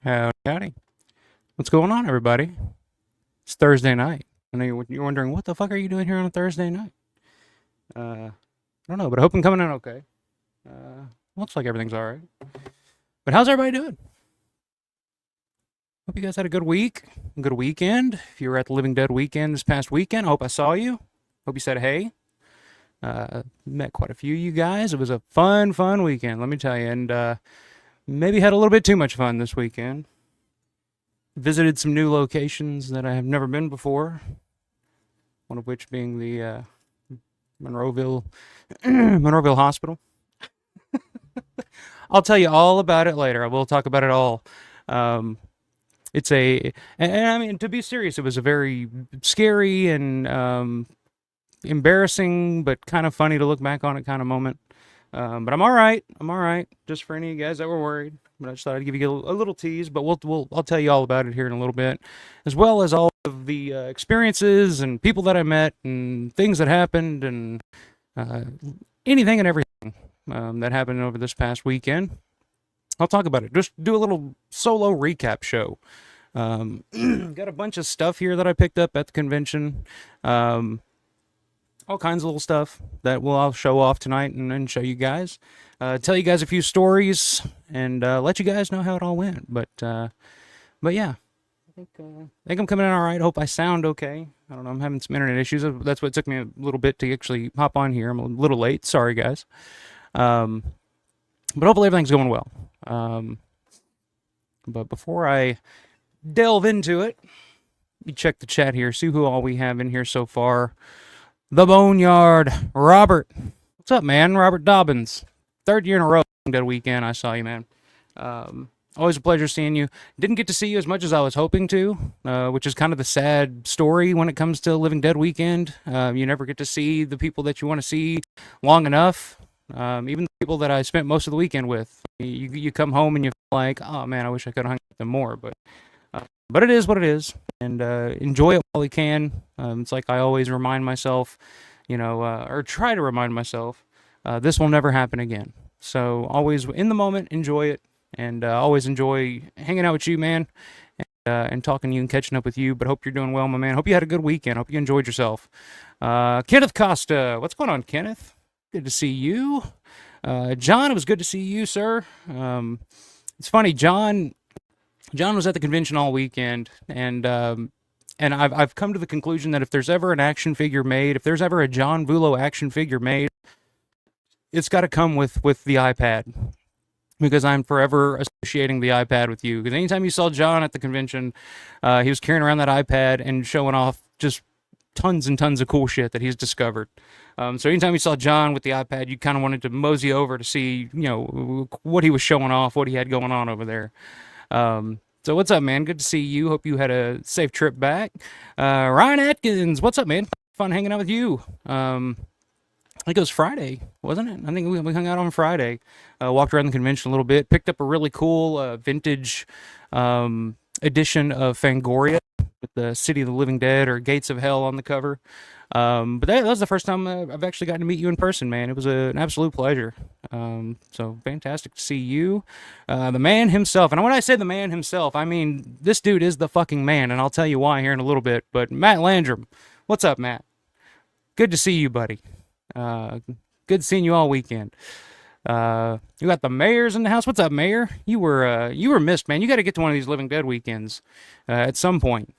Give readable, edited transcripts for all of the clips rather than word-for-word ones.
Howdy, howdy. What's going on, everybody? It's Thursday night. I know you're wondering, what the fuck are you doing here on a Thursday night? I don't know, but I hope I'm coming in okay. Looks like everything's all right. But how's everybody doing? Hope you guys had a good week, a good weekend. If you were at the Living Dead weekend this past weekend, I hope I saw you. Hope you said hey. Met quite a few of you guys. It was a fun weekend, let me tell you. And maybe had a little bit too much fun this weekend. Visited some new locations that I have never been before. One of which being the Monroeville Monroeville Hospital. I'll tell you all about it later. I will talk about it all. Um, and I mean, to be serious, it was a very scary and embarrassing, but kind of funny to look back on it kind of moment. But I'm all right. I'm all right. Just for any of you guys that were worried, but I just thought I'd give you a little tease. But I'll tell you all about it here in a little bit, as well as all of the experiences and people that I met and things that happened and uh, anything and everything that happened over this past weekend. I'll talk about it. Just do a little solo recap show. Got a bunch of stuff here that I picked up at the convention. Um, all kinds of little stuff that I'll show off tonight and show you guys. Tell you guys a few stories and let you guys know how it all went. But yeah, I think I'm coming in all right. Hope I sound okay. I don't know. I'm having some internet issues. That's what took me a little bit to actually hop on here. I'm a little late. Sorry, guys. Um, but hopefully everything's going well. Um, but before I delve into it, let me check the chat here. See who all we have in here so far. The Boneyard, Robert. What's up, man? Robert Dobbins. Third year in a row. Good weekend. I saw you, man. Always a pleasure seeing you. Didn't get to see you as much as I was hoping to, which is kind of the sad story when it comes to Living Dead weekend. You never get to see the people that you want to see long enough. Even the people that I spent most of the weekend with. You come home and you feel like, oh man, I wish I could have hung with them more. But it is what it is, and enjoy it while you can. It's like I always remind myself, or try to remind myself, this will never happen again. So always in the moment, enjoy it, and always enjoy hanging out with you, man, and talking to you and catching up with you. But hope you're doing well, my man. Hope you had a good weekend. Hope you enjoyed yourself. Kenneth Costa, what's going on, Kenneth? Good to see you. John, it was good to see you, sir. It's funny, John was at the convention all weekend, and I've come to the conclusion that if there's ever an action figure made, if there's ever a John Vulo action figure made, it's got to come with the iPad, because I'm forever associating the iPad with you. Because anytime you saw John at the convention, he was carrying around that iPad and showing off just tons and tons of cool shit that he's discovered. So anytime you saw John with the iPad, you kind of wanted to mosey over to see, what he was showing off, what he had going on over there. So what's up, man? Good to see you. Hope you had a safe trip back. Ryan Atkins, what's up, man? Fun hanging out with you. I think it was Friday, wasn't it? I think we hung out on Friday. Walked around the convention a little bit. Picked up a really cool vintage edition of Fangoria with the City of the Living Dead or Gates of Hell on the cover. But that was the first time I've actually gotten to meet you in person, man. It was an absolute pleasure. So fantastic to see you. The man himself. And when I say the man himself, I mean this dude is the fucking man, and I'll tell you why here in a little bit. But Matt Landrum, what's up, Matt? Good to see you, buddy. Uh, Good seeing you all weekend. You got the mayor's in the house. What's up, mayor? You were missed, man. You got to get to one of these Living Dead weekends at some point.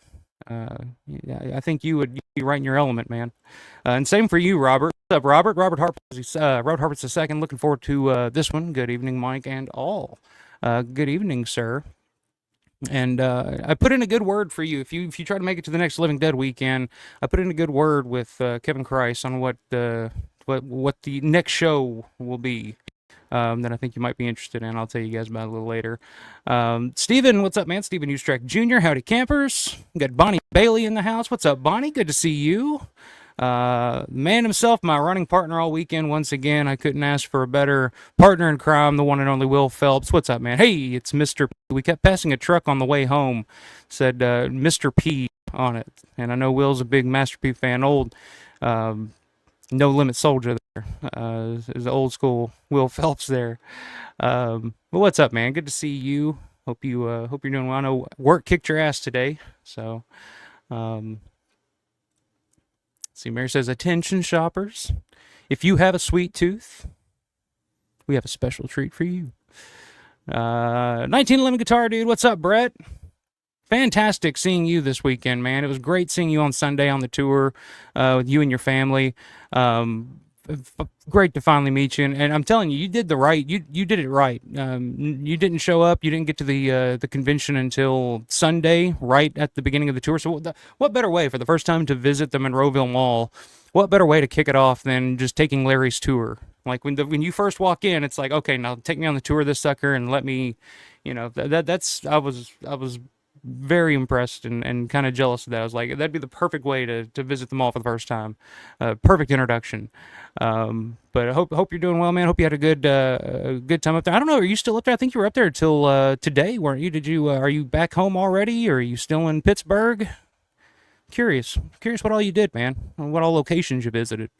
Yeah, I think you would be right in your element, man. And same for you, Robert. What's up, Robert? Robert Harper's the second. Looking forward to this one. Good evening, Mike and all. Good evening, sir. And I put in a good word for you. If you try to make it to the next Living Dead weekend, I put in a good word with Kevin Christ on what the next show will be. That I think you might be interested in. I'll tell you guys about it a little later. Steven, what's up, man? Steven Ustrack Jr., howdy campers. We got Bonnie Bailey in the house. What's up, Bonnie? Good to see you. Man himself, my running partner all weekend once again. I couldn't ask for a better partner in crime, the one and only Will Phelps. What's up, man? Hey, it's Mr. P. We kept passing a truck on the way home, said Mr. P on it. And I know Will's a big Master P fan, old um, No Limit Soldier there. Is old school Will Phelps there. But what's up, man? Good to see you. Hope you're doing well. I know work kicked your ass today, so um, see, Mary says, attention shoppers, if you have a sweet tooth, we have a special treat for you. 1911 Guitar Dude, what's up, Brett? Fantastic seeing you this weekend, man. It was great seeing you on Sunday on the tour with you and your family. Great to finally meet you, and I'm telling you, you did you did it right. You didn't show up, you didn't get to the convention until Sunday, right at the beginning of the tour. So what better way for the first time to visit the Monroeville Mall? What better way to kick it off than just taking Larry's tour? Like when you first walk in, it's like, okay, now take me on the tour of this sucker and let me, that's I was very impressed and kind of jealous of that. I was like, that'd be the perfect way to visit the mall for the first time. Perfect introduction. But I hope you're doing well, man. Hope you had a good time up there. I don't know. Are you still up there? I think you were up there till today, weren't you? Did you? Are you back home already, or are you still in Pittsburgh? Curious what all you did, man. What all locations you visited.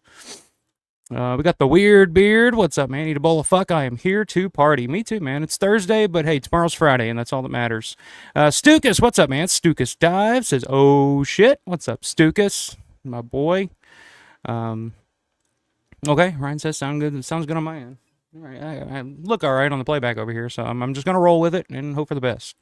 We got the Weird Beard. What's up, man? Eat a bowl of fuck. I am here to party. Me too, man. It's Thursday, but hey, tomorrow's Friday, and that's all that matters. Stukas, what's up, man? Stukas Dive says, oh shit. What's up, Stukas? My boy. Okay, Ryan says, sounds good on my end. All right, I look all right on the playback over here, so I'm just gonna roll with it and hope for the best.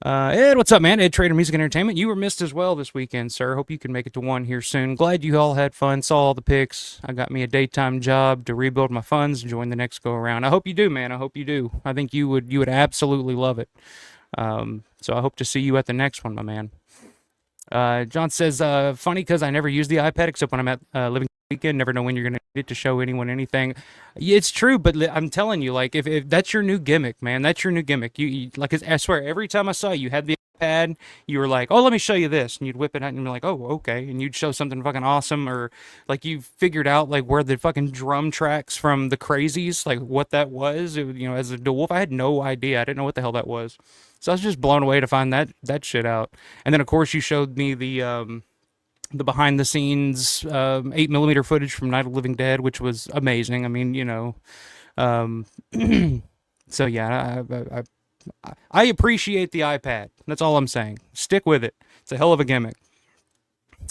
Ed, what's up, man? Ed Trader Music and Entertainment. You were missed as well this weekend, sir. Hope you can make it to one here soon. Glad you all had fun, saw all the pics. I got me a daytime job to rebuild my funds and join the next go around. I hope you do, man. I hope you do. I think you would absolutely love it. So I hope to see you at the next one, my man. John says, funny because I never use the iPad except when I'm at Living Weekend. Never know when you're gonna get to show anyone anything. Yeah, it's true, but I'm telling you, like, if that's your new gimmick, man, that's your new gimmick. You like, I swear, every time I saw you, you had the iPad, you were like, oh, let me show you this, and you'd whip it out, and you'd be like, oh, okay, and you'd show something fucking awesome, or like you figured out like where the fucking drum tracks from the Crazies, like what that was. As a DeWolf, I had no idea. I didn't know what the hell that was. So I was just blown away to find that shit out. And then of course you showed me the behind the scenes 8mm footage from Night of the Living Dead, which was amazing. I mean, so yeah, I appreciate the iPad. That's all I'm saying. Stick with it. It's a hell of a gimmick.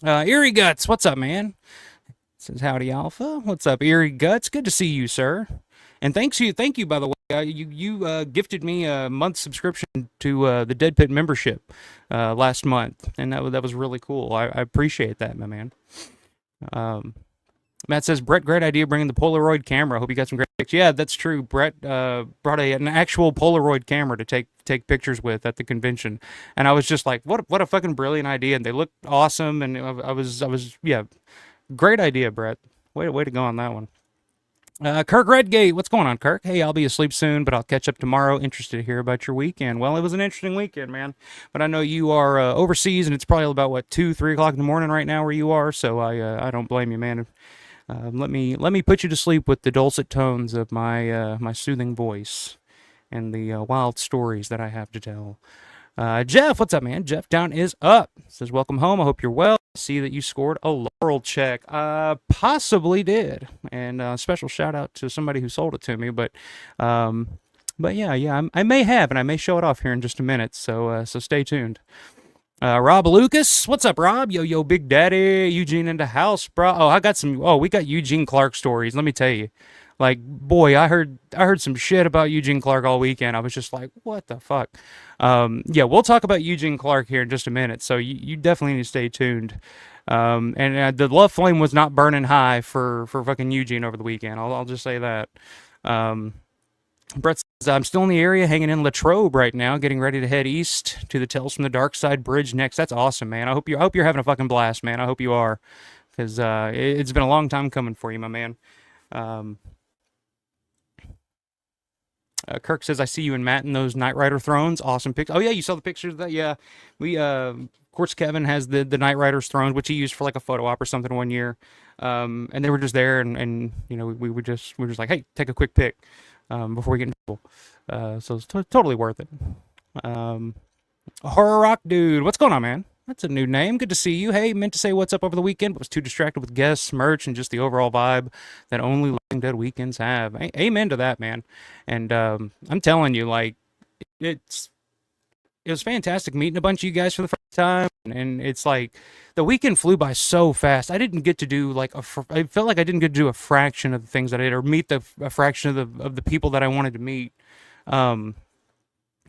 Eerie Guts, what's up, man? Says howdy Alpha. What's up, Eerie Guts? Good to see you, sir. And thank you by the way. You gifted me a month subscription to the Dead Pit membership last month, and that was really cool. I appreciate that, my man. Matt says, Brett, great idea bringing the Polaroid camera. Hope you got some great pictures. Yeah, that's true. Brett brought an actual Polaroid camera to take pictures with at the convention, and I was just like, what a fucking brilliant idea, and they looked awesome, and I was yeah, great idea, Brett. Way to go on that one. Kirk Redgate, what's going on, Kirk? Hey, I'll be asleep soon, but I'll catch up tomorrow. Interested to hear about your weekend. Well, it was an interesting weekend, man. But I know you are overseas, and it's probably about, 2, 3 o'clock in the morning right now where you are, so I don't blame you, man. Let me put you to sleep with the dulcet tones of my soothing voice and the wild stories that I have to tell. Jeff, what's up, man? Jeff Down is up. Says, welcome home. I hope you're well. See that you scored a Laurel check. Possibly did. And special shout out to somebody who sold it to me. But yeah, I may have, and I may show it off here in just a minute. So stay tuned. Rob Lucas, what's up, Rob? Yo, Big Daddy, Eugene in the house, bro. We got Eugene Clark stories. Let me tell you. Like, boy, I heard some shit about Eugene Clark all weekend. I was just like, what the fuck? Yeah, we'll talk about Eugene Clark here in just a minute, so you definitely need to stay tuned. And the love flame was not burning high for fucking Eugene over the weekend. I'll just say that. Brett says, I'm still in the area, hanging in Latrobe right now, getting ready to head east to the Tales from the Dark Side Bridge next. That's awesome, man. I hope you're having a fucking blast, man. I hope you are, because it's been a long time coming for you, my man. Kirk says, I see you and Matt in those Knight Rider thrones. Awesome pic. Oh, yeah, you saw the pictures of that? Yeah. Of course, Kevin has the Knight Rider's thrones, which he used for like a photo op or something one year. And they were just there, and we were just like, hey, take a quick pic before we get in trouble. So it's totally worth it. Horror Rock Dude, what's going on, man? That's a new name. Good to see you. Hey, meant to say what's up over the weekend, but was too distracted with guests, merch, and just the overall vibe that only Living Dead weekends have. Amen to that, man. And I'm telling you, like, it's it was fantastic meeting a bunch of you guys for the first time, and it's like the weekend flew by so fast. I didn't get to do like I felt like I didn't get to do a fraction of the things that I did, or meet a fraction of the people that I wanted to meet. Um,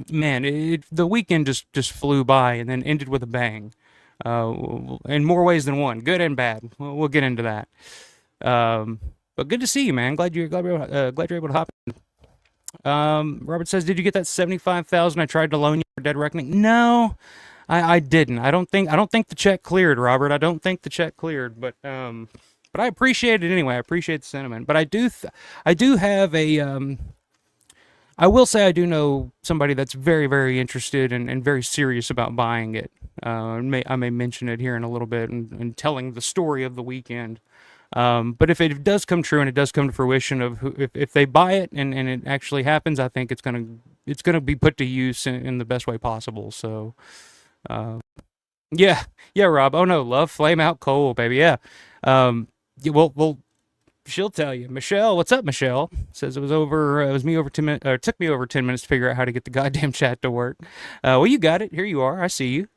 Man, the weekend just flew by and then ended with a bang. In more ways than one, good and bad. We'll get into that. Um, but good to see you, man. Glad you're able to hop. Robert says, "Did you get that 75,000 I tried to loan you for Dead Reckoning?" No, I didn't. I don't think the check cleared, Robert. I don't think the check cleared, but I appreciate it anyway. I appreciate the sentiment. But I do have a I will say I do know somebody that's very, very interested and very serious about buying it. I may mention it here in a little bit and telling the story of the weekend. But if it does come true and it does come to fruition of if they buy it and it actually happens, I think it's gonna be put to use in the best way possible. So uh, yeah, yeah, Rob. Oh no, love flame out coal, baby. Yeah. Yeah, well, she'll tell you. Michelle, what's up, Michelle? Says it was me over 10 minutes, or it took me over 10 minutes to figure out how to get the goddamn chat to work. Well, you got it. Here you are. I see you.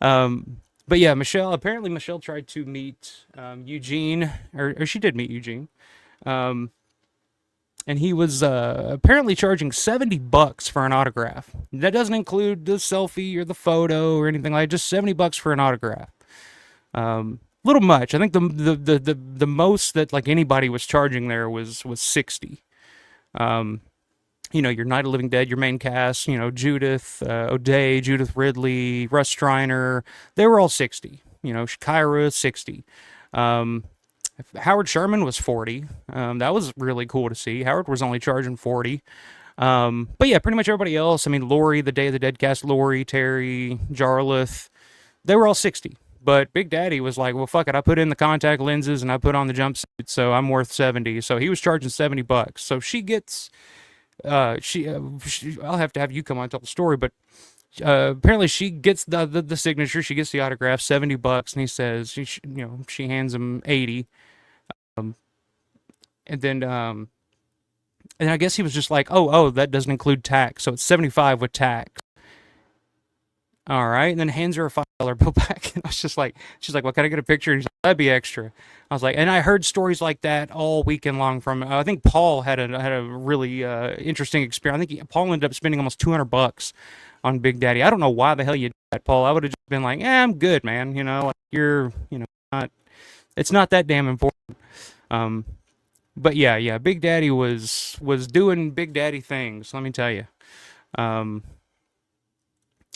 Um, but yeah, Michelle. Apparently, Michelle tried to meet Eugene, or she did meet Eugene, um, and he was apparently charging $70 for an autograph. That doesn't include the selfie or the photo or anything like. Just $70 for an autograph. Little much. I think the most that like anybody was charging there was 60. Um, your Night of Living Dead, your main cast, Judith, O'Day, Judith Ridley, Russ Striner, they were all 60. Kyra 60. Um, Howard Sherman was 40. That was really cool to see. Howard was only charging 40. But yeah, pretty much everybody else. I mean, Lori, the Day of the Dead cast, Lori, Terry, Jarlath, they were all 60. But Big Daddy was like, well, fuck it. I put in the contact lenses and I put on the jumpsuit, so I'm worth 70. So he was charging $70. So she gets, I'll have to have you come on and tell the story, but apparently she gets the signature, she gets the autograph, $70, and he says, she hands him 80. Um, and then, and I guess he was just like, oh, that doesn't include tax. So it's 75 with tax. All right, and then hands her a $5 bill back. And I was just like, she's like, "Well, can I get a picture?" And he's like, "That'd be extra." I was like, and I heard stories like that all weekend long from. I think Paul had a really interesting experience. I think Paul ended up spending almost $200 on Big Daddy. I don't know why the hell you did that, Paul. I would have just been like, "Yeah, I'm good, man. Like you're, not. It's not that damn important." Um, but yeah, Big Daddy was doing Big Daddy things. Let me tell you. Um,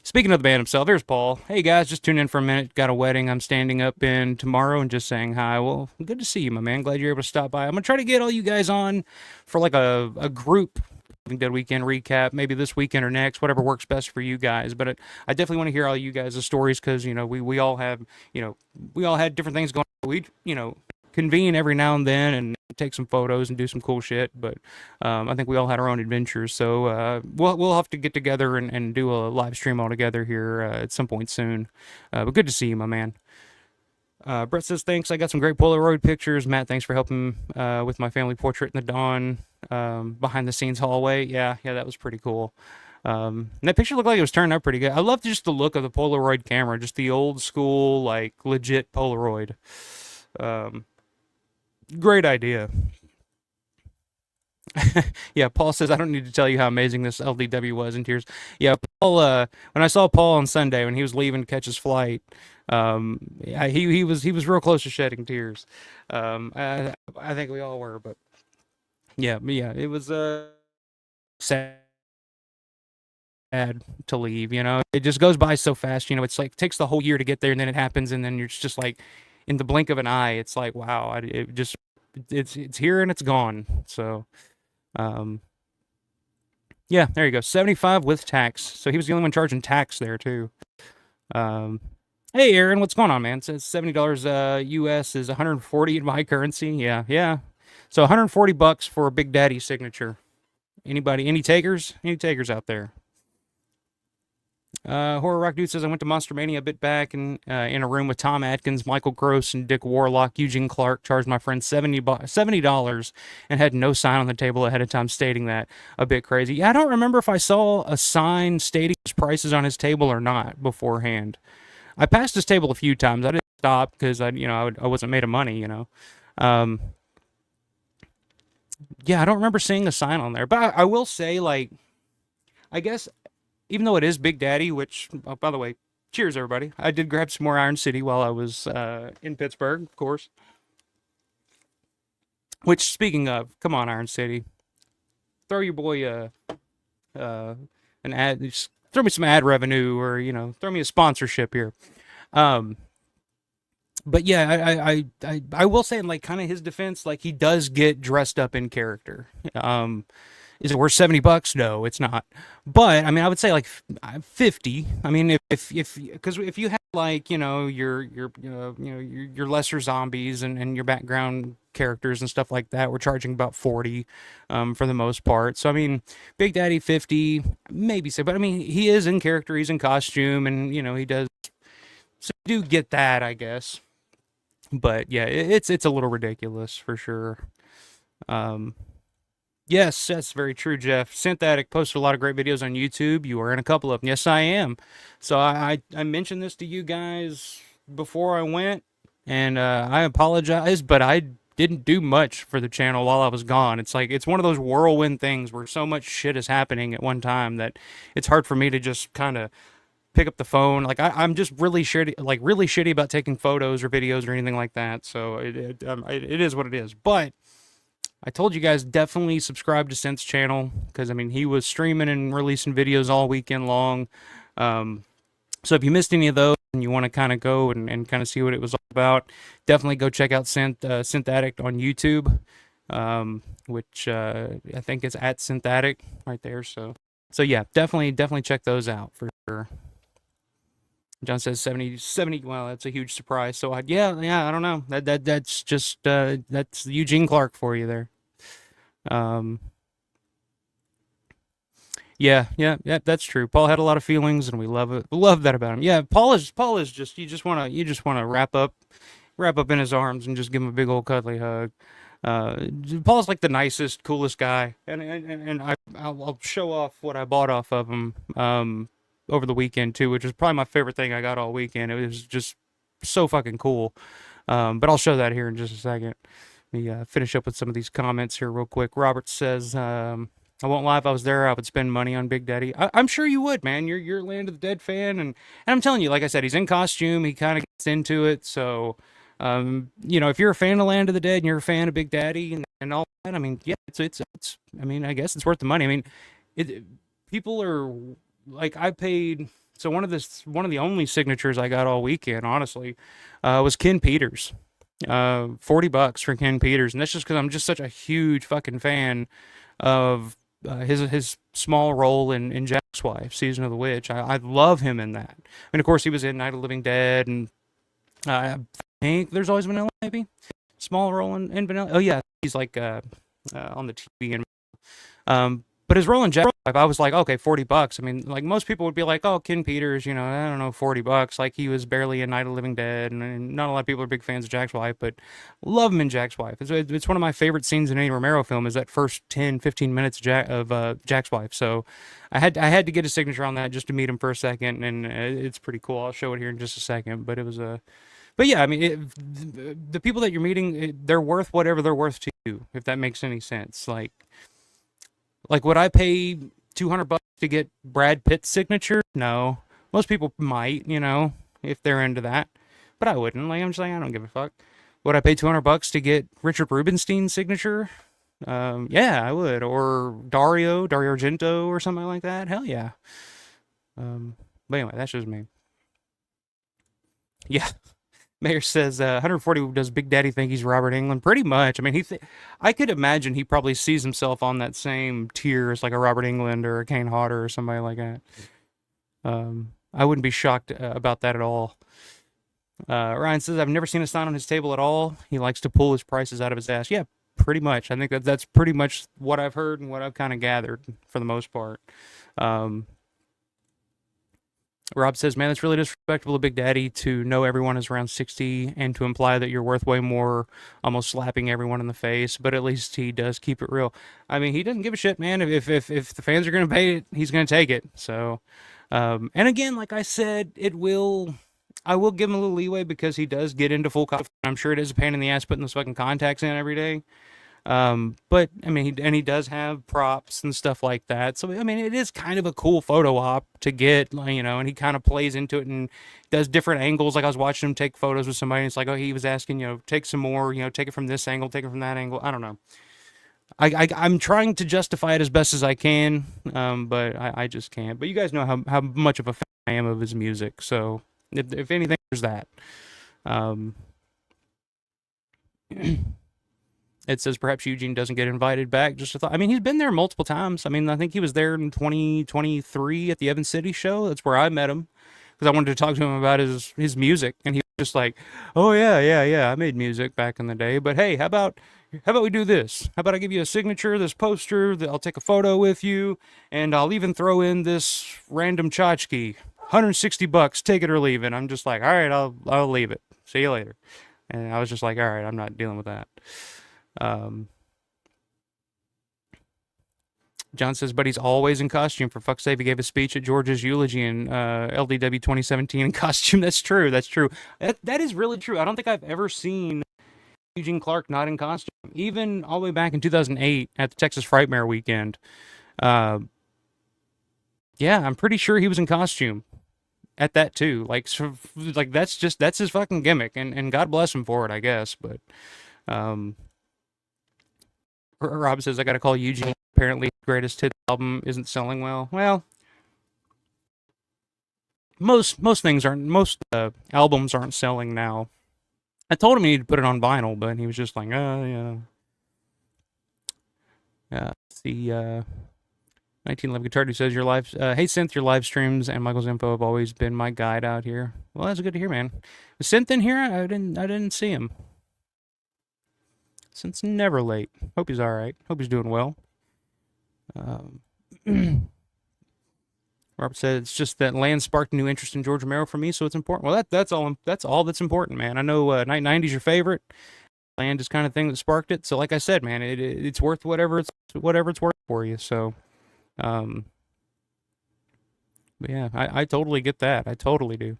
Speaking of the man himself, there's Paul. Hey guys, just tune in for a minute. Got a wedding I'm standing up in tomorrow and just saying hi. Well, good to see you, my man. Glad you're able to stop by. I'm gonna try to get all you guys on for like a group Dead weekend recap, maybe this weekend or next, whatever works best for you guys. But I definitely want to hear all you guys' stories because we all have we all had different things going on. We convene every now and then and take some photos and do some cool shit. But I think we all had our own adventures, so we'll have to get together and do a live stream all together here at some point soon. But good to see you, my man. Brett says, thanks. I got some great Polaroid pictures. Matt, thanks for helping with my family portrait in the dawn behind the scenes hallway. Yeah, that was pretty cool. And that picture looked like it was turned out pretty good. I love just the look of the Polaroid camera, just the old school, like legit Polaroid. Um, Great idea. Yeah, Paul says, I don't need to tell you how amazing this LDW was in tears. Yeah, Paul, when I saw Paul on Sunday when he was leaving to catch his flight, yeah, he was real close to shedding tears. I think we all were, but yeah, it was sad to leave, It just goes by so fast, it's like it takes the whole year to get there and then it happens and then you're just like in the blink of an eye, it's like, wow, it's here and it's gone. So, um, yeah, there you go. 75 with tax. So he was the only one charging tax there too. Um, hey Aaron, what's going on, man? It says $70 US is 140 in my currency. Yeah. So $140 for a Big Daddy signature. Anybody, any takers? Any takers out there? Horror Rock Dude says I went to Monster Mania a bit back and in a room with Tom Atkins, Michael Gross, and Dick Warlock. Eugene Clark charged my friend $70 and had no sign on the table ahead of time stating that. A bit crazy. Yeah, I don't remember if I saw a sign stating his prices on his table or not beforehand. I passed his table a few times. I didn't stop because I wasn't made of money. Um, yeah, I don't remember seeing a sign on there, but I will say, like, I guess even though it is Big Daddy, which, oh, by the way, cheers everybody. I did grab some more Iron City while I was in Pittsburgh, of course. Which, speaking of, come on, Iron City, throw your boy uh, an ad, just throw me some ad revenue, or throw me a sponsorship here. Um, but yeah, I will say in like kind of his defense, like he does get dressed up in character. Is it worth $70? No, it's not. But I mean, I would say like 50. I mean, if because if you have like your lesser zombies and your background characters and stuff like that, we're charging about 40, for the most part. So I mean, Big Daddy 50, maybe so. But I mean, he is in character, he's in costume, and he does. So you do get that, I guess. But yeah, it's a little ridiculous for sure. Um, Yes, that's very true, Jeff. Synthetic posted a lot of great videos on YouTube. You are in a couple of them. Yes, I am. So I mentioned this to you guys before I went, and I apologize, but I didn't do much for the channel while I was gone. It's like it's one of those whirlwind things where so much shit is happening at one time that it's hard for me to just kind of pick up the phone. Like I'm just really shitty about taking photos or videos or anything like that. So it is what it is. But I told you guys definitely subscribe to Synth's channel because I mean he was streaming and releasing videos all weekend long. Um, so if you missed any of those and you want to kind of go and kind of see what it was all about, definitely go check out Synth Addict on YouTube, which I think is at Synth Addict right there. So yeah, definitely check those out for sure. John says 70. Wow, that's a huge surprise. So yeah, I don't know. That's just that's Eugene Clark for you there. Um, yeah, that's true. Paul had a lot of feelings, and we love it. We love that about him. Yeah, Paul is just you just wanna wrap up in his arms and just give him a big old cuddly hug. Paul's like the nicest, coolest guy, and I'll show off what I bought off of him over the weekend too, which is probably my favorite thing I got all weekend. It was just so fucking cool. But I'll show that here in just a second. Let me finish up with some of these comments here real quick. Robert says, I won't lie, if I was there, I would spend money on Big Daddy. I'm sure you would, man. You're a Land of the Dead fan, and I'm telling you, like I said, he's in costume. He kind of gets into it. So, if you're a fan of Land of the Dead and you're a fan of Big Daddy and all that, I mean, yeah, it's. I mean, I guess it's worth the money. I mean, people are like, I paid. So one of the only signatures I got all weekend, honestly, was Ken Peters. $40 for Ken Peters, and that's just because I'm just such a huge fucking fan of his small role in Jack's Wife, Season of the Witch. I love him in that. And of course, he was in Night of the Living Dead, and I think There's Always Vanilla, maybe small role in Vanilla. Oh yeah, he's like on the TV and but his role in Jack's Wife, I was like, okay, $40. I mean, like most people would be like, oh, Ken Peters, I don't know, $40. Like he was barely in Night of the Living Dead, and not a lot of people are big fans of Jack's Wife, but love him in Jack's Wife. It's one of my favorite scenes in any Romero film is that first 10, 15 minutes of Jack's Wife. So I had to get a signature on that just to meet him for a second, and it's pretty cool. I'll show it here in just a second, but it was a. But yeah, I mean, the people that you're meeting, they're worth whatever they're worth to you, if that makes any sense. Like, would I pay $200 to get Brad Pitt's signature? No. Most people might, if they're into that. But I wouldn't. Like, I'm just like, I don't give a fuck. Would I pay $200 to get Richard Rubenstein's signature? Yeah, I would. Or Dario Argento or something like that. Hell yeah. But anyway, that's just me. Yeah. Mayor says 140. Does Big Daddy think he's Robert Englund? Pretty much. I mean, I could imagine he probably sees himself on that same tier as like a Robert Englund or a Kane Hodder or somebody like that. I wouldn't be shocked about that at all. Ryan says I've never seen a sign on his table at all. He likes to pull his prices out of his ass. Yeah, pretty much. I think that's pretty much what I've heard and what I've kind of gathered for the most part. Rob says, man, that's really disrespectful of Big Daddy to know everyone is around 60 and to imply that you're worth way more, almost slapping everyone in the face, but at least he does keep it real. I mean, he doesn't give a shit, man. If the fans are going to pay it, he's going to take it. So, and again, like I said, I will give him a little leeway because he does get into full confidence. I'm sure it is a pain in the ass putting those fucking contacts in every day. But I mean, he does have props and stuff like that. So I mean, it is kind of a cool photo op to get, like, and he kind of plays into it and does different angles. Like I was watching him take photos with somebody. And it's like, oh, he was asking, take some more, take it from this angle, take it from that angle. I don't know. I'm trying to justify it as best as I can, but I just can't. But you guys know how much of a fan I am of his music. So if anything, there's that. Um, It says perhaps Eugene doesn't get invited back. Just a thought. I mean, he's been there multiple times. I mean, I think he was there in 2023 at the Evans City show. That's where I met him because I wanted to talk to him about his music, and he was just like, "Oh yeah, yeah, yeah. I made music back in the day, but hey, how about we do this? How about I give you a signature, this poster, that I'll take a photo with you, and I'll even throw in this random tchotchke, $160, take it or leave it." I'm just like, all right, I'll leave it. See you later. And I was just like, all right, I'm not dealing with that. Um, John says, but he's always in costume. For fuck's sake, he gave a speech at George's eulogy in LDW 2017 in costume. That's true. That's true. That is really true. I don't think I've ever seen Eugene Clark not in costume. Even all the way back in 2008 at the Texas Frightmare weekend. Uh, yeah, I'm pretty sure he was in costume at that too. Like, like that's his fucking gimmick, and God bless him for it, I guess. But um, Rob says, I gotta call Eugene. Apparently, greatest hits album isn't selling well. Well, most albums aren't selling now. I told him he needed to put it on vinyl, but he was just like, yeah. Let's see, 1911 Guitar Dude says, hey Synth, your live streams and Michael's info have always been my guide out here. Well, that's good to hear, man. Was Synth in here? I didn't see him. Synth's never late. Hope he's all right. Hope he's doing well. Robert said it's just that land sparked new interest in George Romero for me, so it's important. Well, that's all that's important, man. I know 90's your favorite. Land is kind of thing that sparked it. So like I said, man, it's worth whatever it's worth for you. So um but yeah, I totally get that. I totally do.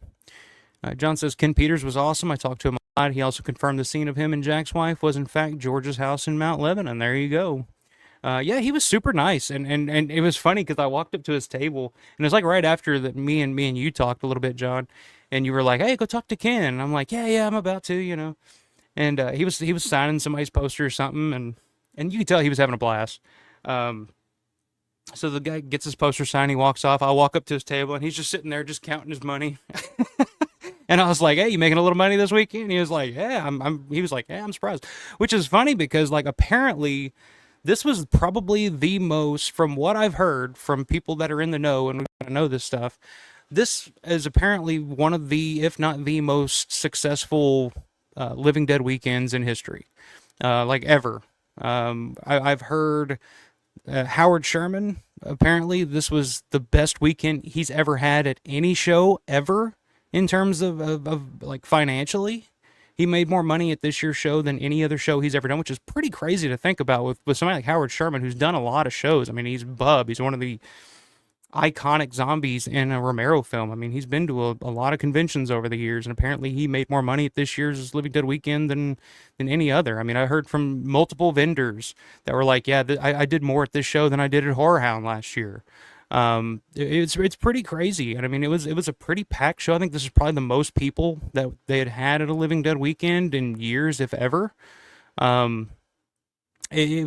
John says Ken Peters was awesome. I talked to him a lot. He also confirmed the scene of him and Jack's wife was in fact George's house in Mount Lebanon. There you go. Yeah, he was super nice, and it was funny because I walked up to his table, and it was like right after that me and you talked a little bit, John, and you were like, "Hey, go talk to Ken." And I'm like, "Yeah, I'm about to." And he was signing somebody's poster or something, and you could tell he was having a blast. Um, so the guy gets his poster signed, he walks off. I walk up to his table, and he's just sitting there, just counting his money. And I was like, "Hey, you making a little money this weekend?" And he was like, "Yeah, I'm." He was like, "Yeah, I'm surprised," which is funny because like apparently this was probably the most, from what I've heard from people that are in the know and know this stuff, this is apparently one of the, if not the most successful Living Dead weekends in history, like ever. I've heard Howard Sherman, apparently this was the best weekend he's ever had at any show ever in terms of like financially. He made more money at this year's show than any other show he's ever done, which is pretty crazy to think about with somebody like Howard Sherman, who's done a lot of shows. I mean, he's Bub. He's one of the iconic zombies in a Romero film. I mean, he's been to a lot of conventions over the years, and apparently he made more money at this year's Living Dead weekend than any other. I mean, I heard from multiple vendors that were like, "Yeah, I did more at this show than I did at Horror Hound last year." It's pretty crazy, and I mean, it was a pretty packed show. I think this is probably the most people that they had at a Living Dead weekend in years, if ever. Um, it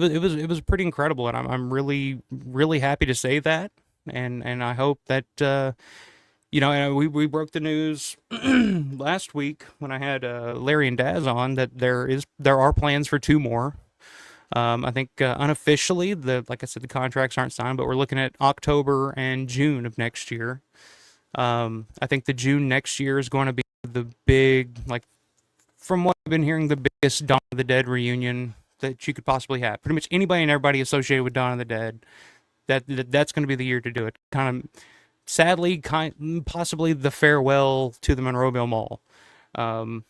was pretty incredible, and I'm really happy to say that, and I hope that and we broke the news last week when I had Larry and Daz on that there are plans for two more. I think unofficially, like I said, the contracts aren't signed, but we're looking at October and June of next year. I think the June next year is going to be the big, like, from what I've been hearing, the biggest Dawn of the Dead reunion that you could possibly have. Pretty much anybody and everybody associated with Dawn of the Dead, that's going to be the year to do it. Kind of sadly, possibly the farewell to the Monroeville Mall. Um,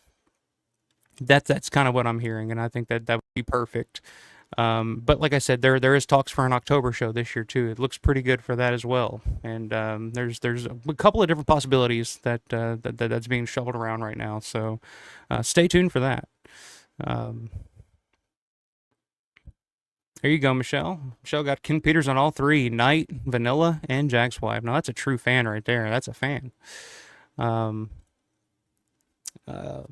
that's kind of what I'm hearing, and I think that would be perfect. But like I said, there is talks for an October show this year too. It looks pretty good for that as well. And there's a couple of different possibilities that's being shuffled around right now. So stay tuned for that. Um, there you go, Michelle. Michelle got Ken Peters on all three: Knight, Vanilla, and Jack's Wife. Now that's a true fan right there. That's a fan. Um, uh,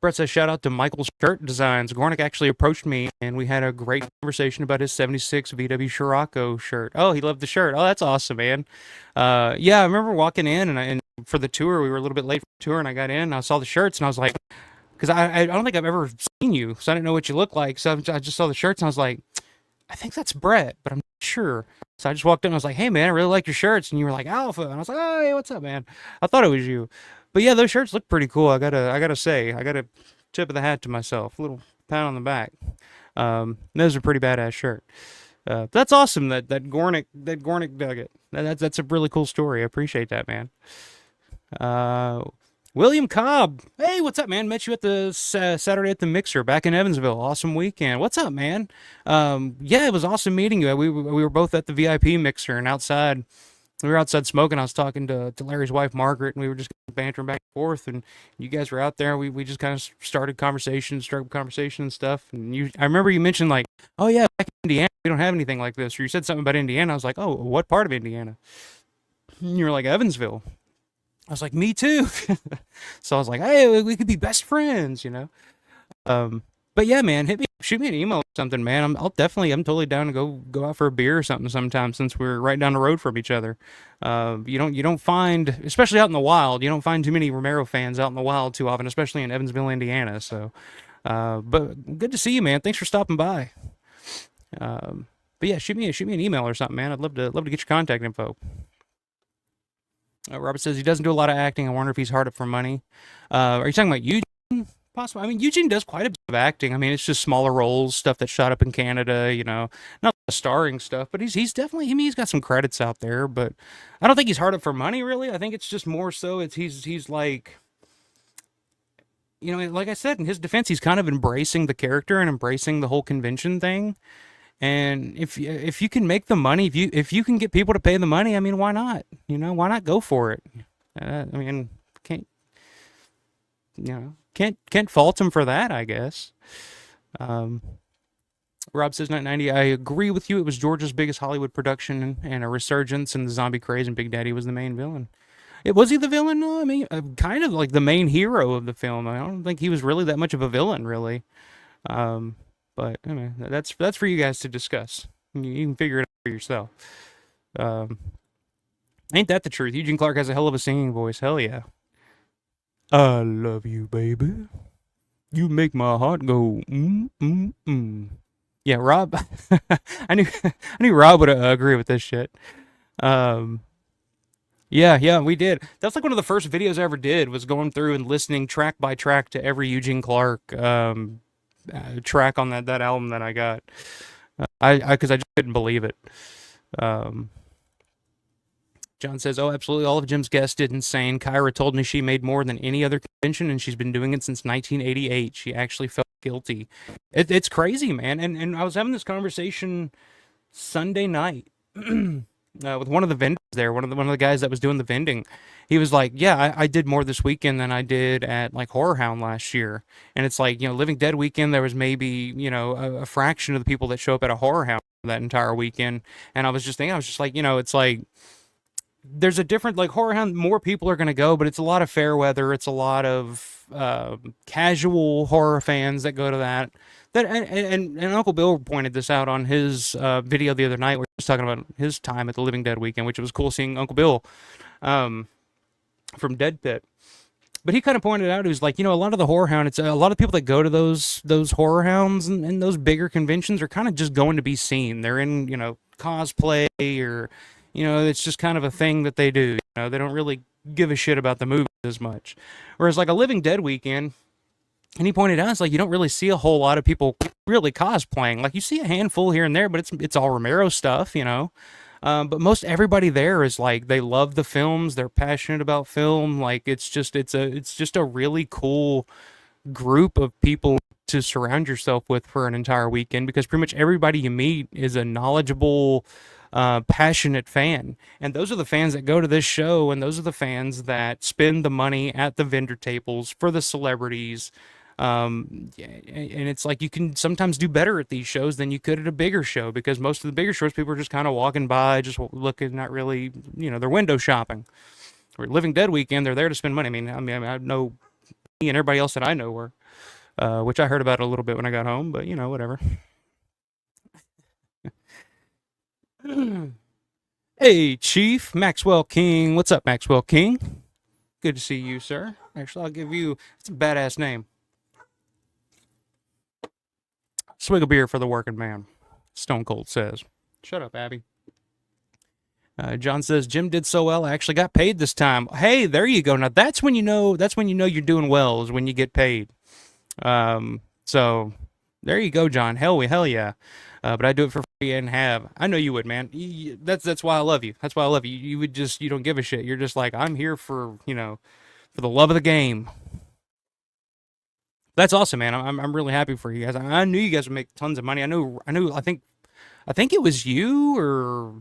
Brett says, shout out to Michael's Shirt Designs. Gornick actually approached me, and we had a great conversation about his 76 VW Scirocco shirt. Oh, he loved the shirt. Oh, that's awesome, man. Yeah, I remember walking in, and for the tour, we were a little bit late for the tour, and I got in, and I saw the shirts, and I was like, because I don't think I've ever seen you, so I didn't know what you looked like. So I just saw the shirts, and I was like, I think that's Brett, but I'm not sure. So I just walked in, and I was like, hey, man, I really like your shirts. And you were like, Alpha. And I was like, oh, hey, what's up, man? I thought it was you. But yeah, those shirts look pretty cool. I gotta say, I gotta tip of the hat to myself. A little pat on the back. Those are pretty badass shirt. That's awesome that Gornick dug it. That's a really cool story. I appreciate that, man. Uh, William Cobb. Hey, what's up, man? Met you at the Saturday at the Mixer back in Evansville. Awesome weekend. What's up, man? Yeah, it was awesome meeting you. We were both at the VIP Mixer and outside. We were outside smoking. I was talking to Larry's wife, Margaret, and we were just bantering back and forth. And you guys were out there. We just kind of started struck conversation and stuff. And I remember you mentioned like, oh yeah, back in Indiana, we don't have anything like this. Or you said something about Indiana. I was like, oh, what part of Indiana? And you were like, Evansville. I was like, me too. So I was like, hey, we could be best friends, you know? Um, but yeah, man, shoot me an email or something, man. I'm totally down to go out for a beer or something sometime since we're right down the road from each other. You don't find, especially out in the wild, you don't find too many Romero fans out in the wild too often, especially in Evansville, Indiana. So, but good to see you, man. Thanks for stopping by. But yeah, shoot me an email or something, man. I'd love to get your contact info. Robert says he doesn't do a lot of acting. I wonder if he's hard up for money. Are you talking about Eugene? Possible. I mean, Eugene does quite a bit of acting. I mean, it's just smaller roles, stuff that's shot up in Canada. You know, not starring stuff, but he's definitely. I mean, he's got some credits out there, but I don't think he's hard up for money. Really, I think it's just more so. He's like, you know, like I said, in his defense, he's kind of embracing the character and embracing the whole convention thing. And if you can make the money, if you can get people to pay the money, I mean, why not? You know, why not go for it? I mean, can't you know can't fault him for that, I guess. Um, Rob says 990. I agree with you. It was Georgia's biggest Hollywood production and a resurgence in the zombie craze, and Big Daddy was the main villain. Was he the villain? No, I mean, kind of like the main hero of the film. I don't think he was really that much of a villain, really. Um, but I mean, that's for you guys to discuss. You can figure it out for yourself. Um, ain't that the truth? Eugene Clark has a hell of a singing voice. Hell yeah. I love you, baby. You make my heart go Yeah, Rob. I knew Rob would agree with this shit. Um, yeah, we did. That's like one of the first videos I ever did was going through and listening track by track to every Eugene Clark track on that album that I got. Because I just couldn't believe it. Um, John says, oh, absolutely. All of Jim's guests did insane. Kyra told me she made more than any other convention, and she's been doing it since 1988. She actually felt guilty. It's crazy, man. And I was having this conversation Sunday night with one of the vendors there, one of the guys that was doing the vending. He was like, yeah, I did more this weekend than I did at like Horror Hound last year. And it's like, you know, Living Dead weekend, there was maybe, you know, a fraction of the people that show up at a Horror Hound that entire weekend. And I was just like, you know, it's like, there's a different, like, Horror Hound, more people are going to go, but it's a lot of fair weather. It's a lot of casual horror fans that go to that. And Uncle Bill pointed this out on his video the other night where he was talking about his time at the Living Dead weekend, which was cool seeing Uncle Bill from Dead Pit. But he kind of pointed out, he was like, you know, a lot of the Horror Hound, it's a lot of people that go to those Horror Hounds and those bigger conventions are kind of just going to be seen. They're in, you know, cosplay or, you know, it's just kind of a thing that they do. You know, they don't really give a shit about the movies as much. Whereas like a Living Dead weekend, and he pointed out, it's like you don't really see a whole lot of people really cosplaying. Like you see a handful here and there, but it's all Romero stuff, you know. But most everybody there is like they love the films. They're passionate about film. Like it's just a really cool group of people to surround yourself with for an entire weekend because pretty much everybody you meet is a knowledgeable, passionate fan. And those are the fans that go to this show, and those are the fans that spend the money at the vendor tables for the celebrities. And it's like you can sometimes do better at these shows than you could at a bigger show because most of the bigger shows, people are just kind of walking by, just looking, not really, they're window shopping. Or Living Dead weekend, they're there to spend money. I know me and everybody else that I know were, which I heard about a little bit when I got home, but whatever. Hey, Chief Maxwell King. What's up, Maxwell King? Good to see you, sir. Actually, I'll give you, it's a badass name. Swig of beer for the working man, Stone Cold says. Shut up, Abby. John says Jim did so well. I actually got paid this time. Hey, there you go. Now that's when you know. That's when you know you're doing well is when you get paid. So there you go, John. Hell yeah. But I do it for free and have. I know you would, man. That's why I love you. That's why I love you. You would just you don't give a shit. You're just like I'm here for for the love of the game. That's awesome, man. I'm really happy for you guys. I knew you guys would make tons of money. I think it was you or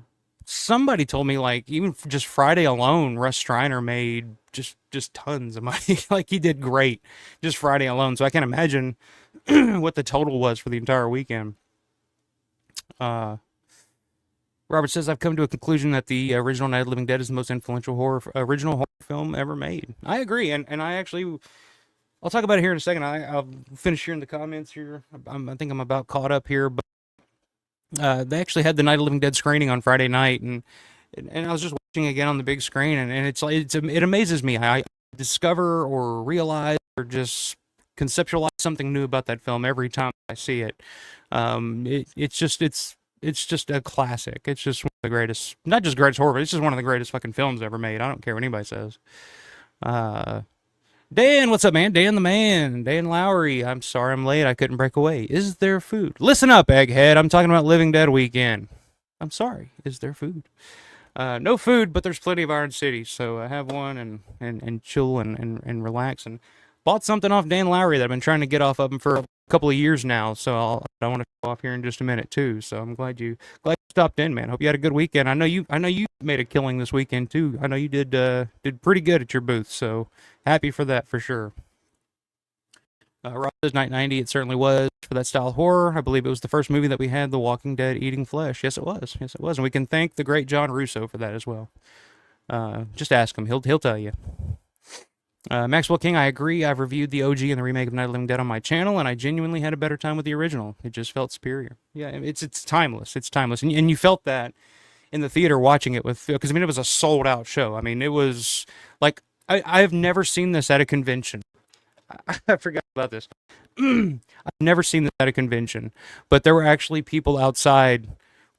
somebody told me like even just Friday alone, Russ Striner made just tons of money. Like he did great just Friday alone. So I can't imagine what the total was for the entire weekend. Uh, Robert says I've come to a conclusion that the original Night of the Living Dead is the most influential original horror film ever made. I agree, and I actually I'll talk about it here in a second. I'll finish here in the comments here. I think I'm about caught up here, but they actually had the Night of the Living Dead screening on Friday night, and I was just watching again on the big screen, and it amazes me. I discover or realize or just conceptualize something new about that film every time I see it. It's just a classic. It's just one of the greatest, not just greatest horror, but it's just one of the greatest fucking films ever made. I don't care what anybody says. Uh, Dan, what's up, man? Dan the man. Dan Lowry. I'm sorry I'm late. I couldn't break away. Is there food? Listen up, Egghead. I'm talking about Living Dead weekend. I'm sorry. Is there food? No food, but there's plenty of Iron City. So I have one and chill and relax. And bought something off Dan Lowry that I've been trying to get off of him for a couple of years now. So I want to show off here in just a minute too. So I'm glad you stopped in, man. Hope you had a good weekend. I know you made a killing this weekend too. I know you did pretty good at your booth. So happy for that for sure. Rob says Night 90. It certainly was for that style of horror. I believe it was the first movie that we had The Walking Dead eating flesh. Yes, it was. Yes, it was. And we can thank the great John Russo for that as well. Just ask him. He'll tell you. Maxwell King, I agree. I've reviewed the OG and the remake of Night of the Living Dead on my channel, and I genuinely had a better time with the original. It just felt superior. Yeah, it's timeless. It's timeless, and you felt that in the theater watching it with because it was a sold out show. It was like I've never seen this at a convention. I forgot about this. I've never seen this at a convention, but there were actually people outside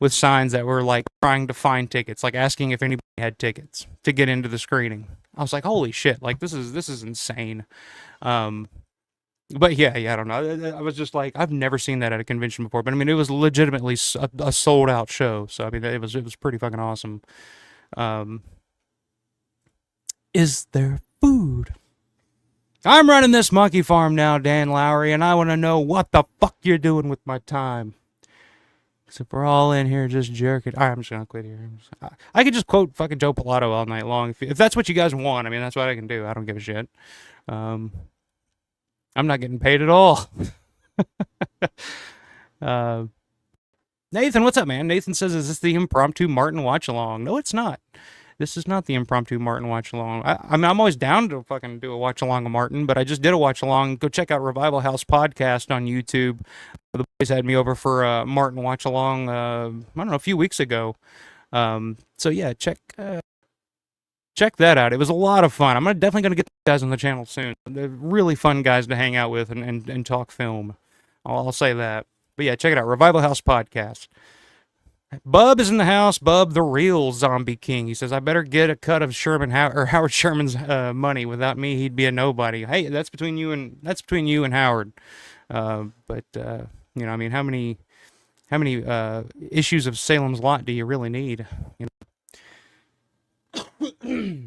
with signs that were like trying to find tickets, like asking if anybody had tickets to get into the screening. I was like, holy shit, like this is insane. But yeah, I don't know. I was just like, I've never seen that at a convention before. But it was legitimately a sold out show. So it was pretty fucking awesome. Um, is there food? I'm running this monkey farm now, Dan Lowry, and I want to know what the fuck you're doing with my time. So if we're all in here just jerking, all right, I'm just gonna quit here. I could just quote fucking Joe Pilato all night long if that's what you guys want. That's what I can do. I don't give a shit. Um, I'm not getting paid at all. uh, Nathan, what's up, man? Nathan says, "Is this the impromptu Martin watch along?" No, it's not. This is not the impromptu Martin watch along. I'm always down to fucking do a watch along of Martin, but I just did a watch along. Go check out Revival House podcast on YouTube. The boys had me over for a Martin watch along. I don't know, a few weeks ago. So yeah, check that out. It was a lot of fun. Definitely gonna get the guys on the channel soon. They're really fun guys to hang out with and talk film. I'll say that. But yeah, check it out. Revival House podcast. Bub is in the house. Bub, the real zombie king. He says, I better get a cut of Howard Sherman's money. Without me, he'd be a nobody. Hey, that's between you and Howard. But how how many issues of Salem's Lot do you really need? You know?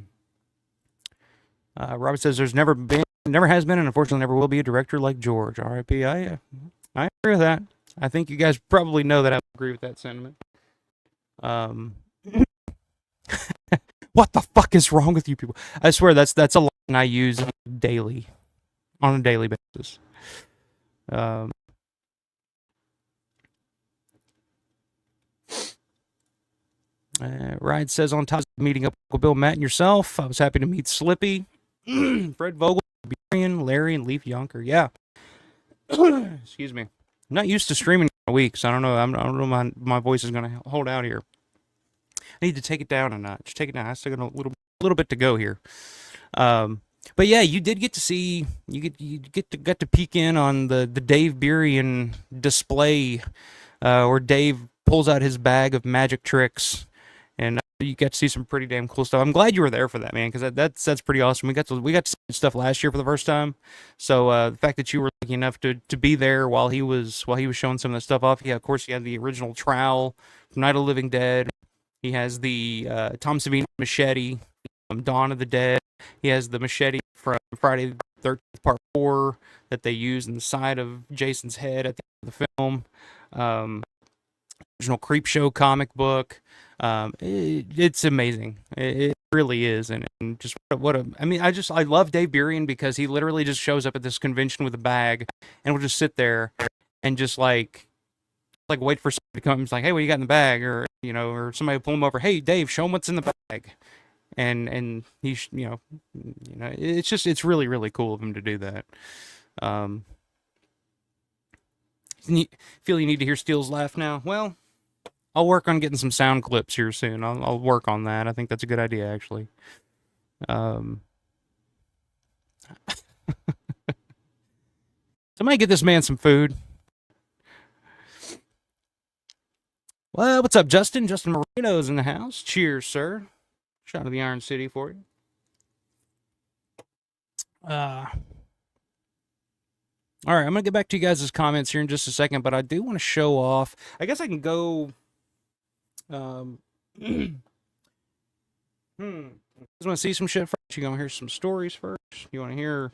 Robert says there's never has been, and unfortunately never will be a director like George. R.I.P. I agree with that. I think you guys probably know that I agree with that sentiment. Um, what the fuck is wrong with you people? I swear that's a line I use daily, on a daily basis. Um, Ryan says on top of meeting up with Bill, Matt, and yourself, I was happy to meet Slippy, Fred Vogel, Burian, Larry, and Leaf Yonker. Yeah. Excuse me. I'm not used to streaming in a week, so I don't know. I don't know my voice is gonna hold out here. I need to take it down a notch. Take it down. I still got a little bit to go here. But yeah, you did get to see got to peek in on the Dave Burian display, where Dave pulls out his bag of magic tricks, and you got to see some pretty damn cool stuff. I'm glad you were there for that, man, because that's pretty awesome. We got to see stuff last year for the first time, so the fact that you were lucky enough to be there while he was showing some of the stuff off. Yeah, of course, he had the original trowel from Night of the Living Dead. He has the Tom Savini machete from Dawn of the Dead. He has the machete from Friday the 13th Part 4 that they used in the side of Jason's head at the end of the film. Original Creepshow comic book. It's amazing. It really is, and just I mean, I love Dave Burian because he literally just shows up at this convention with a bag and will just sit there and just like wait for somebody to come. He's like, hey, what you got in the bag? Or or somebody will pull him over. Hey, Dave, show him what's in the bag. And he's it's really really cool of him to do that. Feel you need to hear Steele's laugh now? Well, I'll work on getting some sound clips here soon. I'll work on that. I think that's a good idea, actually. Somebody get this man some food. Well, what's up, Justin? Justin Moreno's in the house. Cheers, sir. Shot of the Iron City for you. All right, I'm going to get back to you guys' comments here in just a second, but I do want to show off. I guess I can go... You guys want to see some shit first? You want to hear some stories first? You want to hear...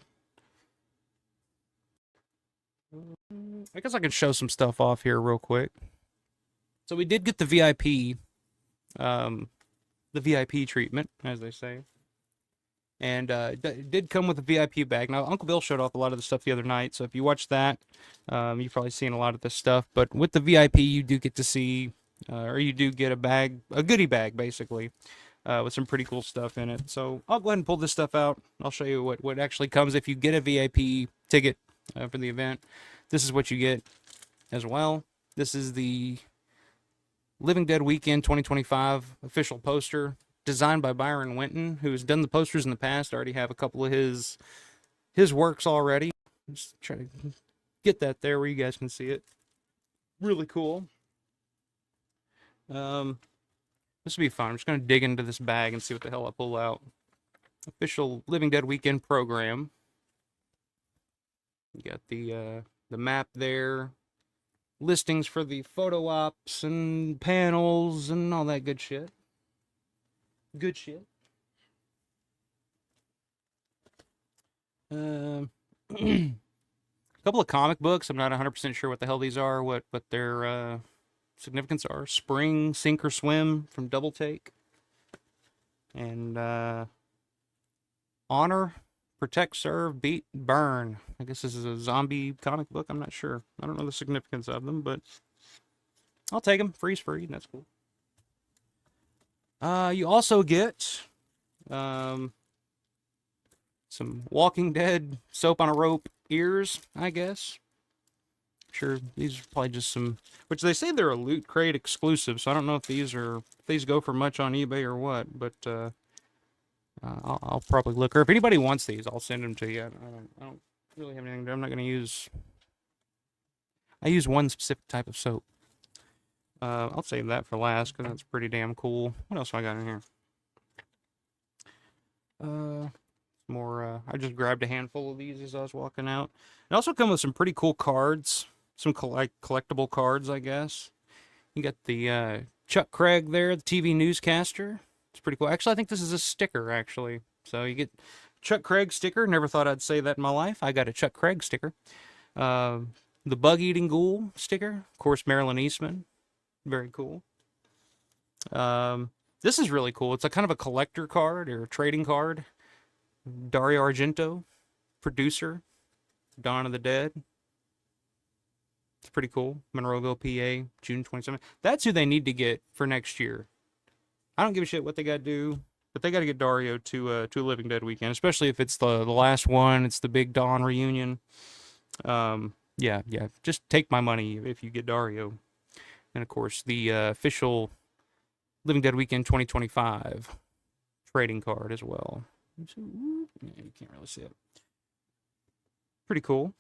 I guess I can show some stuff off here real quick. So we did get the VIP treatment, as they say. And it did come with a VIP bag. Now, Uncle Bill showed off a lot of the stuff the other night, so if you watch that, you've probably seen a lot of this stuff. But with the VIP, you do get to see, or you do get a goodie bag, basically, with some pretty cool stuff in it. So I'll go ahead and pull this stuff out. I'll show you what actually comes if you get a VIP ticket for the event. This is what you get as well. This is the Living Dead Weekend 2025 official poster, designed by Byron Winton, who's done the posters in the past. I already have a couple of his works already. Just try to get that there where you guys can see it. Really cool. This will be fun. I'm just going to dig into this bag and see what the hell I pull out. Official Living Dead Weekend program. You got the map there. Listings for the photo ops and panels and all that good shit. Good shit. A couple of comic books. I'm not 100% sure what the hell these are, what their significance are. Spring, Sink or Swim from Double Take. And Honor, Protect, Serve, Beat, Burn. I guess this is a zombie comic book. I'm not sure. I don't know the significance of them, but I'll take them. Freeze free. That's cool. You also get some Walking Dead soap on a rope ears, I guess. Sure, these are probably just some, which they say they're a Loot Crate exclusive, so I don't know if these go for much on eBay or what, but I'll probably look. Or if anybody wants these, I'll send them to you. I don't really have anything. I'm not going to use. I use one specific type of soap. I'll save that for last because that's pretty damn cool. What else I got in here? More. I just grabbed a handful of these as I was walking out. It also come with some pretty cool cards, some collectible cards, I guess. You got the Chuck Craig there, the TV newscaster. It's pretty cool. Actually, I think this is a sticker, actually. So you get Chuck Craig sticker. Never thought I'd say that in my life. I got a Chuck Craig sticker. Uh, the Bug Eating Ghoul sticker. Of course, Marilyn Eastman. Very cool. This is really cool. It's a kind of a collector card or a trading card. Dario Argento, producer, Dawn of the Dead. It's pretty cool. Monroeville, PA, June 27th. That's who they need to get for next year. I don't give a shit what they got to do, but they got to get Dario to Living Dead weekend, especially if it's the last one. It's the big Dawn reunion. Yeah. Just take my money if you get Dario. And of course, the official Living Dead Weekend 2025 trading card as well. Yeah, you can't really see it. Pretty cool.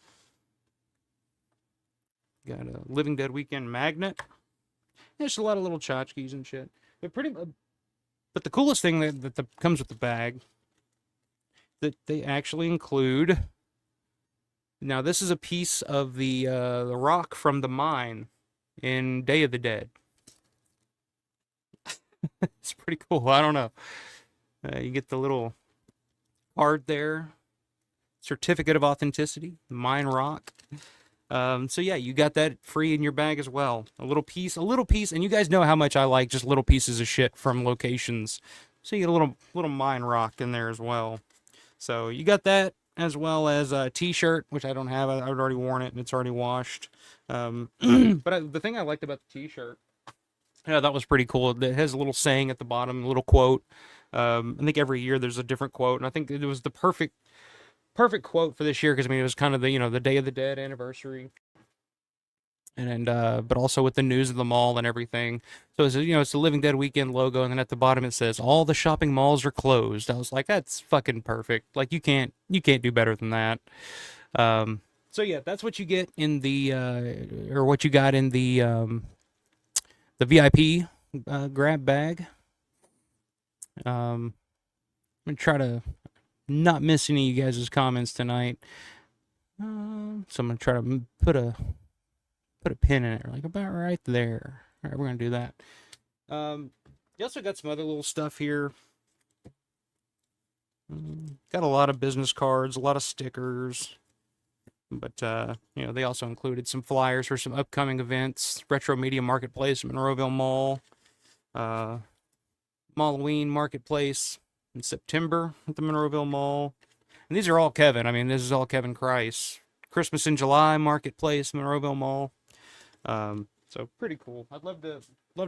Got a Living Dead Weekend magnet. There's a lot of little tchotchkes and shit. But the coolest thing that comes with the bag that they actually include. Now this is a piece of the rock from the mine in Day of the Dead. It's pretty cool. I don't know. You get the little card there, certificate of authenticity, mine rock. So yeah, you got that free in your bag as well. A little piece, and you guys know how much I like just little pieces of shit from locations. So you get a little mine rock in there as well. So you got that as well as a t-shirt, which I don't have. I've already worn it and it's already washed. But the thing I liked about the t-shirt, yeah, that was pretty cool. It has a little saying at the bottom, a little quote. I think every year there's a different quote, and I think it was the perfect quote for this year because I mean it was kind of the Day of the Dead anniversary, and but also with the news of the mall and everything. So it's it's the Living Dead Weekend logo, and then at the bottom it says all the shopping malls are closed. I was like, that's fucking perfect. Like you can't do better than that. So yeah, that's what you get in the or what you got in the VIP grab bag. I'm gonna try to not miss any of you guys' comments tonight. So I'm gonna try to put a pin in it, like about right there. All right, we're gonna do that. You also got some other little stuff here. Got a lot of business cards, a lot of stickers, but they also included some flyers for some upcoming events: Retro Media Marketplace at Monroeville Mall, Halloween Marketplace in September at the Monroeville Mall. And these are all Kevin. I mean, this is all Kevin Kreis. Christmas in July Marketplace, Monroeville Mall. So pretty cool. I'd love to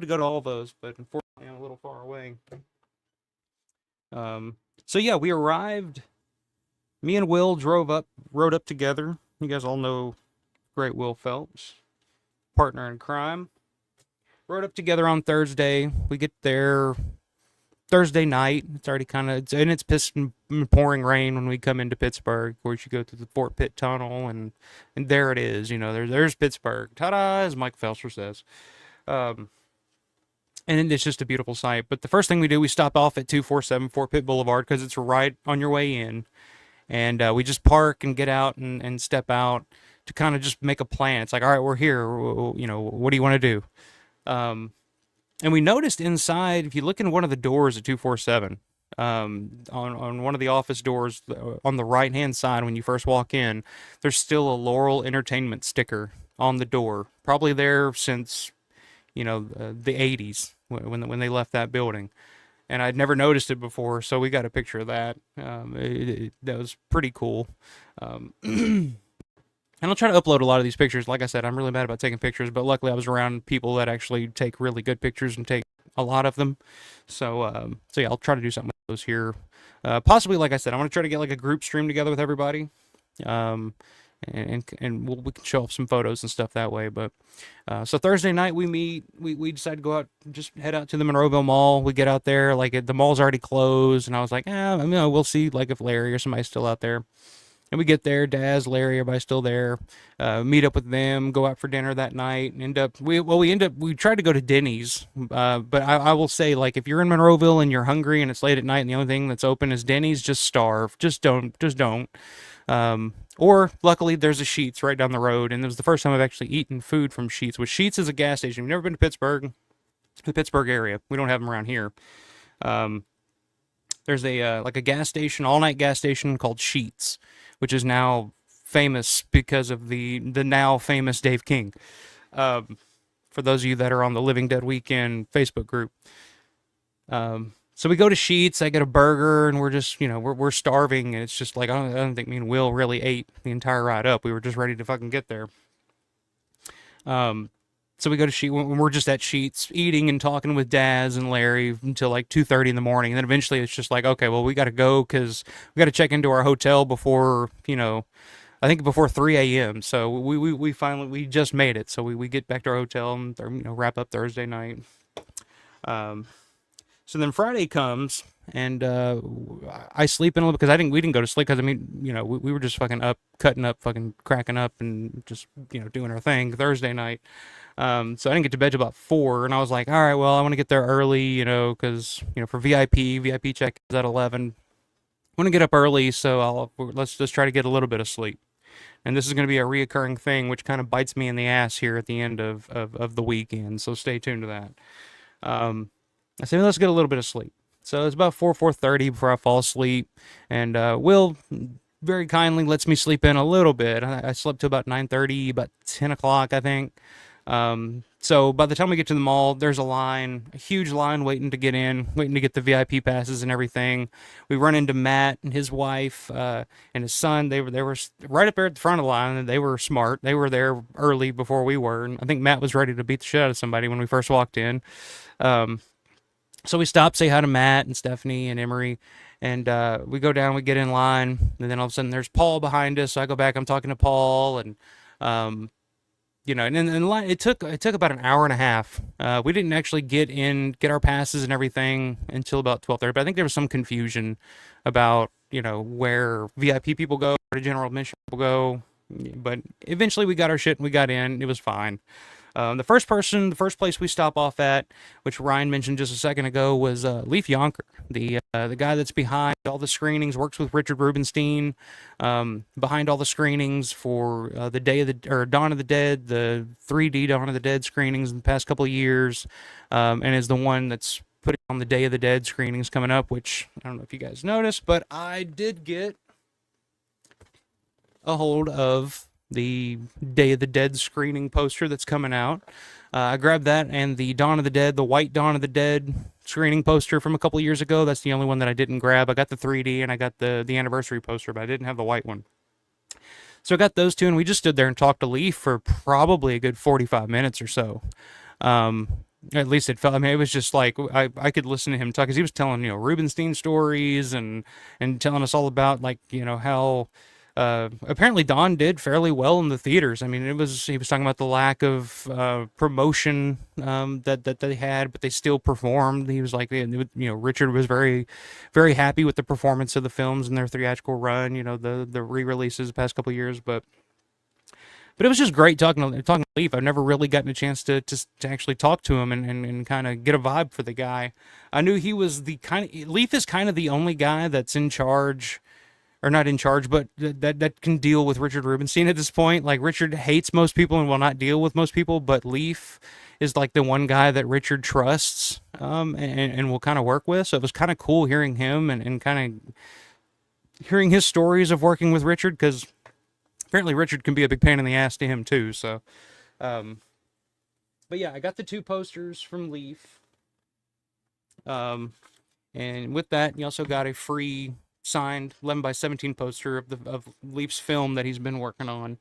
go to all those, but unfortunately I'm a little far away. So yeah, we arrived. Me and Will rode up together. You guys all know great Will Phelps, partner in crime. Rode up together on Thursday. We get there Thursday night. It's already it's pissing and pouring rain when we come into Pittsburgh. Of course, you go through the Fort Pitt Tunnel, and there it is. There's Pittsburgh. Ta-da, as Mike Felser says. And it's just a beautiful sight. But the first thing we do, we stop off at 247 Fort Pitt Boulevard because it's right on your way in. And we just park and get out and step out to kind of just make a plan. It's like, all right, we're here. What do you want to do? And we noticed inside, if you look in one of the doors at 247, on one of the office doors on the right-hand side when you first walk in, there's still a Laurel Entertainment sticker on the door. Probably there since, the 80s when they left that building. And I'd never noticed it before, so we got a picture of that. That was pretty cool. And I'll try to upload a lot of these pictures. Like I said, I'm really bad about taking pictures, but luckily I was around people that actually take really good pictures and take a lot of them. So yeah, I'll try to do something with those here. Possibly, like I said, I want to try to get like a group stream together with everybody. And we can show off some photos and stuff that way. But so Thursday night we meet. We decide to go out, just head out to the Monroeville Mall. We get out there, like the mall's already closed, and I was like, we'll see, like if Larry or somebody's still out there. And we get there, Daz, Larry, everybody's still there. Meet up with them, go out for dinner that night, and we tried to go to Denny's, but I will say, like, if you're in Monroeville and you're hungry and it's late at night and the only thing that's open is Denny's, just starve. Just don't. Or luckily, there's a Sheets right down the road, and it was the first time I've actually eaten food from Sheets. Which Sheets is a gas station. You've never been to Pittsburgh, the Pittsburgh area. We don't have them around here. Um, there's a like a gas station, all night gas station called Sheets, which is now famous because of the now famous Dave King. Um, for those of you that are on the Living Dead Weekend Facebook group. So we go to Sheets. I get a burger, and we're just, we're starving, and it's just like I don't think me and Will really ate the entire ride up. We were just ready to fucking get there. Um, so we go to Sheets. When we're just at Sheets, eating and talking with Daz and Larry until like 2:30 in the morning, and then eventually it's just like, okay, well we got to go because we got to check into our hotel before, I think before 3 a.m. So we finally we just made it. So we get back to our hotel and wrap up Thursday night. Um, So then Friday comes, and I sleep in a little because we didn't go to sleep because we were just fucking up, cutting up, fucking cracking up, and just doing our thing Thursday night. So I didn't get to bed till about 4, and I was like, all right, well I want to get there early, because for VIP check is at 11. I want to get up early, so let's just try to get a little bit of sleep. And this is going to be a reoccurring thing, which kind of bites me in the ass here at the end of the weekend. So stay tuned to that. Um, I said, let's get a little bit of sleep. So it's about 4:30 before I fall asleep, and Will very kindly lets me sleep in a little bit. I slept till about 9:30, about 10 o'clock, I think. So by the time we get to the mall, there's a huge line waiting to get in, waiting to get the VIP passes and everything. We run into Matt and his wife and his son. They were right up there at the front of the line, and they were smart. They were there early before we were, and I think Matt was ready to beat the shit out of somebody when we first walked in. Um, so we stop, say hi to Matt and Stephanie and Emery, and we go down, we get in line, and then all of a sudden there's Paul behind us. So I go back, I'm talking to Paul, and um, and then in line, it took about an hour and a half. We didn't actually get our passes and everything until about 12:30. But I think there was some confusion about where VIP people go, where general admission people go. But eventually we got our shit and we got in. It was fine. The first place we stop off at, which Ryan mentioned just a second ago, was Leaf Yonker, the guy that's behind all the screenings, works with Richard Rubenstein, behind all the screenings for the Dawn of the Dead, the 3D Dawn of the Dead screenings in the past couple of years, and is the one that's putting on the Day of the Dead screenings coming up. Which I don't know if you guys noticed, but I did get a hold of the Day of the Dead screening poster that's coming out. I grabbed that and the Dawn of the Dead, the white Dawn of the Dead screening poster from a couple of years ago. That's the only one that I didn't grab. I got the 3D and I got the anniversary poster, but I didn't have the white one. So I got those two, and we just stood there and talked to Leaf for probably a good 45 minutes or so. Um, at least it felt. I mean, it was just like I could listen to him talk because he was telling Rubenstein stories and telling us all about like how apparently Don did fairly well in the theaters. I mean, he was talking about the lack of promotion that they had, but they still performed. He was like, Richard was very, very happy with the performance of the films in their theatrical run. The re-releases the past couple of years, but it was just great talking to Leaf. I've never really gotten a chance to actually talk to him and kind of get a vibe for the guy. I knew he was Leaf is kind of the only guy that's in charge, or not in charge, but that can deal with Richard Rubenstein at this point. Like, Richard hates most people and will not deal with most people, but Leaf is like the one guy that Richard trusts, and will kind of work with. So it was kind of cool hearing him and kind of hearing his stories of working with Richard, because apparently Richard can be a big pain in the ass to him too. So, but yeah, I got the two posters from Leaf. And with that, you also got a free signed 11 by 17 poster of Leaf's film that he's been working on.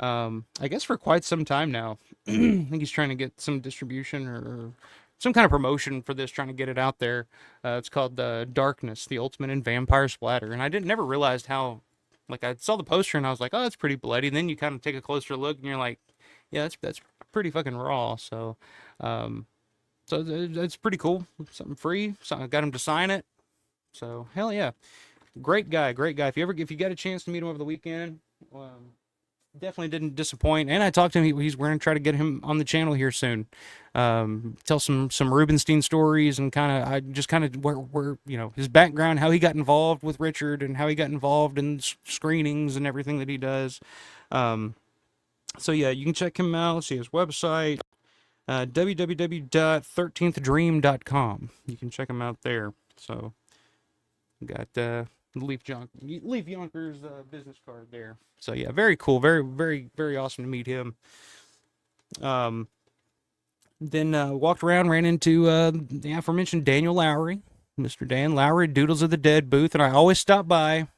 I guess for quite some time now. I think he's trying to get some distribution or some kind of promotion for this, trying to get it out there. It's called Darkness, the Ultimate in Vampire Splatter. And I never realized how, like, I saw the poster and I was like, oh, that's pretty bloody. And then you kind of take a closer look and you're like, yeah, that's pretty fucking raw. So, so it's pretty cool. Something free. So I got him to sign it. So hell yeah, great guy, great guy. If you get a chance to meet him over the weekend, definitely didn't disappoint. And I talked to him. We're going to try to get him on the channel here soon. Tell some Rubenstein stories and kind of where his background, how he got involved with Richard, and how he got involved in screenings and everything that he does. Um, so yeah, you can check him out. See his website, www.13thdream.com. You can check him out there. So got Leaf Yonkers business card there. So yeah, very cool, very awesome to meet him. Um, then walked around, ran into the aforementioned Daniel Lowry, Mr. Dan Lowry, Doodles of the Dead booth, and I always stop by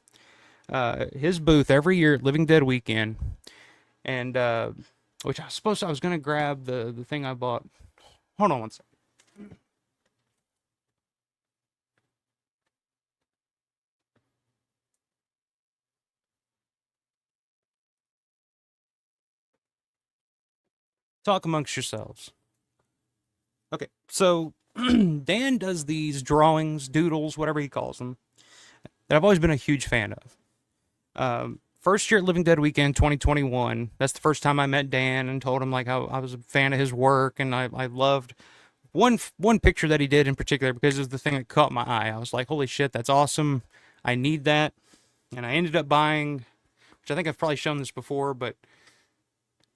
his booth every year at Living Dead weekend, and which I suppose I was gonna grab the thing I bought. Hold on one second. Talk amongst yourselves. Okay, so Dan does these drawings, doodles, whatever he calls them, that I've always been a huge fan of. First year at Living Dead Weekend 2021, that's the first time I met Dan and told him like how I was a fan of his work, and I loved one picture that he did in particular because it was the thing that caught my eye. I was like, holy shit, that's awesome. I need that. And I ended up buying, which I think I've probably shown this before, but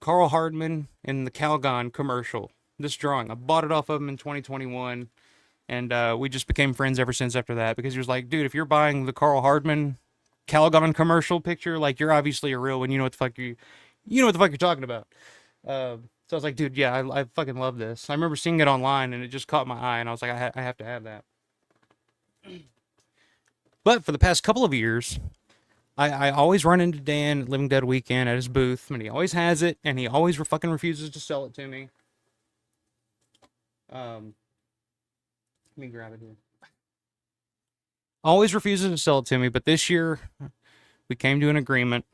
Carl Hardman in the Calgon commercial. This drawing, I bought it off of him in 2021, and we just became friends ever since after that because he was like, dude, if you're buying the Carl Hardman Calgon commercial picture, like you're obviously a real one. You know what the fuck you know what the fuck you're talking about. So I was like, dude, yeah, I fucking love this. I remember seeing it online and it just caught my eye, and I was like, I have to have that. But for the past couple of years, I always run into Dan at Living Dead Weekend at his booth, and he always has it, and he always fucking refuses to sell it to me. Um, Let me grab it here. Always refuses to sell it to me, but this year we came to an agreement,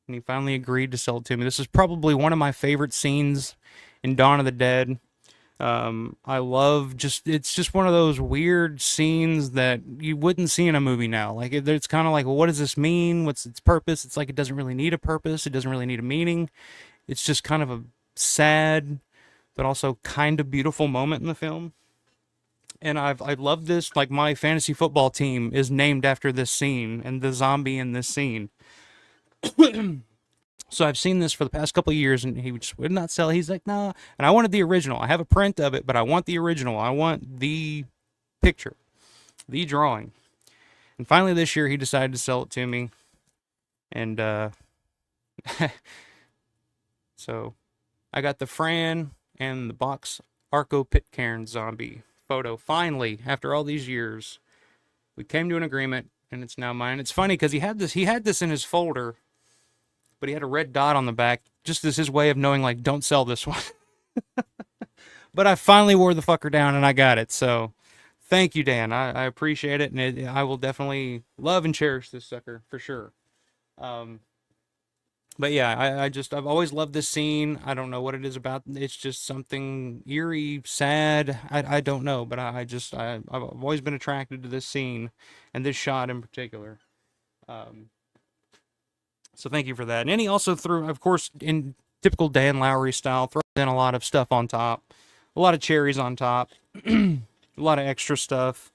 and he finally agreed to sell it to me. This is probably one of my favorite scenes in Dawn of the Dead. I love it's just one of those weird scenes that you wouldn't see in a movie now. Like it's kind of like, well, what does this mean? What's its purpose? It's like it doesn't really need a purpose. It doesn't really need a meaning. It's just kind of a sad, but also kind of beautiful moment in the film. And I love this. Like my fantasy football team is named after this scene and the zombie in this scene. So I've seen this for the past couple of years, and he just would not sell. He's like, nah. And I wanted the original. I have a print of it, but I want the original. I want the picture, the drawing. And finally, this year, he decided to sell it to me. And so I got the Fran and the box Arco Pitcairn zombie photo. Finally, after all these years, we came to an agreement, and it's now mine. It's funny because he had this in his folder, but he had a red dot on the back, just as his way of knowing, like, don't sell this one. But I finally wore the fucker down, and I got it. So thank you, Dan. I appreciate it, and I will definitely love and cherish this sucker for sure. But yeah, I've always loved this scene. I don't know what it is about. It's just something eerie, sad. I don't know, but I've always been attracted to this scene and this shot in particular. Um, So thank you for that. And then he also threw, of course, in typical Dan Lowry style, throws in a lot of stuff on top, a lot of cherries on top, a lot of extra stuff.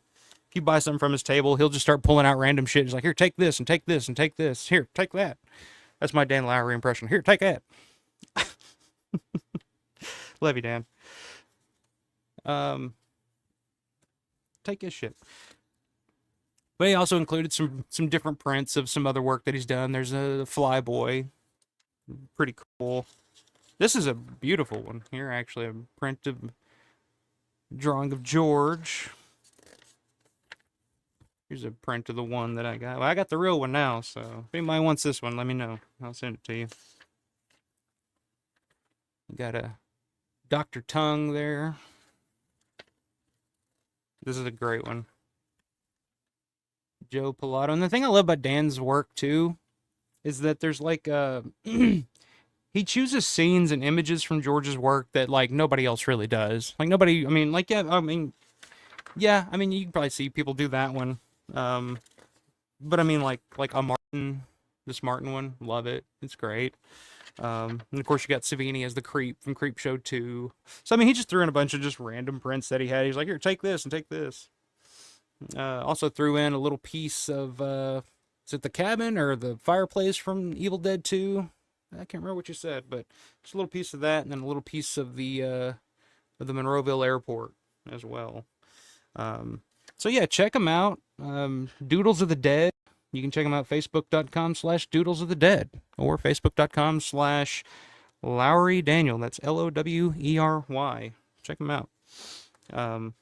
If you buy something from his table, he'll just start pulling out random shit. He's like, here, take this and take this and take this. Here, take that. That's my Dan Lowry impression. Here, take that. Love you, Dan. Um, Take his shit. But he also included some different prints of some other work that he's done. There's a Flyboy, pretty cool. This is a beautiful one here, actually, a print of drawing of George. Here's a print of the one that I got. Well, I got the real one now, so if anybody wants this one, let me know. I'll send it to you. Got a Dr. Tongue there. This is a great one. Joe Pilato. And the thing I love about Dan's work, too, is that there's like he chooses scenes and images from George's work that like nobody else really does. Like nobody, I mean, like, yeah, I mean, you can probably see people do that one. But I mean, like a Martin, This Martin one, love it. It's great. And of course, you got Savini as the Creep from Creep Show 2. So, I mean, he just threw in a bunch of just random prints that he had. He's like, here, take this and take this. Also threw in a little piece of, is it the cabin or the fireplace from Evil Dead 2? I can't remember what you said, but just a little piece of that, and then a little piece of the Monroeville Airport as well. So yeah, check them out. Doodles of the Dead. You can check them out, facebook.com/Doodles of the Dead, or facebook.com/Lowery Daniel. That's Lowery. Check them out. Now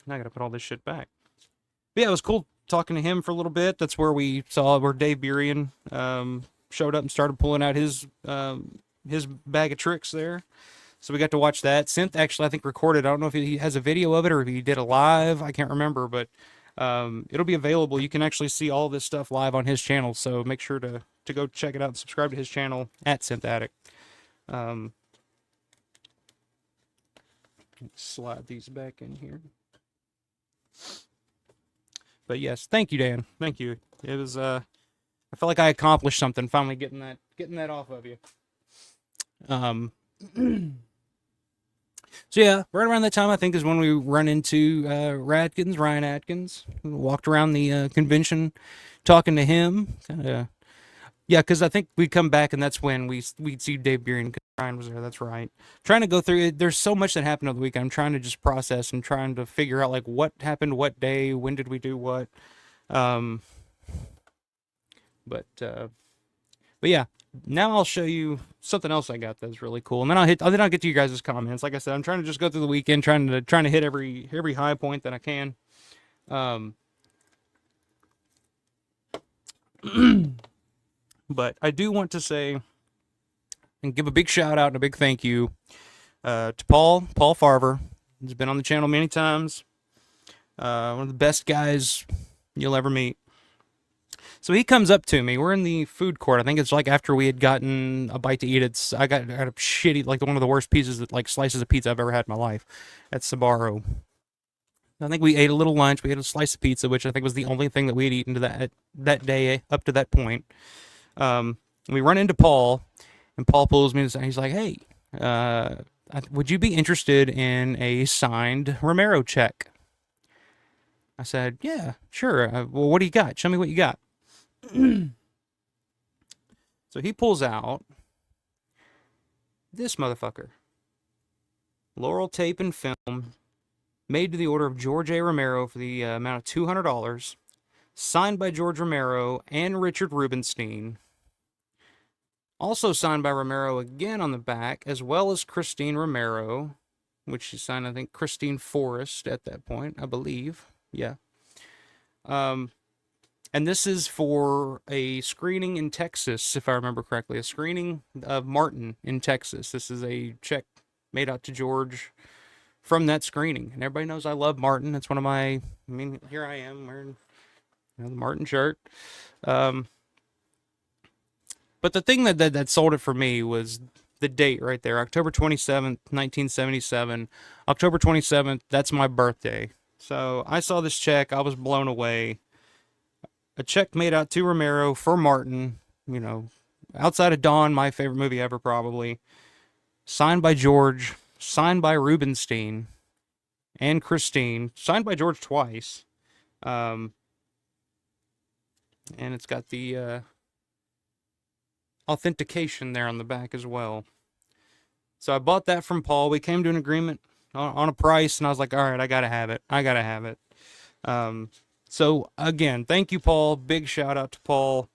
I gotta put all this shit back. But yeah, it was cool talking to him for a little bit. That's where we saw where Dave Burian showed up and started pulling out his bag of tricks there. So we got to watch that. Synth actually, I think, recorded. I don't know if he has a video of it or if he did a live. I can't remember, but it'll be available. You can actually see all this stuff live on his channel. So make sure to go check it out and subscribe to his channel at Synth Addict. Slide these back in here. But yes, thank you, Dan. Thank you. It was I felt like I accomplished something finally getting that off of you. So yeah, right around that time I think is when we run into Ryan Atkins. We walked around the convention talking to him. Yeah, because I think we come back and that's when we'd see Dave Burian because Ryan was there. That's right. Trying to go through it. There's so much that happened over the weekend. I'm trying to just process and trying to figure out like what happened, what day, when did we do what. But yeah, now I'll show you something else I got that's really cool, and then I'll get to you guys' comments. Like I said, I'm trying to just go through the weekend, trying to hit every high point that I can. But I do want to say and give a big shout out and a big thank you to Paul Farver. He's been on the channel many times. One of the best guys you'll ever meet. So he comes up to me. We're in the food court. I think it's like after we had gotten a bite to eat. I got a shitty, like one of the worst pieces, like slices of pizza I've ever had in my life at Sbarro. I think we ate a little lunch. We ate a slice of pizza, which I think was the only thing that we had eaten that day up to that point. We run into Paul, and Paul pulls me aside. He's like, "Hey, would you be interested in a signed Romero check?" I said, "Yeah, sure. Well, what do you got? Show me what you got." So he pulls out this motherfucker. Laurel tape and film, made to the order of George A. Romero for the amount of $200, signed by George Romero and Richard Rubenstein. Also signed by Romero again on the back, as well as Christine Romero, which she signed, I think, Christine Forrest at that point, I believe. Yeah. And this is for a screening in Texas, if I remember correctly. A screening of Martin in Texas. This is a check made out to George from that screening. And everybody knows I love Martin. It's one of my... I mean, here I am wearing the Martin shirt. But the thing that sold it for me was the date right there. October 27th, 1977. October 27th, that's my birthday. So I saw this check. I was blown away. A check made out to Romero for Martin, you know, outside of Dawn, my favorite movie ever probably. Signed by George, signed by Rubenstein and Christine, signed by George twice. And it's got the authentication there on the back as well. So I bought that from Paul. We came to an agreement on a price, and I was like, all right, I gotta have it. I gotta have it. So again, thank you, Paul. Big shout out to Paul.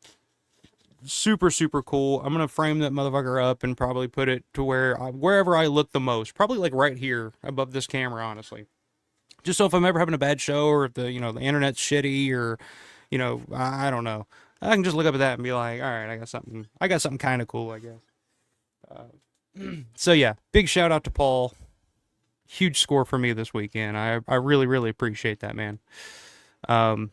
Super, super cool. I'm gonna frame that motherfucker up and probably put it to wherever I look the most. Probably like right here above this camera, honestly. Just so if I'm ever having a bad show, or if the internet's shitty, or I don't know, I can just look up at that and be like, all right, I got something kind of cool, I guess. So yeah, big shout out to Paul. Huge score for me this weekend. I really, really appreciate that, man. All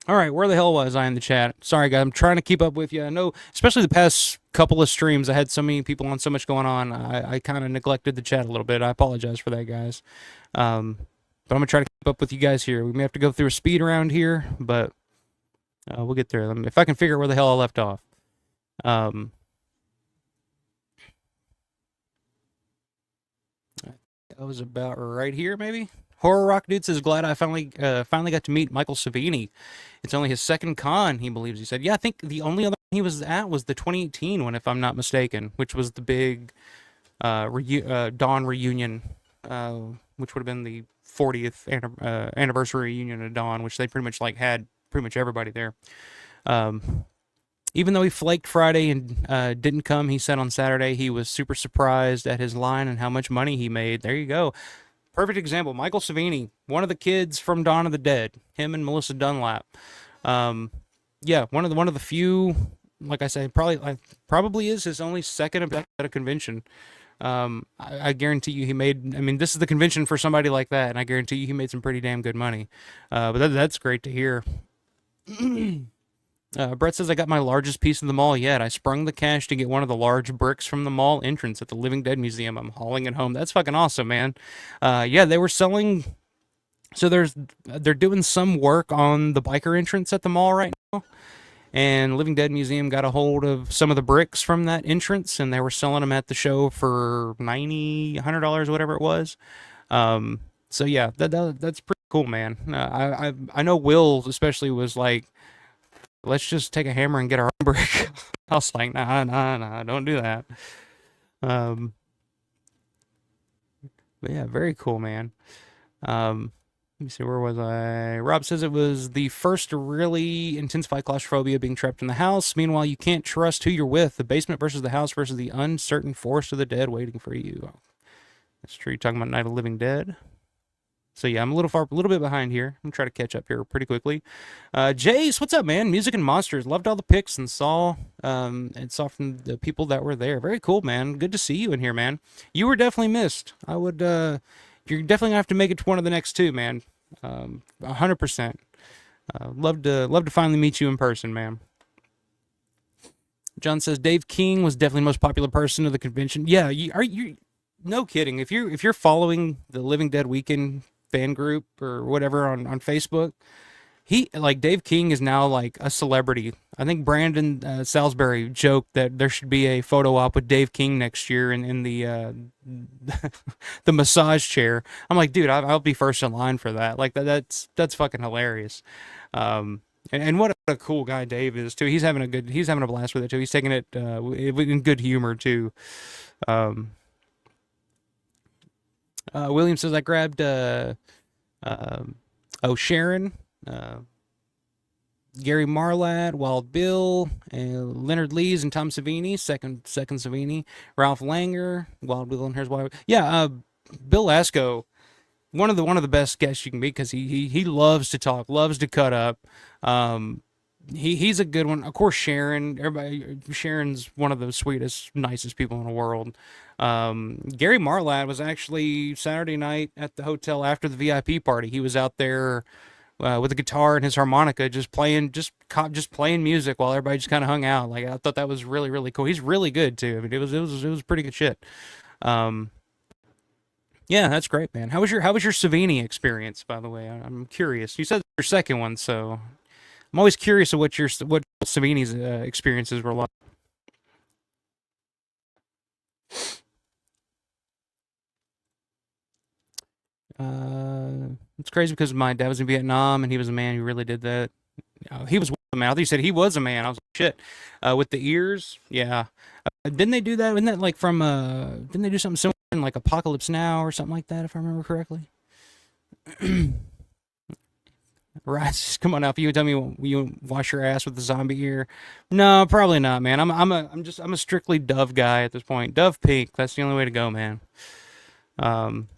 right, where the hell was I in the chat? Sorry, guys, I'm trying to keep up with you. I know, especially the past couple of streams, I had so many people on, so much going on. I kind of neglected the chat a little bit. I apologize for that, guys. But I'm going to try to keep up with you guys here. We may have to go through a speed round here, but We'll get there. If I can figure out where the hell I left off. Um, that was about right here, maybe. Horror Rock Dude says, "Glad I finally got to meet Michael Savini. It's only his second con, he believes." He said, "Yeah, I think the only other one he was at was the 2018 one, if I'm not mistaken, which was the big Dawn reunion, uh, which would have been the 40th anniversary reunion of Dawn, which they pretty much like had pretty much everybody there. Um, Even though he flaked Friday and didn't come, he said on Saturday he was super surprised at his line and how much money he made. There you go. Perfect example. Michael Savini, one of the kids from Dawn of the Dead, him and Melissa Dunlap. Um, yeah, one of the few. Like I said, probably is his only second appearance at a convention. I guarantee you he made. I mean, this is the convention for somebody like that, and I guarantee you he made some pretty damn good money. But that's great to hear. Brett says, "I got my largest piece of the mall yet. I sprung the cash to get one of the large bricks from the mall entrance at the Living Dead Museum. I'm hauling it home." That's fucking awesome, man. Yeah, they were selling. So they're doing some work on the biker entrance at the mall right now, and Living Dead Museum got a hold of some of the bricks from that entrance, and they were selling them at the show for $90, $100, whatever it was. So yeah, that's pretty cool, man. I know Will especially was like, let's just take a hammer and get our own brick. I was like, nah, don't do that. Um, but yeah, very cool, man. Let me see, where was I? Rob says it was the first to really intensify claustrophobia being trapped in the house. Meanwhile, you can't trust who you're with. The basement versus the house versus the uncertain forest of the dead waiting for you. That's true. You're talking about Night of the Living Dead. So yeah, I'm a little bit behind here. I'm gonna try to catch up here pretty quickly. Jace, what's up, man? Music and Monsters. Loved all the pics and saw from the people that were there. Very cool, man. Good to see you in here, man. You were definitely missed. You're definitely gonna have to make it to one of the next two, man. 100%. Love to finally meet you in person, man. John says Dave King was definitely the most popular person of the convention. Yeah, you no kidding. If you're following the Living Dead Weekend fan group or whatever on Facebook, he like Dave King is now like a celebrity. I think Brandon Salisbury joked that there should be a photo op with Dave King next year in the the massage chair. I'm like, dude, I'll be first in line for that. Like that's fucking hilarious. And what a cool guy Dave is too. He's having a blast with it too. He's taking it in good humor too. Um, William says I grabbed um Sharon. Uh, Gary Marlatt, Wild Bill, Leonard Lees, and Tom Savini. Second Savini, Ralph Langer, Wild Bill, and here's why. Yeah, Bill Lasco, one of the best guests you can meet because he loves to talk, loves to cut up. Um, he's a good one. Of course, Sharon's one of the sweetest, nicest people in the world. Gary Marlatt was actually Saturday night at the hotel after the VIP party. He was out there with a guitar and his harmonica, just playing music while everybody just kind of hung out. Like I thought that was really really cool. He's really good too. I mean, it was pretty good shit. Um, yeah, that's great, man. How was your Savini experience, by the way? I'm curious. You said your second one, so I'm always curious of what Savini's experiences were like. It's crazy because my dad was in Vietnam and he was a man who really did that. He was a man. I thought you said he was a man. I was like, shit. With the ears, yeah. Didn't they do that? Wasn't that like from? Didn't they do something similar in like Apocalypse Now or something like that? If I remember correctly. Right. Come on now. If you would tell me you wash your ass with the zombie ear, no, probably not, man. I'm a strictly Dove guy at this point. Dove Pink. That's the only way to go, man. Um,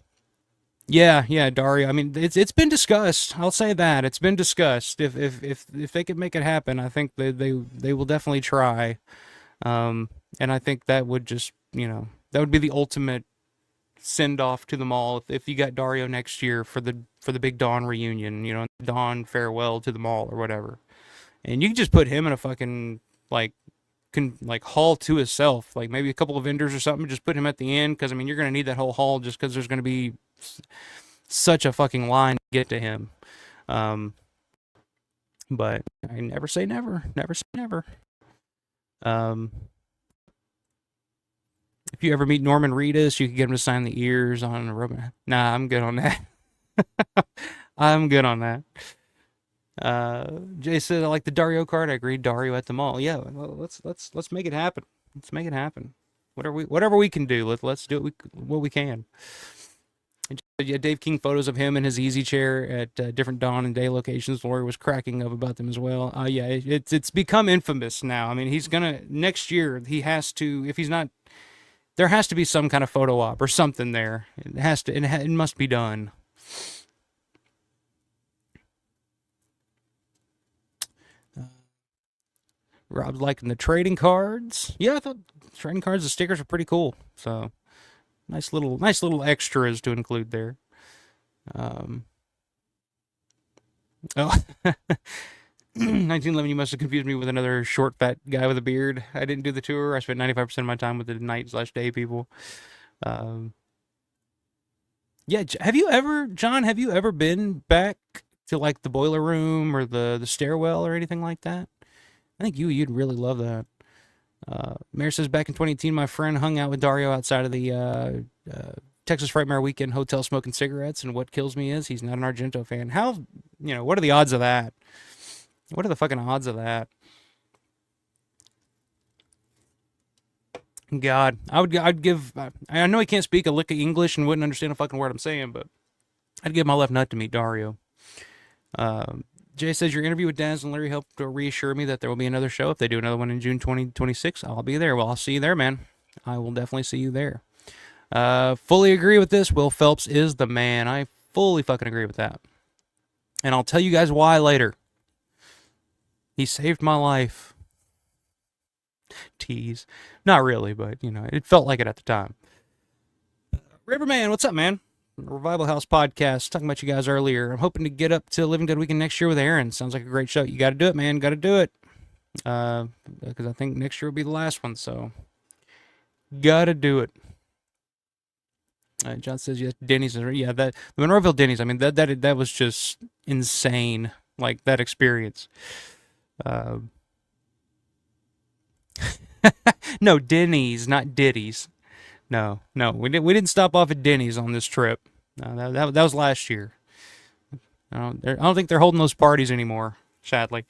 Yeah, yeah, Dario. I mean, it's been discussed. I'll say that it's been discussed. If they could make it happen, I think they will definitely try. And I think that would just that would be the ultimate send off to them all if you got Dario next year for the big Dawn reunion. Dawn farewell to the mall or whatever. And you can just put him in a fucking like hall to himself, like maybe a couple of vendors or something. Just put him at the end because I mean you're gonna need that whole hall just because there's gonna be such a fucking line to get to him. Um, but I never say never. Never say never. Um, if you ever meet Norman Reedus, you can get him to sign the ears on a rubber. Nah, I'm good on that. I'm good on that. Jay said I like the Dario card. I agree, Dario at the mall. Yeah, well, let's make it happen. Let's make it happen. Whatever we can do, let's do what we can. Yeah, Dave King photos of him in his easy chair at different dawn and day locations. Lori was cracking up about them as well. Yeah, it's become infamous now. I mean, he's gonna next year. He has to, if he's not, there has to be some kind of photo op or something there. It has to. It must be done. Rob's liking the trading cards. Yeah, I thought trading cards, the stickers are pretty cool. So nice little extras to include there. Oh, 1911, you must have confused me with another short, fat guy with a beard. I didn't do the tour. I spent 95% of my time with the night/day people. Um, yeah, have you ever, John, have you ever been back to like the boiler room or the stairwell or anything like that? I think you'd really love that. Mayor says back in 2018, my friend hung out with Dario outside of the Texas Frightmare Weekend hotel smoking cigarettes, and what kills me is he's not an Argento fan. How, what are the odds of that? What are the fucking odds of that? God, I'd give. I know he can't speak a lick of English and wouldn't understand a fucking word I'm saying, but I'd give my left nut to meet Dario. Jay says your interview with Daz and Larry helped to reassure me that there will be another show. If they do another one in June 2026, I'll be there. Well, I'll see you there, man. I will definitely see you there. Fully agree with this. Will Phelps is the man. I fully fucking agree with that. And I'll tell you guys why later. He saved my life. Tease. Not really, but, it felt like it at the time. Riverman, what's up, man? Revival House podcast, talking about you guys earlier. I'm hoping to get up to Living Dead Weekend next year with Aaron. Sounds like a great show. You got to do it, man. Got to do it. Because I think next year will be the last one, so got to do it. John says yes. Denny's, yeah. That the Monroeville Denny's. I mean, that was just insane. Like that experience. No, Denny's, not Diddy's. No, we didn't stop off at Denny's on this trip. No, that was last year. I don't think they're holding those parties anymore, sadly.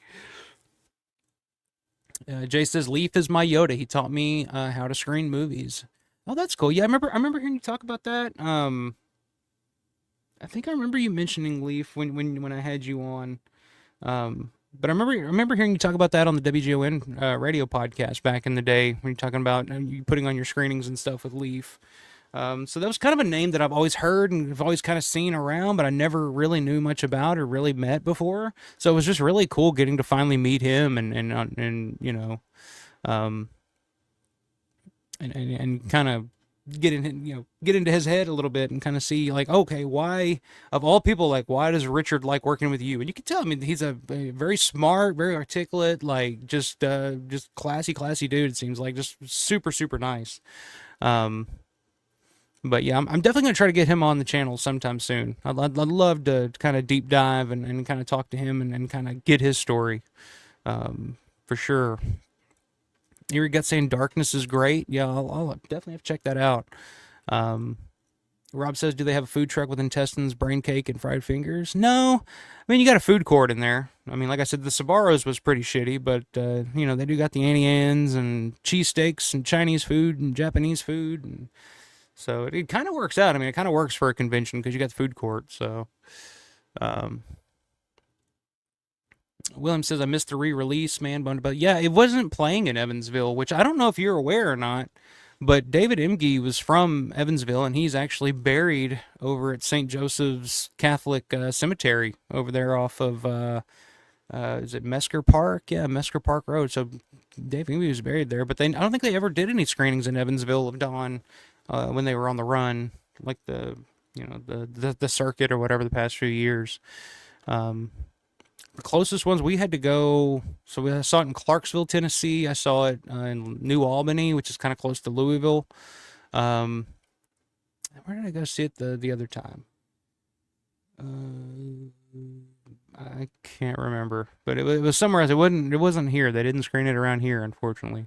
Jay says Leaf is my Yoda. He taught me how to screen movies. Oh, that's cool. Yeah, I remember hearing you talk about that. I think I remember you mentioning Leaf when I had you on. But I remember hearing you talk about that on the WGON radio podcast back in the day when you're talking about you putting on your screenings and stuff with Leaf. So that was kind of a name that I've always heard and I've always kind of seen around, but I never really knew much about or really met before. So it was just really cool getting to finally meet him and kind of get into his head a little bit and kind of see like, okay, why of all people, like, why does Richard like working with you? And you can tell, I mean, he's a very smart, very articulate, like just classy dude. It seems like just super, super nice. But yeah, I'm definitely going to try to get him on the channel sometime soon. I'd love to kind of deep dive and kind of talk to him and kind of get his story, for sure. Eerie Gut saying Darkness is great. Yeah, I'll definitely have to check that out. Rob says, do they have a food truck with intestines, brain cake, and fried fingers? No. I mean, you got a food court in there. I mean, like I said, the Sabaros was pretty shitty, but, they do got the Annie Ann's and cheesesteaks and Chinese food and Japanese food. And so it kind of works out. I mean, it kind of works for a convention because you got the food court. So, William says, I missed the re-release, man. But yeah, it wasn't playing in Evansville, which I don't know if you're aware or not, but David Imge was from Evansville, and he's actually buried over at St. Joseph's Catholic Cemetery over there off of, is it Mesker Park? Yeah, Mesker Park Road. So Dave Imge was buried there, but I don't think they ever did any screenings in Evansville of Dawn when they were on the run, like the circuit or whatever the past few years. The closest ones we had to go, so I saw it in Clarksville, Tennessee. I saw it in New Albany, which is kind of close to Louisville. Where did I go see it the other time? I can't remember, but it was somewhere else. It wasn't here. They didn't screen it around here, unfortunately.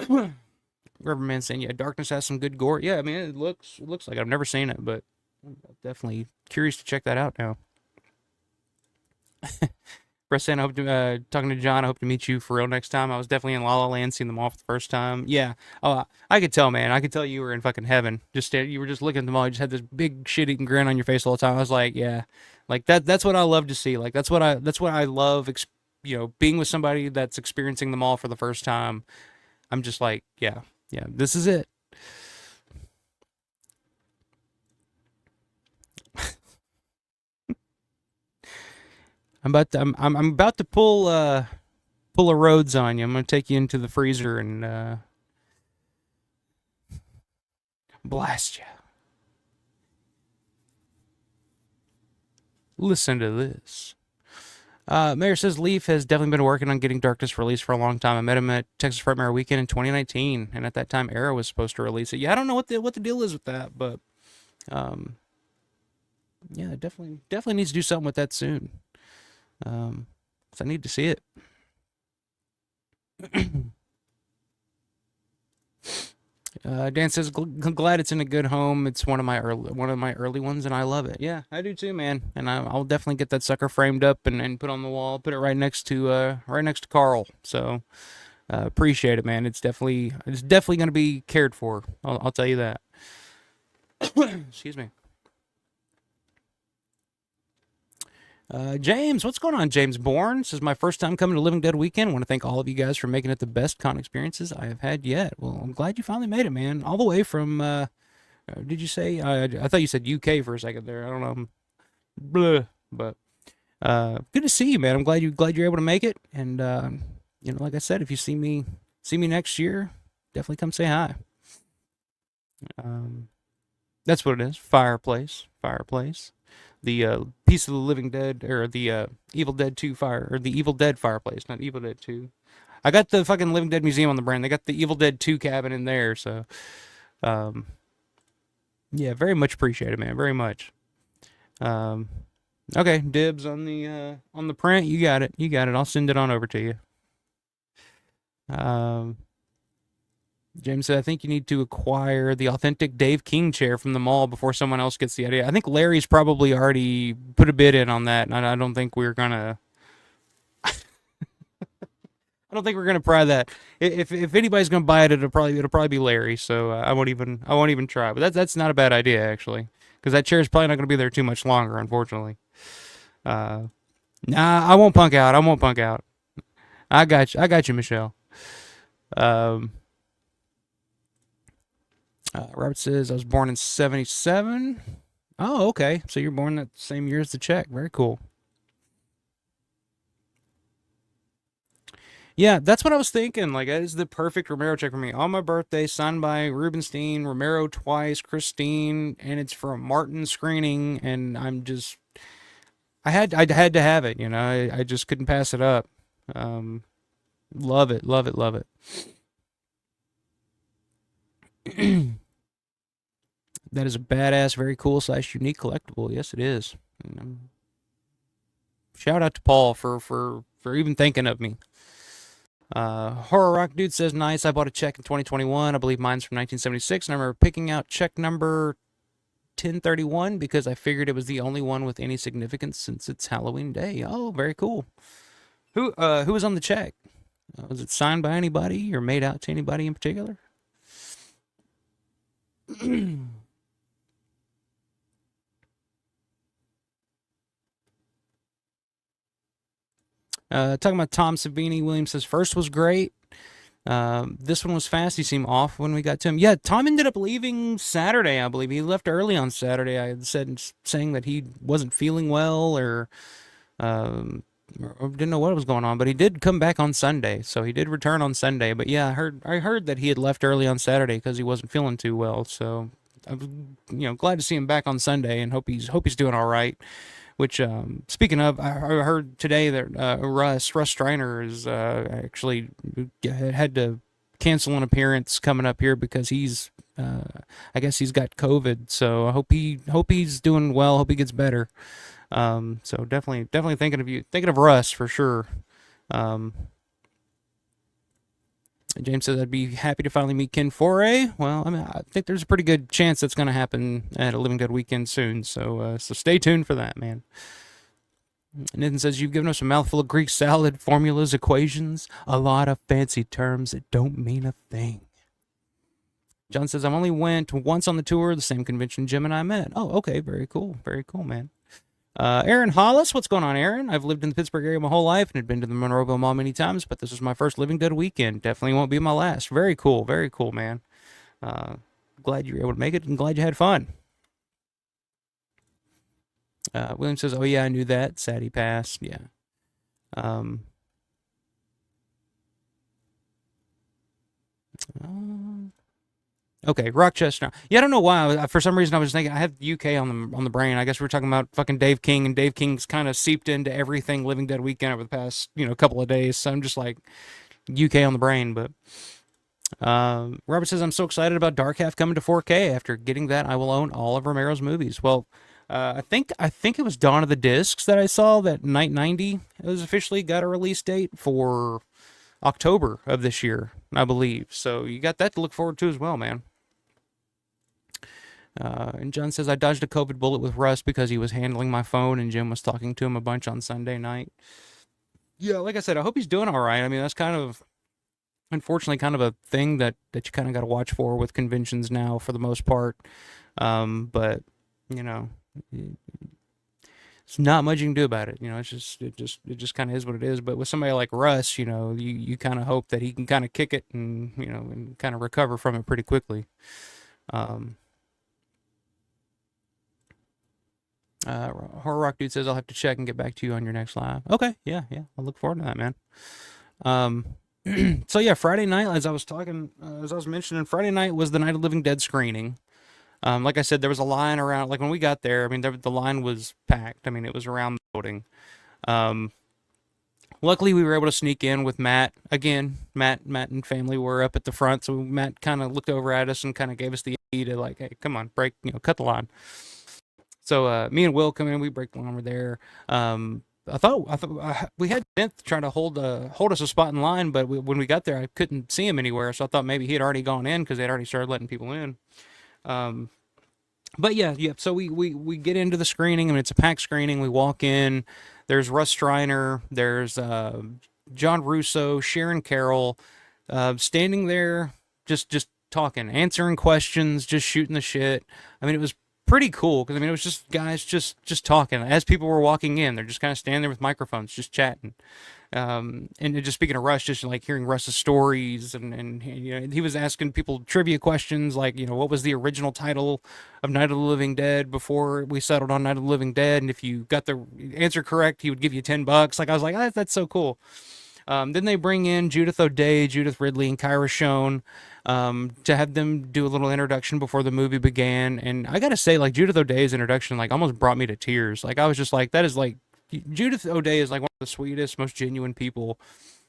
Rubberman saying, "Yeah, Darkness has some good gore." Yeah, I mean, it looks like I've never seen it, but I'm definitely curious to check that out now. Preston, I hope to talking to John. I hope to meet you for real next time. I was definitely in La La Land, seeing them all for the first time. Yeah. Oh, I could tell, man. I could tell you were in fucking heaven. You were just looking at them all. You just had this big shit-eating grin on your face all the time. I was like, yeah, like that. That's what I love to see. Like that's what I love. Being with somebody that's experiencing them all for the first time. I'm just like, yeah, yeah. This is it. I'm about to pull a Rhodes on you. I'm gonna take you into the freezer and blast you. Listen to this. Mayor says Leaf has definitely been working on getting Darkness released for a long time. I met him at Texas Frightmare Weekend in 2019, and at that time, Arrow was supposed to release it. Yeah, I don't know what the deal is with that, but um, yeah, definitely needs to do something with that soon. 'Cause I need to see it. Dan says, "Glad it's in a good home. It's one of my early ones, and I love it. Yeah, I do too, man. And I'll definitely get that sucker framed up and put on the wall. Put it right next to Carl. So appreciate it, man. It's definitely gonna be cared for. I'll tell you that. Excuse me. James, what's going on? James Bourne. This is my first time coming to Living Dead Weekend. I want to thank all of you guys for making it the best con experiences I have had yet. Well, I'm glad you finally made it, man. All the way from, did you say? I thought you said UK for a second there. I don't know. Blah. But good to see you, man. I'm glad you're able to make it. And like I said, if you see me next year, definitely come say hi. Um, that's what it is. Fireplace, fireplace. The piece of the Living Dead or the Evil Dead 2 fire or the Evil Dead fireplace, not Evil Dead 2. I got the fucking Living Dead Museum on the brand. They got the Evil Dead 2 cabin in there, so um, yeah, very much appreciated, man. Very much. Um, okay, dibs on the print. You got it. You got it. I'll send it on over to you. Um, James said, I think you need to acquire the authentic Dave King chair from the mall before someone else gets the idea. I think Larry's probably already put a bid in on that, and I don't think we're gonna. I don't think we're gonna pry that. If anybody's gonna buy it, it'll probably be Larry. So I won't even try. But that's not a bad idea actually, because that chair is probably not gonna be there too much longer, unfortunately. Uh, nah, I won't punk out. I won't punk out. I got you. I got you, Michelle. Um, Robert says I was born in '77. Oh, okay. So you're born that same year as the check. Very cool. Yeah, that's what I was thinking. Like, that is the perfect Romero check for me. On my birthday, signed by Rubenstein, Romero twice, Christine, and it's for a Martin screening. And I had to have it. I just couldn't pass it up. Um, love it, love it, love it. That is a badass, very cool slash unique collectible. Yes, it is. Shout out to Paul for even thinking of me. Horror Rock Dude says, nice. I bought a check in 2021. I believe mine's from 1976. And I remember picking out check number 1031 because I figured it was the only one with any significance since it's Halloween Day. Oh, very cool. Who was on the check? Was it signed by anybody or made out to anybody in particular? Talking about Tom Savini, Williams says first was great. This one was fast. He seemed off when we got to him. Yeah, Tom ended up leaving Saturday, I believe. He left early on Saturday. I had said saying that he wasn't feeling well um, or didn't know what was going on, but he did come back on Sunday. So he did return on Sunday. But yeah, I heard that he had left early on Saturday because he wasn't feeling too well. So I was glad to see him back on Sunday and hope he's doing all right. Which, speaking of, I heard today that Russ Streiner is actually had to cancel an appearance coming up here because I guess he's got COVID. So I hope he's doing well. Hope he gets better. So definitely thinking of you, thinking of Russ for sure. Um, James says I'd be happy to finally meet Ken Foray. Well, I mean, I think there's a pretty good chance that's going to happen at a Living Dead weekend soon. So stay tuned for that, man. Nathan says you've given us a mouthful of Greek salad, formulas, equations, a lot of fancy terms that don't mean a thing. John says I only went once on the tour, the same convention Jim and I met. Oh, okay, very cool, man. Aaron Hollis, what's going on, Aaron? I've lived in the Pittsburgh area my whole life and had been to the Monroeville Mall many times, but this was my first Living Dead weekend. Definitely won't be my last. Very cool, man. Uh, Glad you were able to make it and glad you had fun. William says, "Oh yeah, I knew that. Sad he passed. Yeah." Um, okay, Rochester. Yeah, I don't know why. For some reason, I was thinking I had UK on the brain. I guess we are talking about fucking Dave King, and Dave King's kind of seeped into everything Living Dead weekend over the past couple of days. So I'm just like UK on the brain. But Robert says I'm so excited about Dark Half coming to 4K. After getting that, I will own all of Romero's movies. Well, I think it was Dawn of the Discs that I saw that Night 90 has officially got a release date for October of this year, I believe. So you got that to look forward to as well, man. And John says I dodged a COVID bullet with Russ because he was handling my phone and Jim was talking to him a bunch on Sunday night. Yeah, like I said, I hope he's doing all right. I mean, that's kind of unfortunately kind of a thing that you kind of got to watch for with conventions now for the most part. But you know, it's not much you can do about it. It just kind of is what it is. But with somebody like Russ, you kind of hope that he can kind of kick it and kind of recover from it pretty quickly. Um, Horror Rock Dude says I'll have to check and get back to you on your next live. Okay, yeah, I'll look forward to that, man. Um, so yeah, Friday night, as I was mentioning, Friday night was the Night of Living Dead screening. Like I said, there was a line around, like when we got there, I mean, the line was packed. I mean, it was around the building. Um, Luckily, we were able to sneak in with Matt. Again, Matt and family were up at the front, so Matt kind of looked over at us and kind of gave us the E to like, hey, come on, cut the line. So me and Will come in, we break the line over there. I thought we had Bent trying to hold us a spot in line, but when we got there, I couldn't see him anywhere. So I thought maybe he had already gone in because they'd already started letting people in. Um, but yeah. So we get into the screening. I mean, it's a packed screening. We walk in. There's Russ Striner. There's John Russo, Sharon Carroll, standing there, just talking, answering questions, just shooting the shit. I mean, it was pretty cool because I mean, it was just guys just talking as people were walking in. They're just kind of standing there with microphones, just chatting. And just speaking of Russ, just like hearing Russ's stories, and he was asking people trivia questions like what was the original title of Night of the Living Dead before we settled on Night of the Living Dead, and if you got the answer correct, he would give you $10. Like I was like, that's so cool. Then they bring in Judith O'Dea, Judith Ridley, and Kyra Schoen to have them do a little introduction before the movie began. And I gotta say, like Judith O'Dea's introduction, like almost brought me to tears. Like I was just like, that is like Judith O'Dea is like one of the sweetest, most genuine people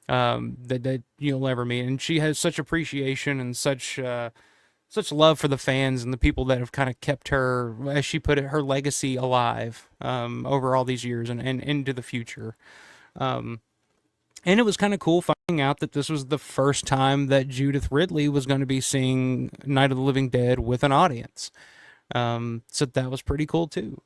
that you'll ever meet, and she has such appreciation and such love for the fans and the people that have kind of kept her, as she put it, her legacy alive over all these years and into the future. Um, and it was kind of cool finding out that this was the first time that Judith Ridley was going to be seeing Night of the Living Dead with an audience. So that was pretty cool too.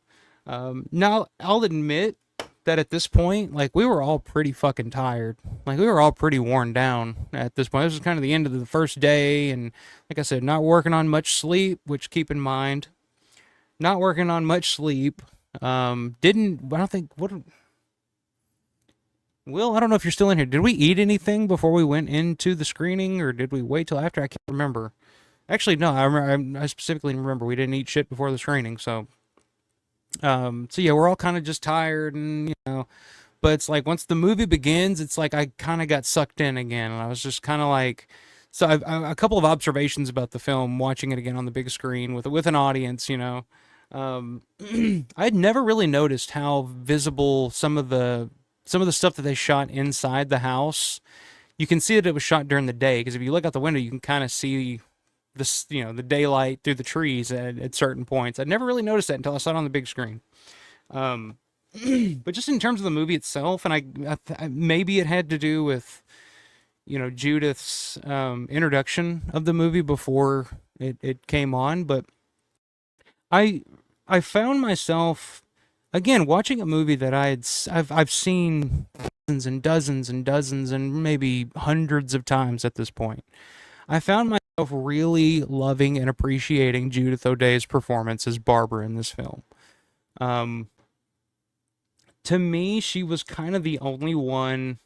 Now, I'll admit that at this point, like, we were all pretty fucking tired. Like, we were all pretty worn down at this point. This was kind of the end of the first day, and like I said, not working on much sleep, which keep in mind, not working on much sleep. I don't think, Will, I don't know if you're still in here. Did we eat anything before we went into the screening, or did we wait till after? I can't remember. Actually, no, I remember. I specifically remember we didn't eat shit before the screening. So yeah, we're all kind of just tired, and but it's like once the movie begins, it's like I kind of got sucked in again, and I was just kind of like, so a couple of observations about the film, watching it again on the big screen with an audience. I'd never really noticed how visible some of the stuff that they shot inside the house. You can see that it was shot during the day because if you look out the window, you can kind of see this, the daylight through the trees at certain points. I'd never really noticed that until I saw it on the big screen. But just in terms of the movie itself, and maybe it had to do with Judith's introduction of the movie before it came on, but I I found myself again watching a movie that I've seen dozens and dozens and dozens and maybe hundreds of times at this point. I found myself really loving and appreciating Judith O'Dea's performance as Barbara in this film. Um, to me, she was kind of the only one.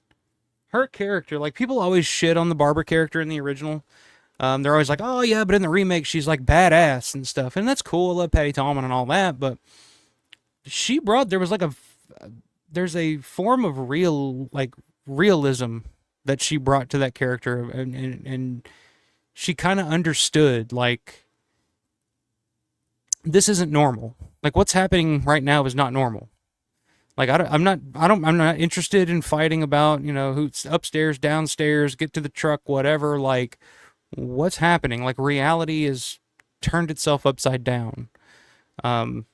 Her character, like people always shit on the Barbara character in the original. They're always like, "Oh yeah," but in the remake, she's like badass and stuff, and that's cool. I love Patty Tallman and all that, but there was like there's a form of realism that she brought to that character, and she kind of understood like this isn't normal. Like what's happening right now is not normal. Like I'm not interested in fighting about who's upstairs, downstairs, get to the truck, whatever. Like what's happening? Like reality is turned itself upside down. Um,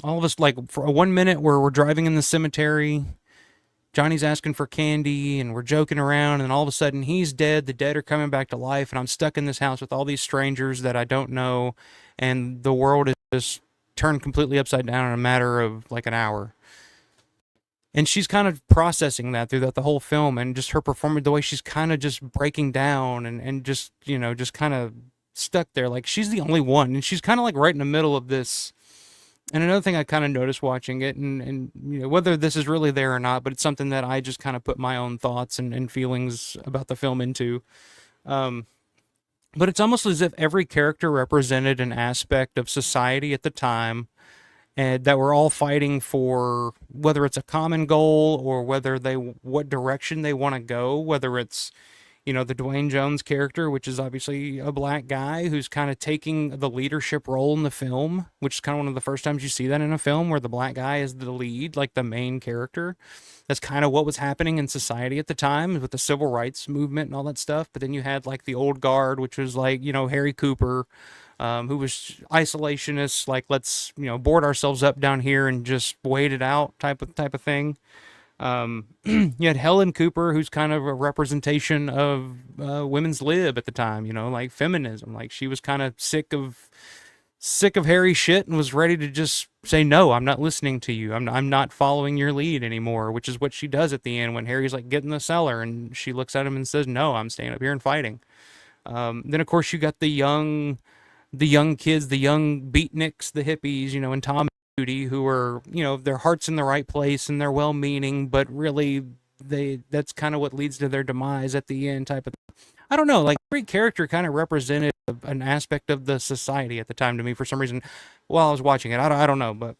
all of us like for a 1 minute where we're driving in the cemetery, Johnny's asking for candy and we're joking around, and all of a sudden he's dead. The dead are coming back to life, and I'm stuck in this house with all these strangers that I don't know, and the world is just turned completely upside down in a matter of like an hour. And she's kind of processing that throughout the whole film, and just her performance, the way she's kind of just breaking down and just just kind of stuck there. Like she's the only one, and she's kind of like right in the middle of this. And another thing I kind of noticed watching it, and whether this is really there or not, but it's something that I just kind of put my own thoughts and feelings about the film into. Um, but it's almost as if every character represented an aspect of society at the time, and that we're all fighting for, whether it's a common goal or whether what direction they want to go, whether it's the Dwayne Jones character, which is obviously a black guy who's kind of taking the leadership role in the film, which is kind of one of the first times you see that in a film where the black guy is the lead, like the main character. That's kind of what was happening in society at the time with the civil rights movement and all that stuff. But then you had like the old guard, which was like, Harry Cooper, who was isolationist, like let's, board ourselves up down here and just wait it out type of thing. You had Helen Cooper, who's kind of a representation of women's lib at the time, like feminism. Like she was kind of sick of Harry shit and was ready to just say, no, I'm not listening to you. I'm not following your lead anymore, which is what she does at the end when Harry's like, get in the cellar, and she looks at him and says, no, I'm staying up here and fighting. Then of course you got the young kids, the young beatniks, the hippies, and Tom and Judy, who are, their heart's in the right place and they're well-meaning, but really that's kind of what leads to their demise at the end type of. I don't know, like every character kind of represented an aspect of the society at the time to me for some reason while I was watching it. I don't know, but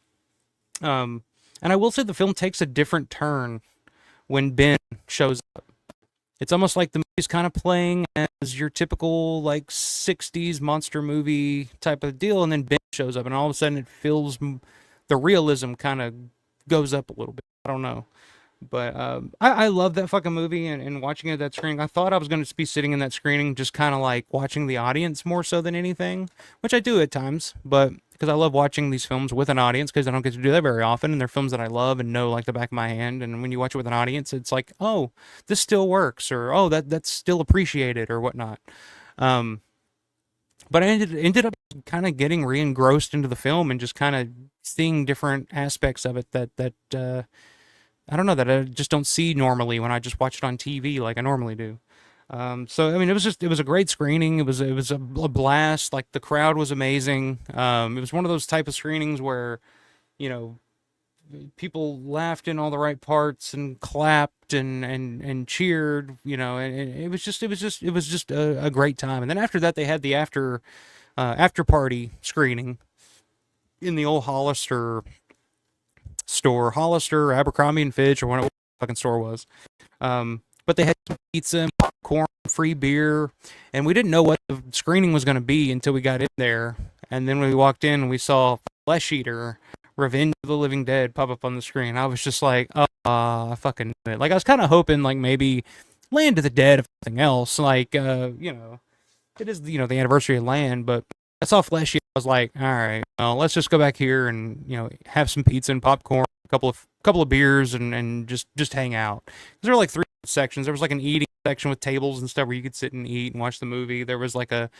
and I will say the film takes a different turn when Ben shows up. It's almost like the movie's kind of playing as your typical like 60s monster movie type of deal, and then Ben shows up and all of a sudden it feels the realism kind of goes up a little bit. I don't know. But I love that fucking movie, and watching it at that screening, I thought I was going to be sitting in that screening just kind of like watching the audience more so than anything, which I do at times, but because I love watching these films with an audience because I don't get to do that very often, and they're films that I love and know like the back of my hand, and when you watch it with an audience, it's like, oh, this still works, or oh, that's still appreciated, or whatnot. Um, but I ended up kind of getting re-engrossed into the film and just kind of seeing different aspects of it that I don't know, that I just don't see normally when I just watch it on TV like I normally do. So I mean, it was a great screening. It was a blast. Like the crowd was amazing. It was one of those type of screenings where you know people laughed in all the right parts and clapped and cheered. And it was just a great time. And then after that, they had the after party screening in the old Hollister store, Hollister, Abercrombie and Fitch, or whatever the fucking store was. But they had some pizza and popcorn, free beer, and we didn't know what the screening was going to be until we got in there. And then when we walked in, we saw Flesh Eater, Revenge of the Living Dead pop up on the screen. I was just like, oh, I fucking knew it. Like I was kind of hoping, like maybe Land of the Dead, if nothing else. Like, it is the anniversary of Land, but I saw Flesh Eater. I was like, all right, well, let's just go back here and have some pizza and popcorn a couple of beers and just hang out. 'Cause there were like three sections. There was like an eating section with tables and stuff where you could sit and eat and watch the movie. There was like a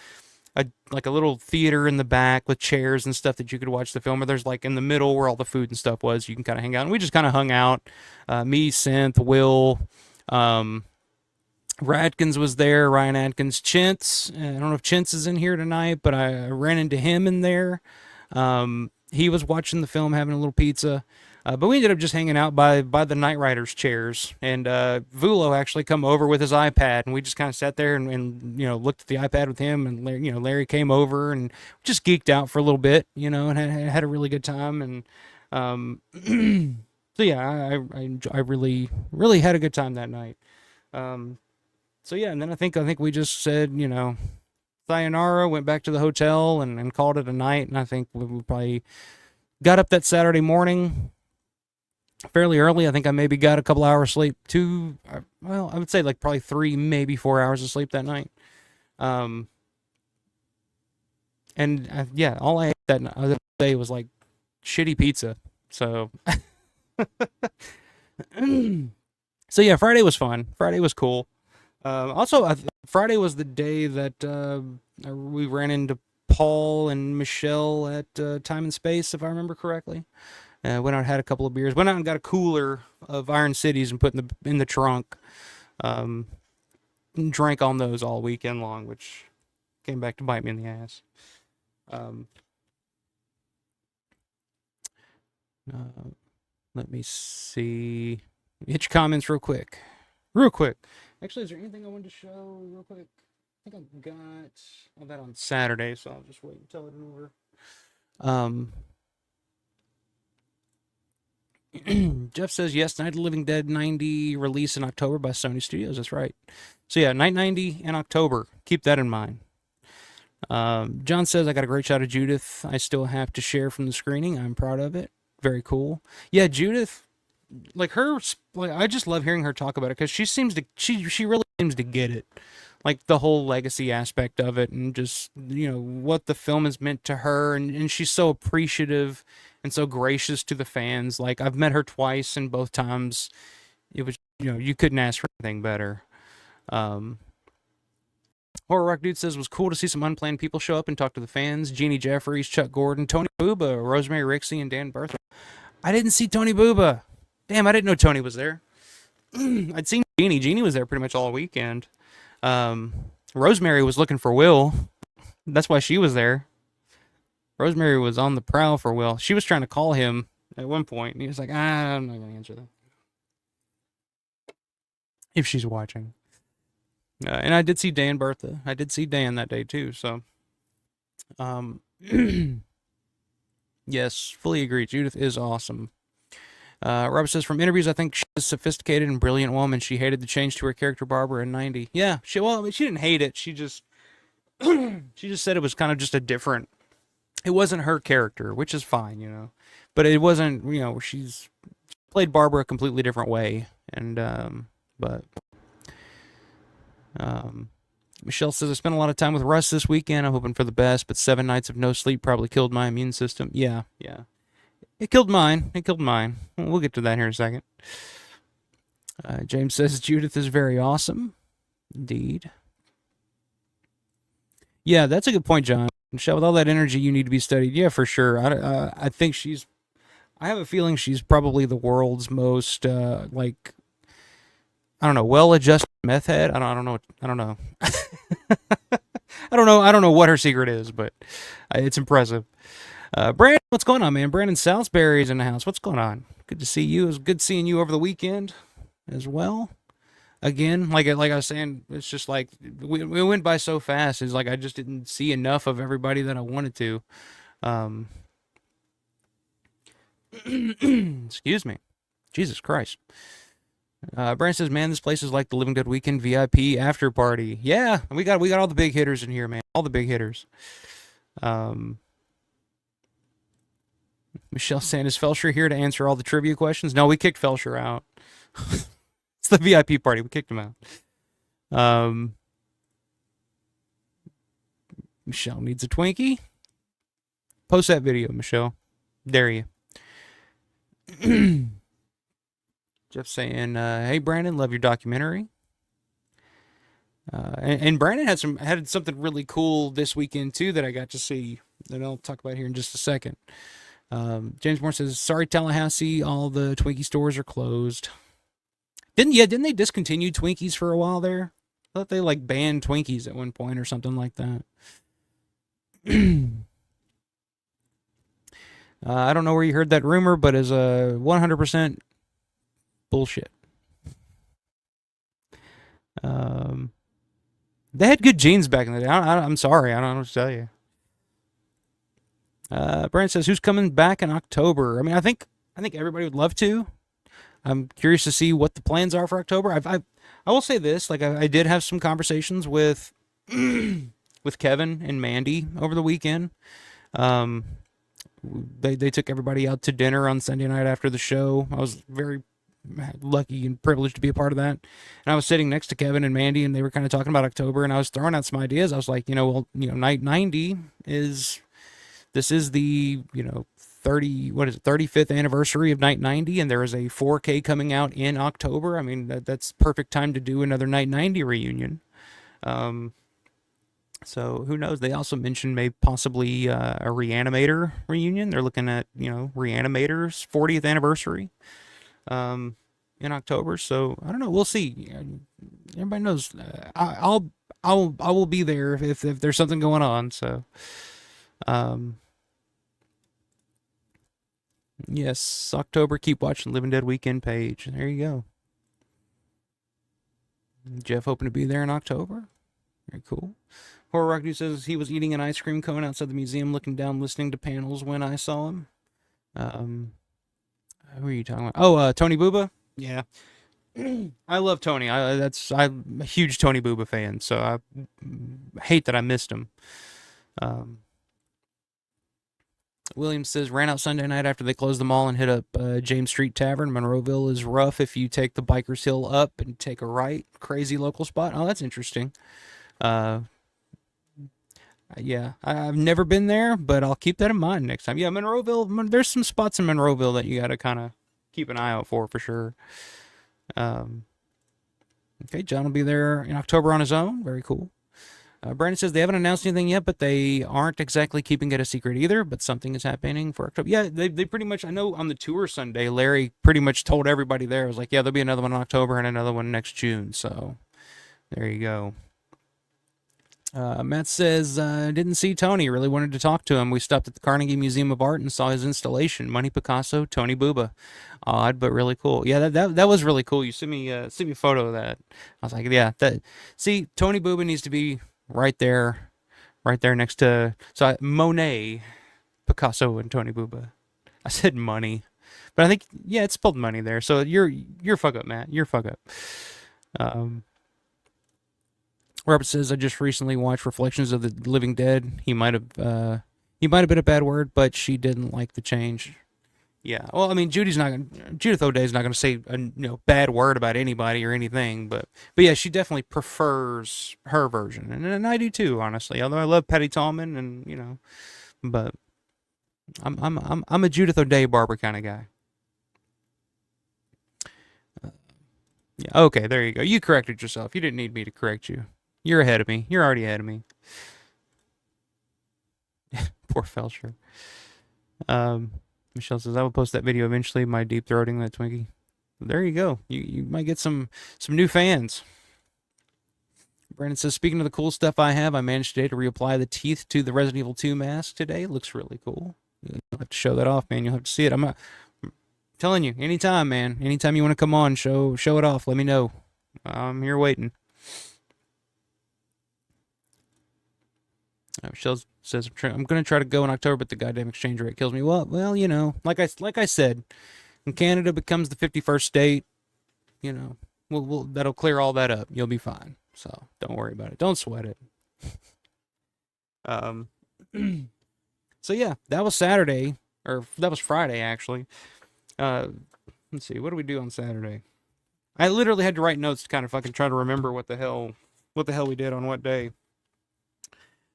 little theater in the back with chairs and stuff that you could watch the film. Or there's like in the middle where all the food and stuff was. You can kind of hang out. And we just kind of hung out. Me, Synth, Will, um, Radkins was there. Ryan Adkins, Chintz. I don't know if Chintz is in here tonight, but I ran into him in there. He was watching the film, having a little pizza. But we ended up just hanging out by the Night Riders chairs, and Vulo actually come over with his iPad, and we just kind of sat there and looked at the iPad with him, and Larry came over and just geeked out for a little bit, and had a really good time, and so yeah, I really really had a good time that night. So yeah, and then I think we just said sayonara, went back to the hotel and called it a night, and I think we probably got up that Saturday morning fairly early. I think I maybe got a couple hours sleep. Well, I would say like probably 3, maybe 4 hours of sleep that night. Um, and yeah, all I ate that other day was like shitty pizza. So, so yeah, Friday was fun. Friday was cool. Also, Friday was the day that we ran into Paul and Michelle at Time and Space, if I remember correctly. Went out and had a couple of beers. Went out and got a cooler of Iron Cities and put in the trunk. Um, Drank on those all weekend long, which came back to bite me in the ass. Um, uh, Let me see. Hit your comments real quick. Real quick. Actually, is there anything I wanted to show real quick? I think I got all that on Saturday, so I'll just wait until it's over. Jeff says, yes, Night of the Living Dead 90 release in October by Sony Studios. That's right. So yeah, Night 90 in October. Keep that in mind. John says, I got a great shot of Judith. I still have to share from the screening. I'm proud of it. Very cool. Yeah, Judith, like I just love hearing her talk about it because she really seems to get it. Like the whole legacy aspect of it and just, what the film has meant to her. And she's so appreciative and so gracious to the fans. Like I've met her twice and both times it was, you couldn't ask for anything better. Horror Rock Dude says it was cool to see some unplanned people show up and talk to the fans. Jeannie Jeffries, Chuck Gordon, Tony Booba, Rosemary Rixey, and Dan Bertha. I didn't see Tony Booba. Damn, I didn't know Tony was there. I'd seen Jeannie. Jeannie was there pretty much all weekend. Rosemary was looking for Will. That's why she was there. Rosemary was on the prowl for Will. She was trying to call him at one point, and he was like, I'm not going to answer that. If she's watching. And I did see Dan Bertha. I did see Dan that day, too, so. Yes, fully agree. Judith is awesome. Robert says, from interviews, I think she's a sophisticated and brilliant woman. She hated the change to her character Barbara in 90. Yeah, she didn't hate it. She just she just said it was kind of just it wasn't her character, which is fine, But it wasn't, she's played Barbara a completely different way. And Michelle says, I spent a lot of time with Russ this weekend. I'm hoping for the best, but 7 nights of no sleep probably killed my immune system. Yeah. It killed mine. We'll get to that here in a second. James says Judith is very awesome. Indeed. Yeah, that's a good point, John. Michelle, with all that energy, you need to be studied. Yeah, for sure. I think I have a feeling she's probably the world's most, I don't know, well-adjusted meth head. I don't know. I don't know. I don't know what her secret is, but it's impressive. Brandon, what's going on, man? Brandon Salisbury's in the house. What's going on? Good to see you. It was good seeing you over the weekend as well. Again, like I was saying, it's just like we went by so fast. It's like I just didn't see enough of everybody that I wanted to. Excuse me. Jesus Christ. Brandon says, man, this place is like the Living Dead Weekend VIP after party. Yeah, we got all the big hitters in here, man. All the big hitters. Michelle saying, is Felsher here to answer all the trivia questions? No, we kicked Felsher out. It's the VIP party. We kicked him out. Michelle needs a Twinkie. Post that video, Michelle. Dare you. Jeff saying, "Hey Brandon, love your documentary." And Brandon had something really cool this weekend too that I got to see that I'll talk about here in just a second. James Moore says, "Sorry Tallahassee, all the Twinkie stores are closed." Didn't they discontinue Twinkies for a while there? I thought they like banned Twinkies at one point or something like that. I don't know where you heard that rumor, but is a 100% bullshit. Um, they had good jeans back in the day. I'm sorry, I don't know what to tell you. Brent says, "Who's coming back in October?" I mean, I think everybody would love to. I'm curious to see what the plans are for October. I will say this: like I did have some conversations with with Kevin and Mandy over the weekend. Um, they took everybody out to dinner on Sunday night after the show. I was very lucky and privileged to be a part of that. And I was sitting next to Kevin and Mandy, and they were kind of talking about October, and I was throwing out some ideas. I was like, night 90 is this is the 35th anniversary of Night 90, and there is a 4K coming out in October. I mean, that's perfect time to do another Night 90 reunion. Um, so who knows? They also mentioned maybe possibly a Reanimator reunion. They're looking at Reanimator's 40th anniversary um, in October. So I don't know. We'll see. Everybody knows. I will be there if there's something going on. So um, yes, October. Keep watching Living Dead Weekend page. There you go. Jeff hoping to be there in October. Very cool. Horror Rock Dude says he was eating an ice cream cone outside the museum, looking down, listening to panels when I saw him. Um, who are you talking about? Oh, Tony Booba. Yeah, I love Tony. I'm a huge Tony Booba fan, so I hate that I missed him. Um, Williams says ran out Sunday night after they closed the mall and hit up James Street Tavern. Monroeville is rough if you take the Bikers Hill up and take a right. Crazy local spot. Oh, that's interesting. Uh, yeah, I've never been there, but I'll keep that in mind next time. Yeah, Monroeville. There's some spots in Monroeville that you got to kind of keep an eye out for sure. Um, okay, John will be there in October on his own. Very cool. Brandon says they haven't announced anything yet, but they aren't exactly keeping it a secret either. But something is happening for October. Yeah, they pretty much. I know on the tour Sunday, Larry pretty much told everybody there. I was like, yeah, there'll be another one in October and another one next June. So there you go. Matt says, didn't see Tony. Really wanted to talk to him. We stopped at the Carnegie Museum of Art and saw his installation. Money Picasso, Tony Booba. Odd, but really cool. Yeah, that was really cool. You sent me a photo of that. I was like, yeah, see, Tony Booba needs to be right there next to, Monet, Picasso, and Tony Booba. I said money, but I think, yeah, it's spelled money there. So you're fuck up, Matt. You're fuck up. Um, Robert says, I just recently watched Reflections of the Living Dead. He might have been a bad word, but she didn't like the change. Yeah. Well, I mean, Judith O'Dea's not gonna say a bad word about anybody or anything, but yeah, she definitely prefers her version, and I do too, honestly. Although I love Patty Tallman, and but I'm a Judith O'Dea Barber kind of guy. Uh, yeah. Okay. There you go. You corrected yourself. You didn't need me to correct you. You're ahead of me. You're already ahead of me. Poor Felcher. Um, Michelle says I will post that video eventually. My deep throating that Twinkie. There you go. You might get some new fans. Brandon says, speaking of the cool stuff I have, I managed today to reapply the teeth to the Resident Evil 2 mask today. Looks really cool. You'll have to show that off, man. You'll have to see it. I'm telling you, anytime, man. Anytime you want to come on, show it off. Let me know. I'm here waiting. Michelle says, I'm going to try to go in October, but the goddamn exchange rate kills me. Well, like I said, when Canada becomes the 51st state, that'll clear all that up. You'll be fine. So don't worry about it. Don't sweat it. Um, so yeah, that was Saturday, or that was Friday actually. Let's see, what do we do on Saturday? I literally had to write notes to kind of fucking try to remember what the hell we did on what day.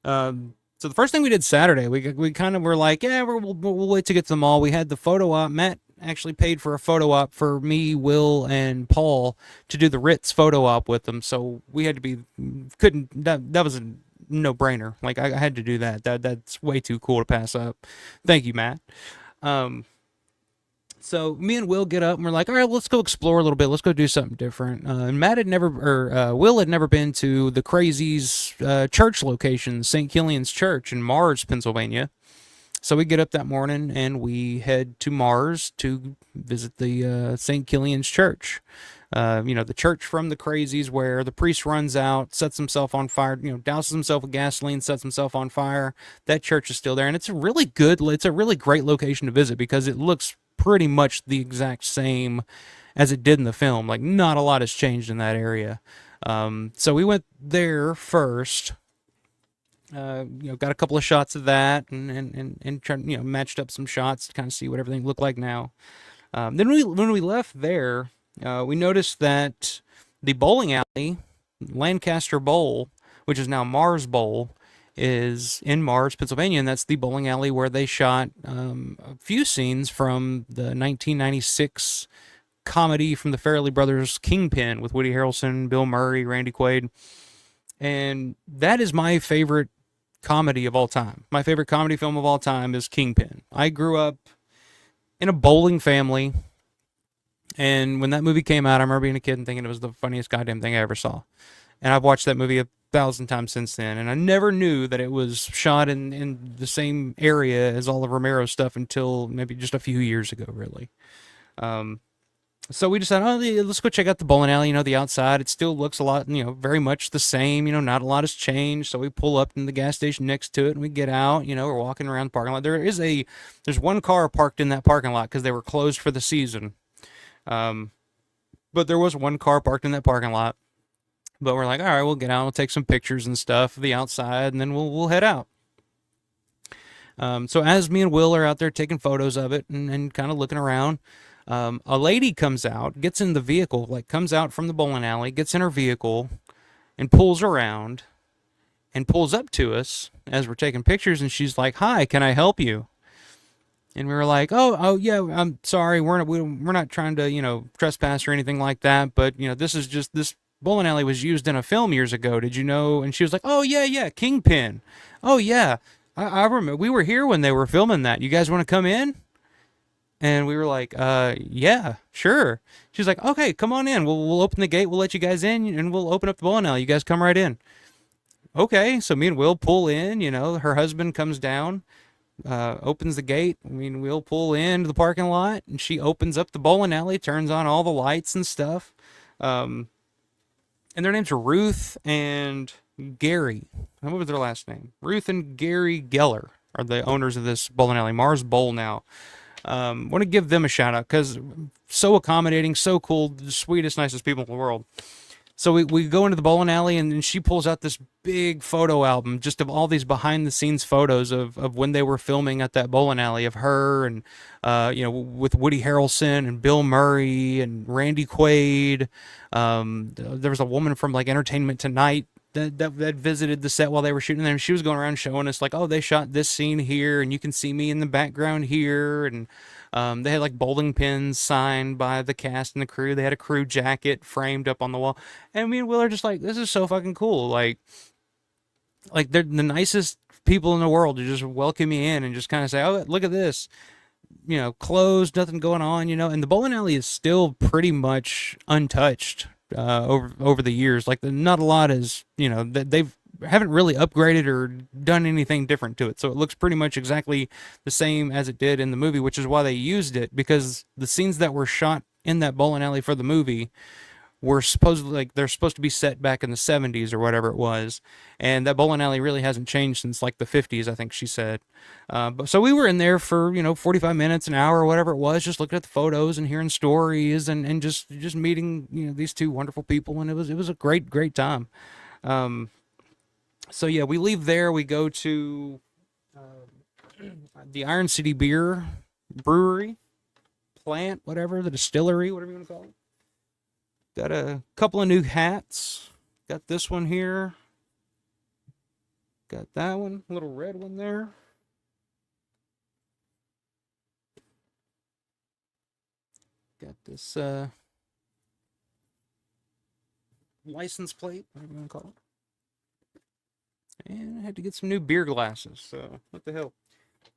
So the first thing we did Saturday, we kind of were like, yeah, we'll wait to get to the mall. We had the photo op. Matt actually paid for a photo op for me, Will, and Paul to do the Ritz photo op with them. So we had to be couldn't that was a no brainer. Like I had to do that. That's way too cool to pass up. Thank you, Matt. Um, so me and Will get up and we're like, all right, let's go explore a little bit. Let's go do something different. And Matt had never, or Will had never been to the Crazies church location, St. Killian's Church in Mars, Pennsylvania. So we get up that morning and we head to Mars to visit the St. Killian's Church. The church from the Crazies where the priest runs out, sets himself on fire, douses himself with gasoline, sets himself on fire. That church is still there. And it's a really great location to visit because it looks pretty much the exact same as it did in the film. Like, not a lot has changed in that area. So we went there first. Got a couple of shots of that and tried, matched up some shots to kind of see what everything looked like now. Then when we left there, we noticed that the bowling alley, Lancaster Bowl, which is now Mars Bowl, is in Mars, Pennsylvania, and that's the bowling alley where they shot a few scenes from the 1996 comedy from the Farrelly Brothers, Kingpin, with Woody Harrelson, Bill Murray, Randy Quaid. And that is my favorite comedy of all time. My favorite comedy film of all time is Kingpin. I grew up in a bowling family, and when that movie came out, I remember being a kid and thinking it was the funniest goddamn thing I ever saw. And I've watched that movie 1,000 times since then, and I never knew that it was shot in the same area as all of Romero's stuff until maybe just a few years ago, really. So we decided, let's go check out the bowling alley, the outside. It still looks a lot, very much the same, not a lot has changed. So we pull up in the gas station next to it and we get out, we're walking around the parking lot. There's one car parked in that parking lot because they were closed for the season. But there was one car parked in that parking lot. But we're like, all right, we'll get out, we'll take some pictures and stuff of the outside, and then we'll head out. So as me and Will are out there taking photos of it and kind of looking around, a lady comes out, gets in the vehicle, comes out from the bowling alley, gets in her vehicle, and pulls around, and pulls up to us as we're taking pictures, and she's like, "Hi, can I help you?" And we were like, "Oh, yeah, I'm sorry, we're not trying to, trespass or anything like that, but this bowling alley was used in a film years ago. Did you know?" And she was like, "Oh yeah, Kingpin. Oh yeah, I remember. We were here when they were filming that. You guys want to come in?" And we were like, yeah, sure. She's like, "Okay, come on in. We'll open the gate. We'll let you guys in, and we'll open up the bowling alley. You guys come right in." Okay, so me and Will pull in. Her husband comes down, opens the gate. We'll pull into the parking lot, and she opens up the bowling alley, turns on all the lights and stuff. And their names are Ruth and Gary. What was their last name? Ruth and Gary Geller are the owners of this bowling alley, Mars Bowl now. Want to give them a shout out because so accommodating, so cool, the sweetest, nicest people in the world. So we go into the bowling alley and she pulls out this big photo album just of all these behind the scenes photos of when they were filming at that bowling alley of her and, with Woody Harrelson and Bill Murray and Randy Quaid. There was a woman from Entertainment Tonight that visited the set while they were shooting there. And she was going around showing us oh, they shot this scene here and you can see me in the background here. And they had bowling pins signed by the cast and the crew. They had a crew jacket framed up on the wall. And me and Will are just this is so fucking cool. They're the nicest people in the world to just welcome you in and just kind of say, "Oh, look at this." Closed, nothing going on, and the bowling alley is still pretty much untouched over the years. Not a lot is, they haven't really upgraded or done anything different to it. So it looks pretty much exactly the same as it did in the movie, which is why they used it, because the scenes that were shot in that bowling alley for the movie were supposedly they're supposed to be set back in the 70s or whatever it was, and that bowling alley really hasn't changed since the 50s, I think she said. But so we were in there for 45 minutes, an hour, or whatever it was, just looking at the photos and hearing stories and just meeting these two wonderful people, and it was a great time. So yeah, we leave there, we go to the Iron City Beer Brewery plant, whatever, the distillery, whatever you want to call it. Got a couple of new hats. Got this one here. Got that one, little red one there. Got this license plate, whatever you want to call it. And I had to get some new beer glasses. So what the hell?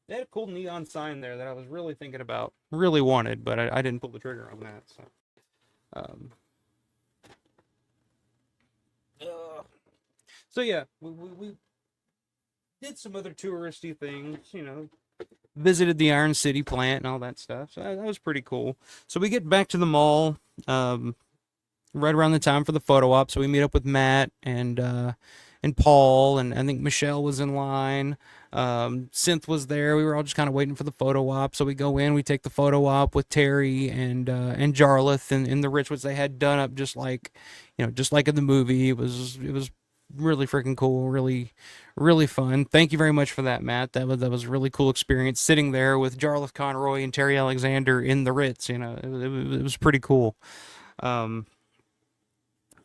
They had a cool neon sign there that I was really thinking about, really wanted, but I didn't pull the trigger on that. So, um, so yeah, we did some other touristy things, you know, visited the Iron City plant and all that stuff. So that was pretty cool. So we get back to the mall, right around the time for the photo op. So we meet up with Matt and Paul, and I think Michelle was in line. Synth was there. We were all just kind of waiting for the photo op. So we go in, we take the photo op with Terry and Jarlath and in the Rich, which they had done up just like, you know, just like in the movie. It was really freaking cool, really fun. Thank you very much for that, Matt. That was a really cool experience sitting there with Jarlath Conroy and Terry Alexander in the Ritz. You know, it was pretty cool.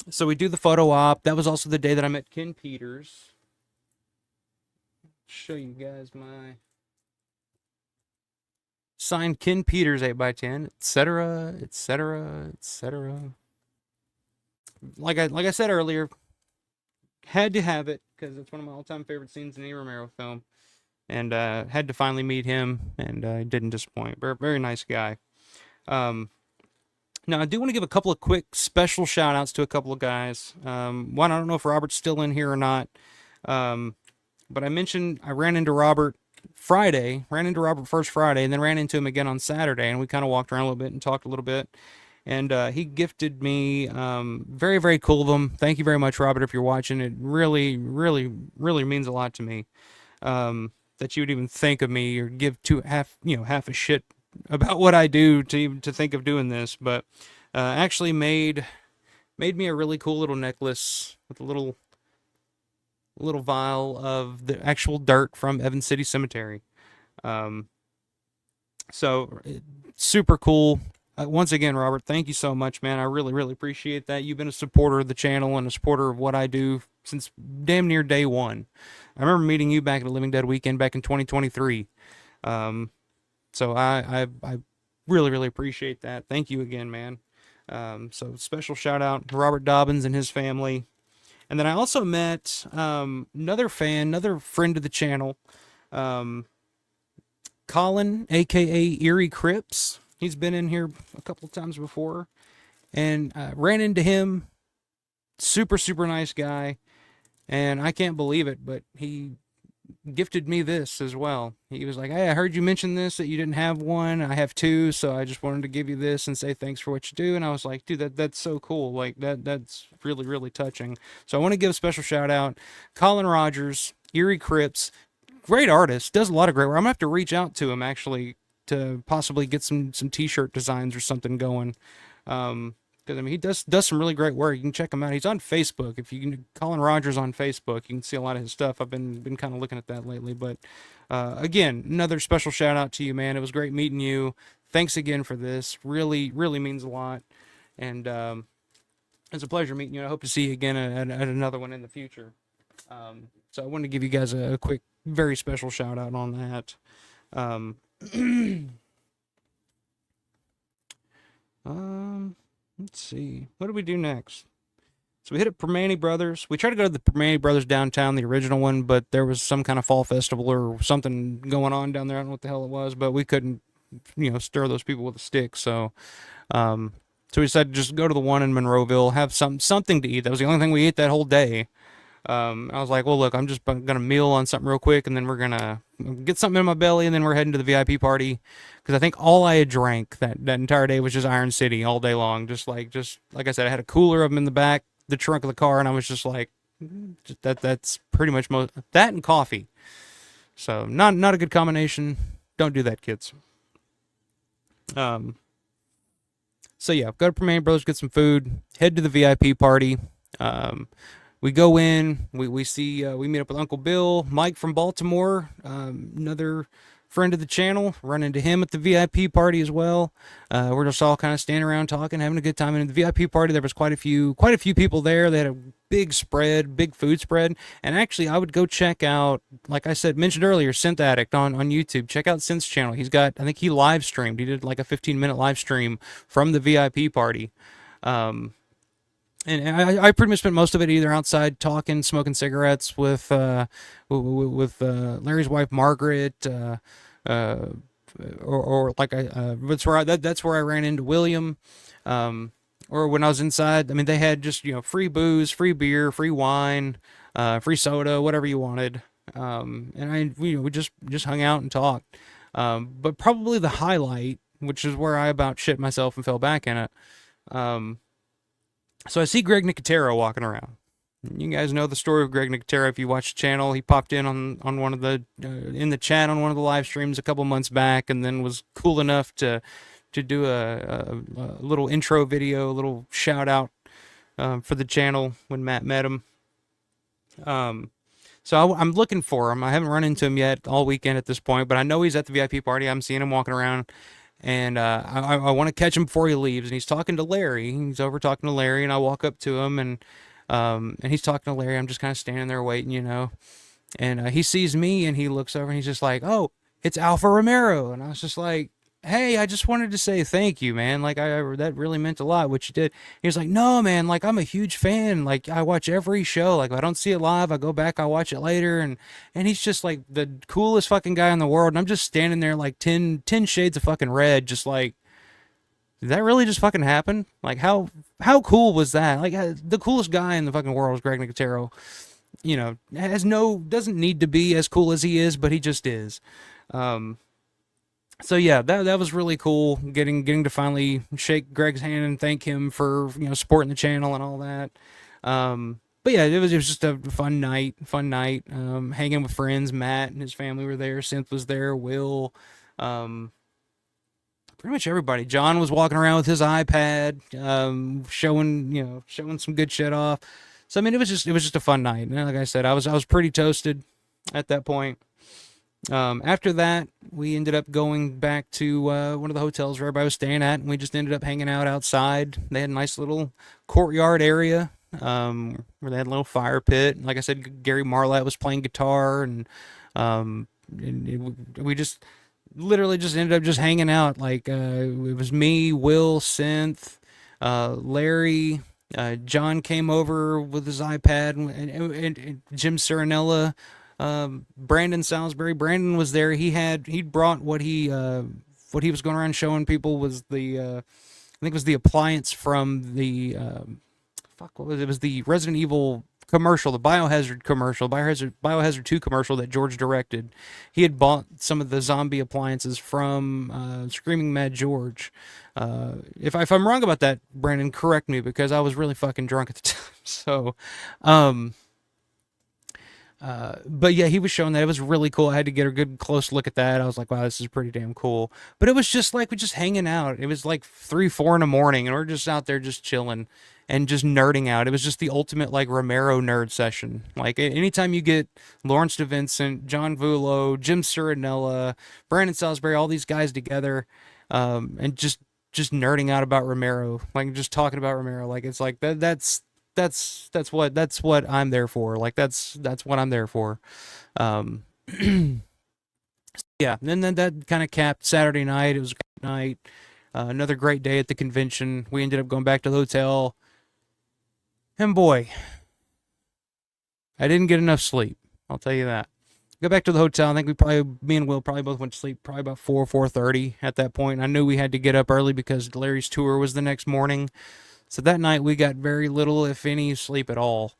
So we do the photo op. That was also the day that I met Ken Peters. Show you guys my signed Ken Peters 8x10, etc., etc., etc. Like I said earlier, had to have it because it's one of my all-time favorite scenes in any Romero film, and had to finally meet him, and didn't disappoint. Very, very nice guy. Now, I do want to give a couple of quick special shout-outs to a couple of guys. One, I don't know if Robert's still in here or not, but I mentioned I ran into Robert first Friday, and then ran into him again on Saturday, and we kind of walked around a little bit and talked a little bit. And he gifted me, very, very cool of him. Thank you very much, Robert, if you're watching. It really, really, really means a lot to me that you would even think of me or give half a shit about what I do to think of doing this. But actually made me a really cool little necklace with a little vial of the actual dirt from Evans City Cemetery. So super cool. Once again, Robert, thank you so much, man. I really, really appreciate that. You've been a supporter of the channel and a supporter of what I do since damn near day one. I remember meeting you back at a Living Dead weekend back in 2023. So I really, really appreciate that. Thank you again, man. So special shout out to Robert Dobbins and his family. And then I also met another friend of the channel, Colin, a.k.a. Eerie Crips. He's been in here a couple of times before, and ran into him. Super, super nice guy, and I can't believe it, but he gifted me this as well. He was like, "Hey, I heard you mention this, that you didn't have one. I have two, so I just wanted to give you this and say thanks for what you do." And I was like, "Dude, that's so cool. Like that's really, really touching." So I want to give a special shout out, Colin Rogers, Eerie Crips, great artist, does a lot of great work. I'm gonna have to reach out to him actually to possibly get some t-shirt designs or something going. Because I mean, he does some really great work. You can check him out. He's on Facebook. If you can, Colin Rogers on Facebook, you can see a lot of his stuff. I've been kind of looking at that lately. But again, another special shout out to you, man. It was great meeting you. Thanks again for this. Really, really means a lot. And it's a pleasure meeting you. I hope to see you again at another one in the future. So I wanted to give you guys a quick, very special shout out on that. Let's see. What do we do next? So we hit up Permane Brothers. We tried to go to the Permane Brothers downtown, the original one, but there was some kind of fall festival or something going on down there. I don't know what the hell it was, but we couldn't, stir those people with a stick. So, so we decided to just go to the one in Monroeville, have something to eat. That was the only thing we ate that whole day. I was like, well, look, I'm just gonna meal on something real quick, and then we're gonna get something in my belly, and then we're heading to the VIP party. Because I think all I had drank that entire day was just Iron City all day long. Just like I said, I had a cooler of them in the trunk of the car, and I was just like, that's pretty much that and coffee. So not a good combination. Don't do that, kids. So yeah, go to Permane Brothers, get some food, head to the VIP party. We go in, we meet up with Uncle Bill, Mike from Baltimore, another friend of the channel, run into him at the VIP party as well. We're just all kind of standing around talking, having a good time. And in the VIP party, there was quite a few people there. They had big spread, big food spread. And actually, I would go check out, like I said, mentioned earlier, Synth Addict on YouTube. Check out Synth's channel. He's got, I think he live streamed. He did like a 15-minute live stream from the VIP party. Um, and I pretty much spent most of it either outside talking, smoking cigarettes with Larry's wife Margaret, uh, or like that's where I ran into William. Um, or when I was inside, I mean, they had just free booze, free beer, free wine, free soda, whatever you wanted. And we just hung out and talked. But probably the highlight, which is where I about shit myself and fell back in it. Um, so I see Greg Nicotero walking around. You guys know the story of Greg Nicotero if you watch the channel. He popped in on one of the in the chat on one of the live streams a couple months back, and then was cool enough to do a little intro video, a little shout out for the channel when Matt met him. So I'm looking for him. I haven't run into him yet all weekend at this point, but I know he's at the VIP party. I'm seeing him walking around, and I want to catch him before he leaves. And he's talking to Larry. He's over talking to Larry, and I walk up to him, and he's talking to Larry. I'm just kind of standing there waiting. And he sees me, and he looks over, and he's just like, "Oh, it's Alpha Romero." And I was just like, "Hey, I just wanted to say thank you, man. Like, that really meant a lot what you did." He was like, "No, man. Like, I'm a huge fan. Like, I watch every show. Like, if I don't see it live, I go back, I watch it later." And he's just like the coolest fucking guy in the world. And I'm just standing there like 10 shades of fucking red, just like, did that really just fucking happen? Like, how cool was that? Like, the coolest guy in the fucking world is Greg Nicotero. Doesn't need to be as cool as he is, but he just is. So yeah, that was really cool. Getting to finally shake Greg's hand and thank him for supporting the channel and all that. But yeah, it was just a fun night. Hanging with friends. Matt and his family were there. Synth was there. Will. Pretty much everybody. John was walking around with his iPad, showing some good shit off. So I mean, it was just a fun night. And like I said, I was pretty toasted at that point. After that, we ended up going back to one of the hotels where everybody was staying at, and we just ended up hanging out outside. They had a nice little courtyard area where they had a little fire pit. Like I said, Gary Marlatt was playing guitar, and we just literally just ended up just hanging out. Like it was me, Will, Synth, Larry. John came over with his iPad, and Jim Serenella. Brandon Salisbury. Brandon was there. He'd brought what he was going around showing people was the I think it was the appliance from the what was it? It was the Resident Evil commercial, the Biohazard commercial, Biohazard 2 commercial that George directed. He had bought some of the zombie appliances from Screaming Mad George. If I'm wrong about that, Brandon, correct me, because I was really fucking drunk at the time. So, but yeah, he was showing that. It was really cool. I had to get a good close look at that. I was like, wow, this is pretty damn cool. But it was just like, we're just hanging out. It was like 3, 4 in the morning, and we're just out there just chilling and just nerding out. It was just the ultimate like Romero nerd session. Like anytime you get Lawrence DeVincent, John Vulo, Jim Serenella, Brandon Salisbury, all these guys together, and just nerding out about Romero, like just talking about Romero, like it's like that's what I'm there for. Like that's what I'm there for. Um, yeah, and then that kind of capped Saturday night. It was a great night. Another great day at the convention. We ended up going back to the hotel, and boy, I didn't get enough sleep. I'll tell you that. Go back to the hotel. I think me and Will probably both went to sleep probably about 4:30 at that point. I knew we had to get up early because Larry's tour was the next morning. So that night we got very little, if any, sleep at all,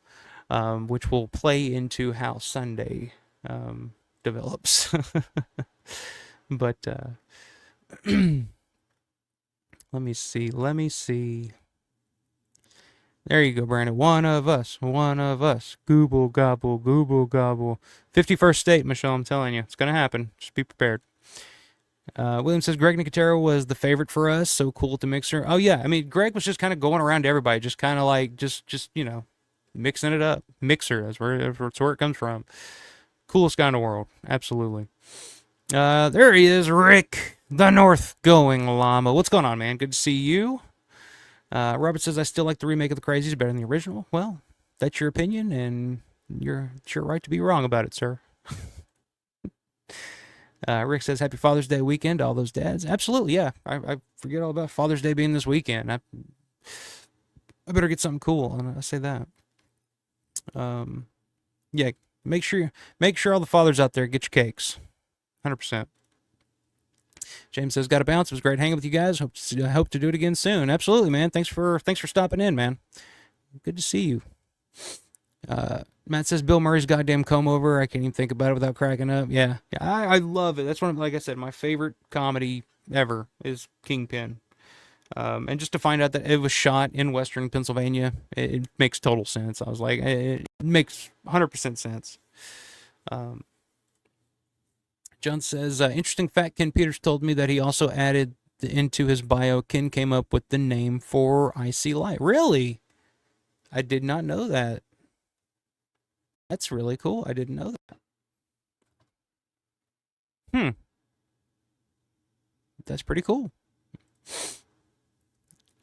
which will play into how Sunday develops. But let me see. There you go, Brandon. One of us. Gooble gobble, gooble gobble. 51st state, Michelle, I'm telling you. It's going to happen. Just be prepared. William says Greg Nicotero was the favorite for us. So cool at the mixer. Oh yeah, I mean Greg was just kind of going around to everybody, just kind of like just mixing it up. Mixer, that's where it comes from. Coolest guy in the world, absolutely. There he is, Rick, the North Going Llama. What's going on, man? Good to see you. Robert says I still like the remake of The Crazies better than the original. Well, that's your opinion, and it's your right to be wrong about it, sir. Rick says, "Happy Father's Day weekend to all those dads." Absolutely, yeah. I forget all about Father's Day being this weekend. I better get something cool. I say that. Um, yeah. Make sure all the fathers out there get your cakes. 100%. James says, "Got to bounce. It was great hanging with you guys. Hope to do it again soon." Absolutely, man. Thanks for stopping in, man. Good to see you. Matt says Bill Murray's goddamn comb over. I can't even think about it without cracking up. Yeah, I love it. That's one of, like I said, my favorite comedy ever is Kingpin. And just to find out that it was shot in Western Pennsylvania, it makes total sense. I was like, it makes 100% sense. John says, interesting fact, Ken Peters told me that he also added into his bio, Ken came up with the name for Icy Light. Really? I did not know that. That's really cool. I didn't know that. Hmm. That's pretty cool.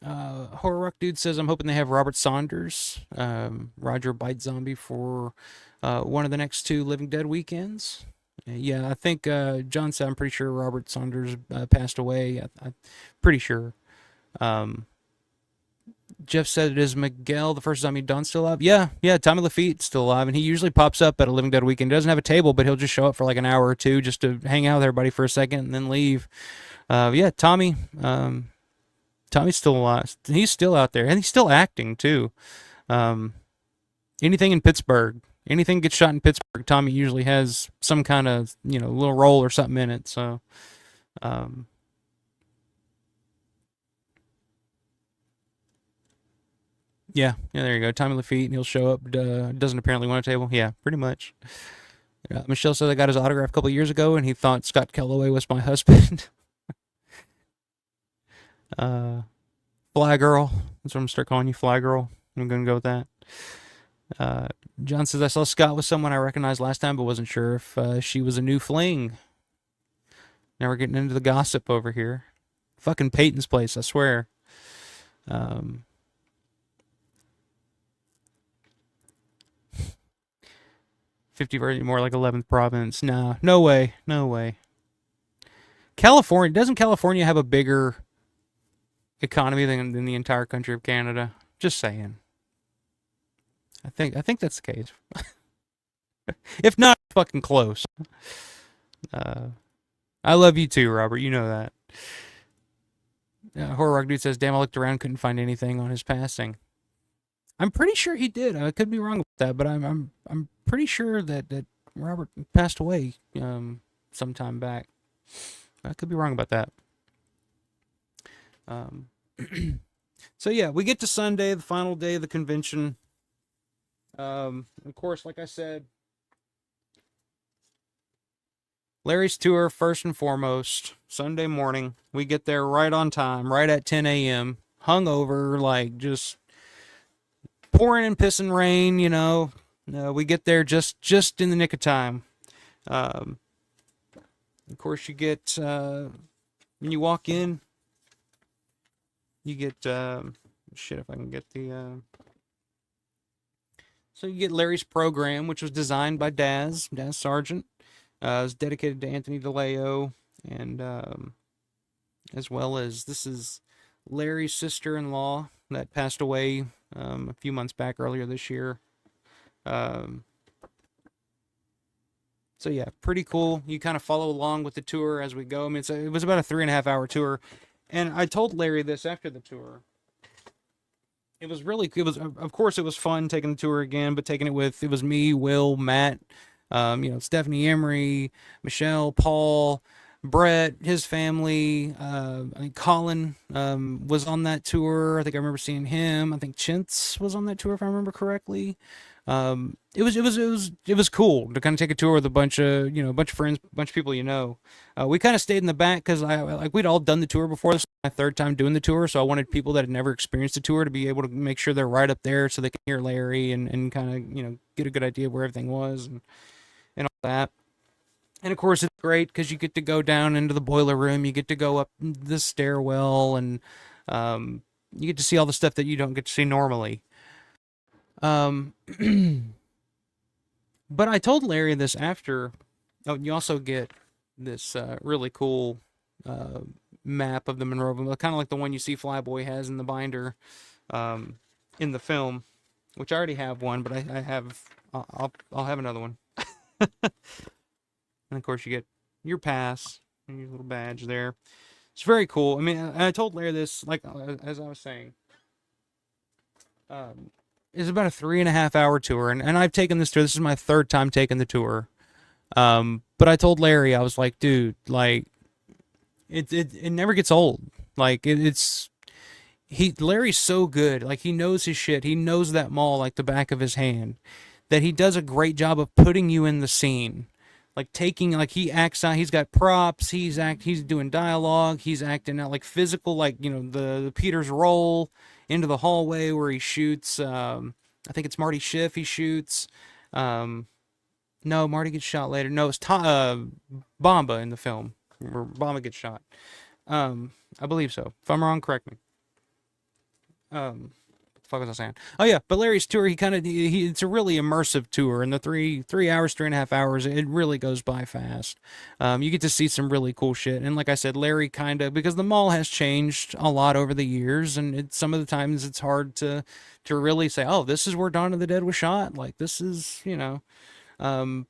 Horror Rock Dude says, I'm hoping they have Robert Saunders, Roger Bite Zombie for one of the next two Living Dead weekends. Yeah, I think John said, I'm pretty sure Robert Saunders passed away. I'm pretty sure. Jeff said it is Miguel, the first zombie Don, still alive. Yeah, Tommy Lafitte's still alive, and he usually pops up at a Living Dead weekend. He doesn't have a table, but he'll just show up for like an hour or two just to hang out with everybody for a second and then leave. Yeah, Tommy. Tommy's still alive. He's still out there, and he's still acting too. Anything in Pittsburgh, anything gets shot in Pittsburgh, Tommy usually has some kind of little role or something in it. So, yeah, there you go. Tommy Lafitte, and he'll show up. Doesn't apparently want a table. Yeah, pretty much. Michelle said I got his autograph a couple of years ago, and he thought Scott Kellaway was my husband. Fly Girl. That's what I'm gonna start calling you, Fly Girl. I'm gonna go with that. John says I saw Scott with someone I recognized last time, but wasn't sure if she was a new fling. Now we're getting into the gossip over here. Fucking Peyton's place, I swear. 50 more like 11th province. Nah, no way. California, doesn't California have a bigger economy than the entire country of Canada? Just saying. I think that's the case. If not, fucking close. I love you too, Robert. You know that. Horror Rock Dude says, "Damn, I looked around, couldn't find anything on his passing." I'm pretty sure he did. I could be wrong with that, but I'm pretty sure that Robert passed away sometime back. I could be wrong about that. So yeah, we get to Sunday, the final day of the convention. Of course, like I said, Larry's tour first and foremost. Sunday morning, we get there right on time, right at 10 a.m. Hungover, like just pouring and pissing rain. We get there just in the nick of time. Of course, you get when you walk in, you get shit. If I can get the so you get Larry's program, which was designed by Daz Sargent. It's dedicated to Anthony DeLeo, and as well as this is Larry's sister-in-law that passed away a few months back earlier this year. So yeah, pretty cool. You kind of follow along with the tour as we go. I mean, it was about a 3.5-hour tour, and I told Larry this after the tour. It was of course, it was fun taking the tour again, but taking it was me, Will, Matt, Stephanie Emery, Michelle, Paul, Brett, his family. I think Colin was on that tour. I think I remember seeing him. I think Chintz was on that tour, if I remember correctly. It was cool to kind of take a tour with a bunch of friends, a bunch of people. We kind of stayed in the back because we'd all done the tour before. This was my third time doing the tour, so I wanted people that had never experienced the tour to be able to make sure they're right up there so they can hear Larry and kind of get a good idea of where everything was and all that. And of course, it's great because you get to go down into the boiler room, you get to go up the stairwell, and you get to see all the stuff that you don't get to see normally. Um, but I told Larry this after. Oh, you also get this really cool uh, map of the Monroeville, kind of like the one you see Flyboy has in the binder um, in the film, which I already have one, but I have I'll have another one. And of course, you get your pass and your little badge there. It's very cool. I mean, I told Larry this, like as I was saying, um, it's about a 3.5 hour tour, and I've taken this tour. This is my third time taking the tour. But I told Larry, I was like, dude, like it never gets old. Like it's Larry's so good. Like he knows his shit. He knows that mall like the back of his hand. That he does a great job of putting you in the scene. Like taking like he acts out. He's got props. He's doing dialogue. He's acting out like physical. Like the Peter's roll into the hallway where he shoots. I think it's Marty Schiff. He shoots. Um, no, Marty gets shot later. No, it's Bomba in the film where Bomba gets shot. I believe so. If I'm wrong, correct me. What the fuck was I saying? Oh yeah, but Larry's tour, it's a really immersive tour, and the 3 hours, 3.5 hours, it really goes by fast. You get to see some really cool shit, and like I said, Larry kind of because the mall has changed a lot over the years, and some of the times it's hard to really say, oh, this is where Dawn of the Dead was shot. Like this is um,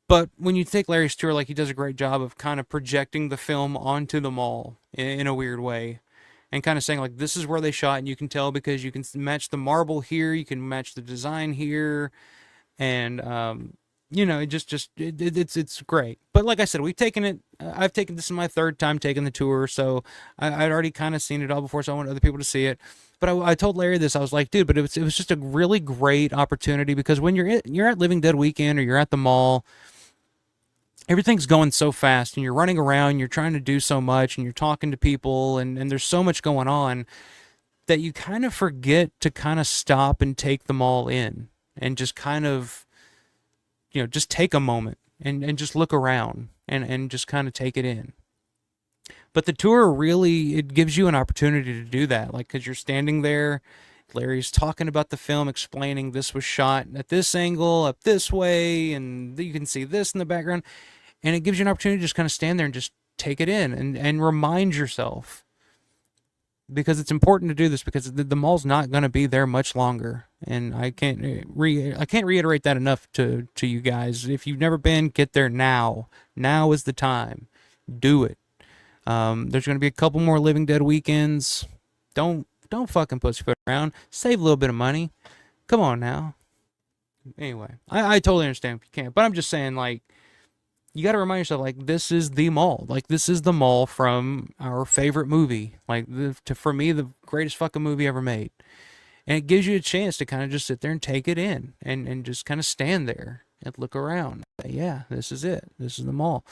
but when you take Larry's tour, like he does a great job of kind of projecting the film onto the mall in a weird way and kind of saying like this is where they shot and you can tell because you can match the marble here, you can match the design here, and it's great. But like I said, we've taken it. I've taken this is my third time taking the tour, so I'd already kind of seen it all before, so I want other people to see it. But I told Larry this. I was like, dude, but it was just a really great opportunity because when you're at Living Dead weekend or you're at the mall, everything's going so fast and you're running around, you're trying to do so much and you're talking to people and there's so much going on that you kind of forget to kind of stop and take them all in and just kind of, just take a moment and just look around and just kind of take it in. But the tour really, it gives you an opportunity to do that. Like, cause you're standing there, Larry's talking about the film, explaining this was shot at this angle, up this way, and you can see this in the background and it gives you an opportunity to just kind of stand there and just take it in and remind yourself because it's important to do this because the mall's not going to be there much longer and I can't reiterate that enough to you guys. If you've never been, get there now is the time, do it. There's going to be a couple more Living Dead weekends. Don't fucking pussyfoot around, save a little bit of money, come on now. Anyway, I totally understand if you can't, but I'm just saying like you got to remind yourself like this is the mall, like this is the mall from our favorite movie, like for me the greatest fucking movie ever made, and it gives you a chance to kind of just sit there and take it in and just kind of stand there and look around. Yeah, this is it, this is the mall.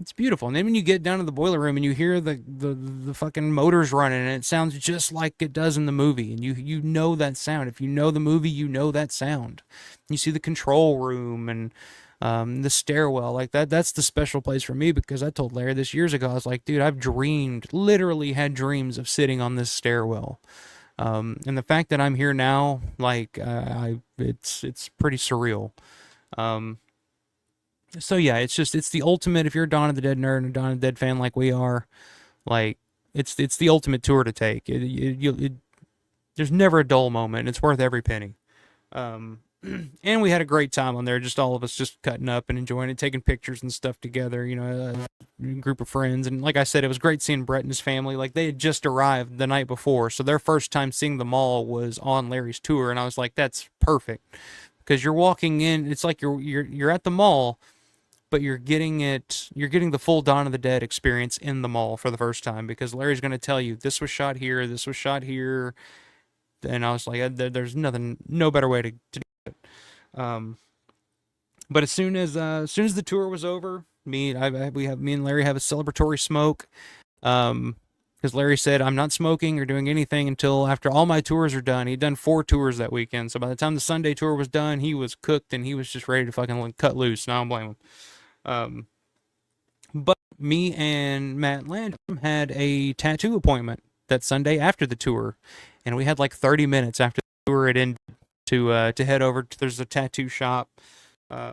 It's beautiful. And then when you get down to the boiler room and you hear the fucking motors running and it sounds just like it does in the movie and you know that sound. If you know the movie, you know that sound. You see the control room and the stairwell like that's the special place for me because I told Larry this years ago. I was like, dude, I've literally had dreams of sitting on this stairwell. And the fact that I'm here now, like, it's pretty surreal. Um, so yeah, it's the ultimate. If you're a Dawn of the Dead nerd and a Dawn of the Dead fan like we are, like, it's the ultimate tour to take. There's never a dull moment. It's worth every penny. Um, and we had a great time on there, just all of us just cutting up and enjoying it, taking pictures and stuff together, a group of friends. And like I said, it was great seeing Brett and his family. Like they had just arrived the night before, so their first time seeing the mall was on Larry's tour, and I was like, that's perfect because you're walking in. It's like you're at the mall, but you're getting the full Dawn of the Dead experience in the mall for the first time because Larry's going to tell you this was shot here, this was shot here, and I was like, there's nothing, no better way to do it. Um, but as soon as the tour was over, me and Larry have a celebratory smoke. Because Larry said I'm not smoking or doing anything until after all my tours are done. He'd done 4 tours that weekend, so by the time the Sunday tour was done, he was cooked and he was just ready to fucking like, cut loose. And I don't blame him. Um, but me and Matt Landrum had a tattoo appointment that Sunday after the tour, and we had like 30 minutes after the tour had ended to head over to, there's a tattoo shop, uh,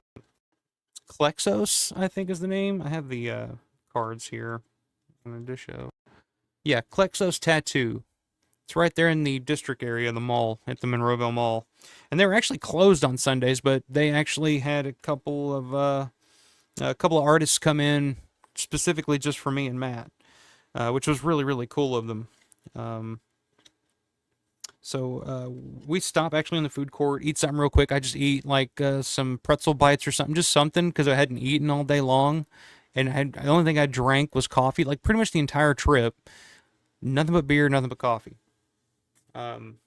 Klexos, I think is the name. I have the cards here. I'm going to show. Yeah, Klexos Tattoo. It's right there in the district area of the mall, at the Monroeville Mall. And they were actually closed on Sundays, but they actually had a couple of artists come in specifically just for me and Matt, which was really, really cool of them. Um, so we stop actually in the food court, eat something real quick. I just eat like some pretzel bites or something, just something, because I hadn't eaten all day long. And the only thing I drank was coffee, like pretty much the entire trip. Nothing but beer, nothing but coffee. Um,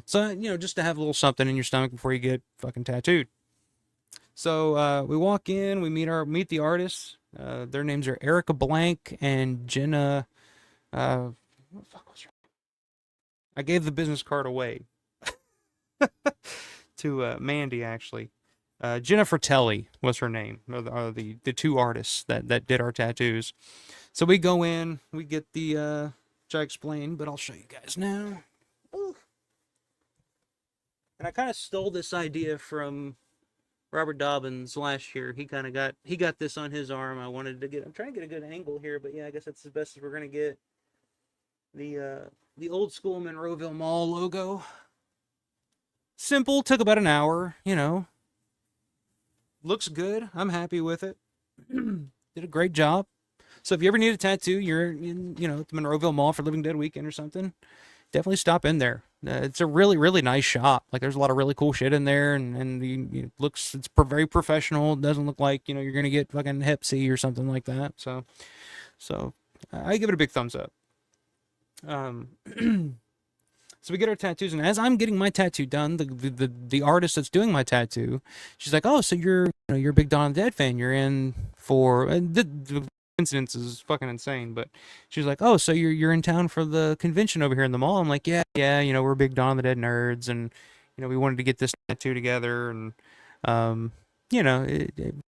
so, just to have a little something in your stomach before you get fucking tattooed. So we walk in, we meet the artists. Their names are Erica Blank and Jenna. What the fuck was her? I gave the business card away to Mandy, actually. Jenna Fratelli was her name, or the two artists that did our tattoos. So we go in, we get the which I explained, but I'll show you guys now. Ooh. And I kind of stole this idea from Robert Dobbins last year. He got this on his arm. I'm trying to get a good angle here, but yeah, I guess that's the best as we're gonna get. The old school Monroeville Mall logo. Simple, took about an hour, Looks good. I'm happy with it. Did a great job. So if you ever need a tattoo, you're in, the Monroeville Mall for Living Dead weekend or something, definitely stop in there. It's a really, really nice shop. Like, there's a lot of really cool shit in there, and it's very professional. It doesn't look like, you're going to get fucking Hep C or something like that. So I give it a big thumbs up. So we get our tattoos, and as I'm getting my tattoo done, the artist that's doing my tattoo, she's like, "Oh, so you're a big Dawn of the Dead fan. You're in for," and the coincidence is fucking insane, but she's like, "Oh, so you're in town for the convention over here in the mall." I'm like, "Yeah, we're big Dawn of the Dead nerds, and we wanted to get this tattoo together, and um,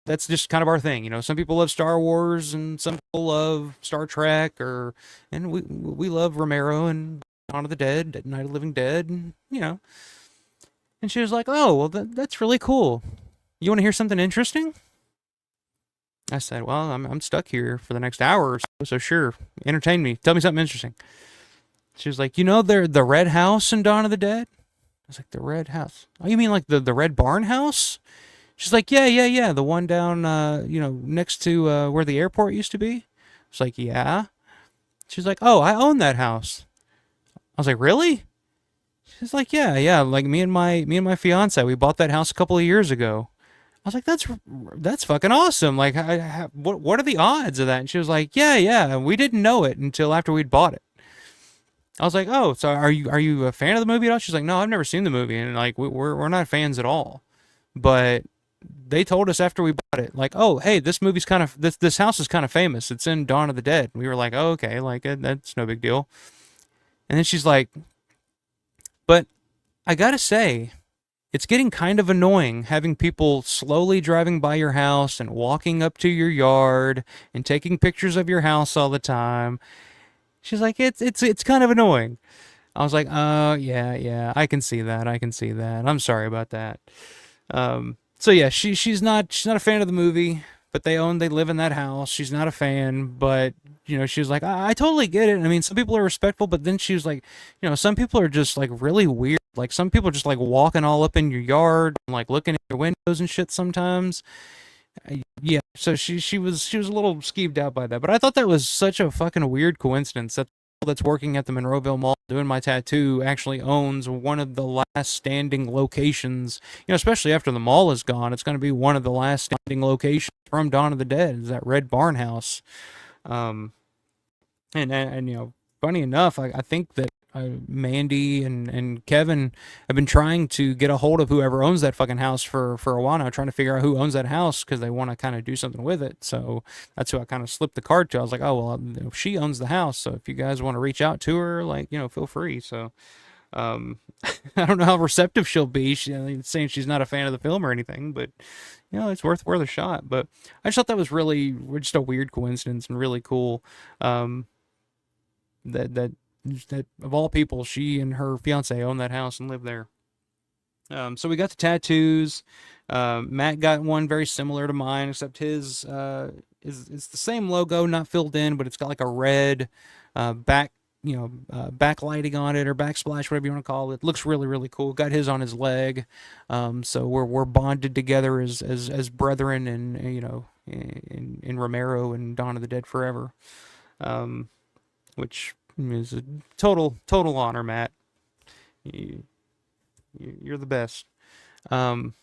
that's just kind of our thing. Some people love Star Wars, and some people love Star Trek, and we love Romero and Dawn of the Dead, Night of the Living Dead, and. And she was like, "Oh, well, that's really cool. You want to hear something interesting?" I said, "Well, I'm stuck here for the next hour or so sure, entertain me. Tell me something interesting." She was like, the Red House in Dawn of the Dead?" I was like, "The Red House? Oh, you mean like the Red Barn House?" She's like, "Yeah, the one down, next to where the airport used to be." I was like, "Yeah." She's like, "Oh, I own that house." I was like, "Really?" She's like, "Yeah, like me and my fiance, we bought that house a couple of years ago." I was like, "That's fucking awesome. Like, what are the odds of that?" And she was like, "Yeah, we didn't know it until after we'd bought it." I was like, "Oh, so are you a fan of the movie at all?" She's like, "No, I've never seen the movie, and like we're not fans at all." But they told us after we bought it, like, "Oh, hey, this movie's kind of this house is kind of famous. It's in Dawn of the Dead." We were like, "Oh, okay, like that's no big deal." And then she's like, "But I gotta say, it's getting kind of annoying having people slowly driving by your house and walking up to your yard and taking pictures of your house all the time." She's like, "It's kind of annoying." I was like, yeah, I can see that. I can see that. I'm sorry about that." So yeah, she's not a fan of the movie, but they live in that house. She's not a fan, but she was like, I totally get it. I mean, some people are respectful, but then she was like, some people are just like really weird. Like, some people are just like walking all up in your yard and like looking at your windows and shit sometimes. Yeah, so she was a little skeeved out by that, but I thought that was such a fucking weird coincidence that the girl that's working at the Monroeville Mall doing my tattoo actually owns one of the last standing locations. Especially after the mall is gone, it's going to be one of the last standing locations from Dawn of the Dead, is that Red Barn House. Um, and funny enough, I think that Mandy and Kevin have been trying to get a hold of whoever owns that fucking house for a while now, trying to figure out who owns that house because they want to kind of do something with it. So that's who I kind of slipped the card to. I was like, "Oh, well, she owns the house, so if you guys want to reach out to her, like, feel free." So um, I don't know how receptive she'll be. Saying she's not a fan of the film or anything, but it's worth a shot. But I just thought that was really just a weird coincidence and really cool. That that of all people, she and her fiance own that house and live there. So we got the tattoos. Matt got one very similar to mine, except his is it's the same logo, not filled in, but it's got like a red back, backlighting on it or backsplash, whatever you want to call it. Looks really really cool. Got his on his leg. So we're bonded together as brethren, and in Romero and Dawn of the Dead Forever, which is a total honor, Matt. You, you're the best. Um,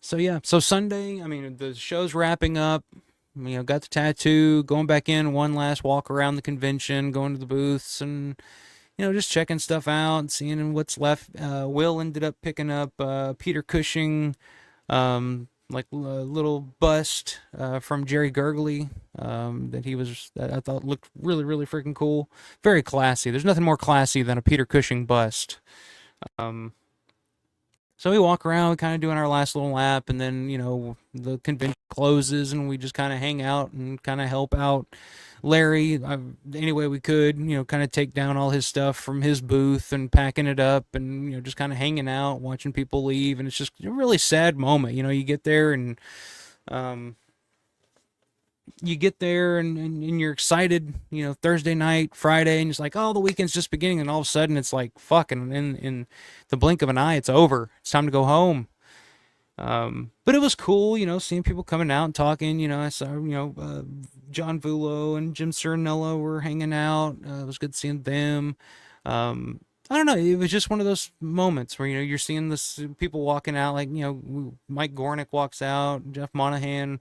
so yeah, so Sunday, I mean, the show's wrapping up. Got the tattoo, going back in, one last walk around the convention, going to the booths, and just checking stuff out, seeing what's left. Will ended up picking up Peter Cushing, like a little bust from Jerry Gurgley, that I thought looked really really freaking cool, very classy. There's nothing more classy than a Peter Cushing bust. Um, so we walk around, kind of doing our last little lap, and then the convention closes, and we just kind of hang out and kind of help out Larry any way we could. Kind of take down all his stuff from his booth and packing it up, and just kind of hanging out, watching people leave, and it's just a really sad moment. You get there and um, and you're excited, Thursday night, Friday, and it's like, oh, the weekend's just beginning, and all of a sudden it's like, fuck, and in the blink of an eye, it's over. It's time to go home. But it was cool, seeing people coming out and talking. I saw, John Vulo and Jim Cernello were hanging out. It was good seeing them. I don't know. It was just one of those moments where, you're seeing this people walking out, like, Mike Gornick walks out, Jeff Monahan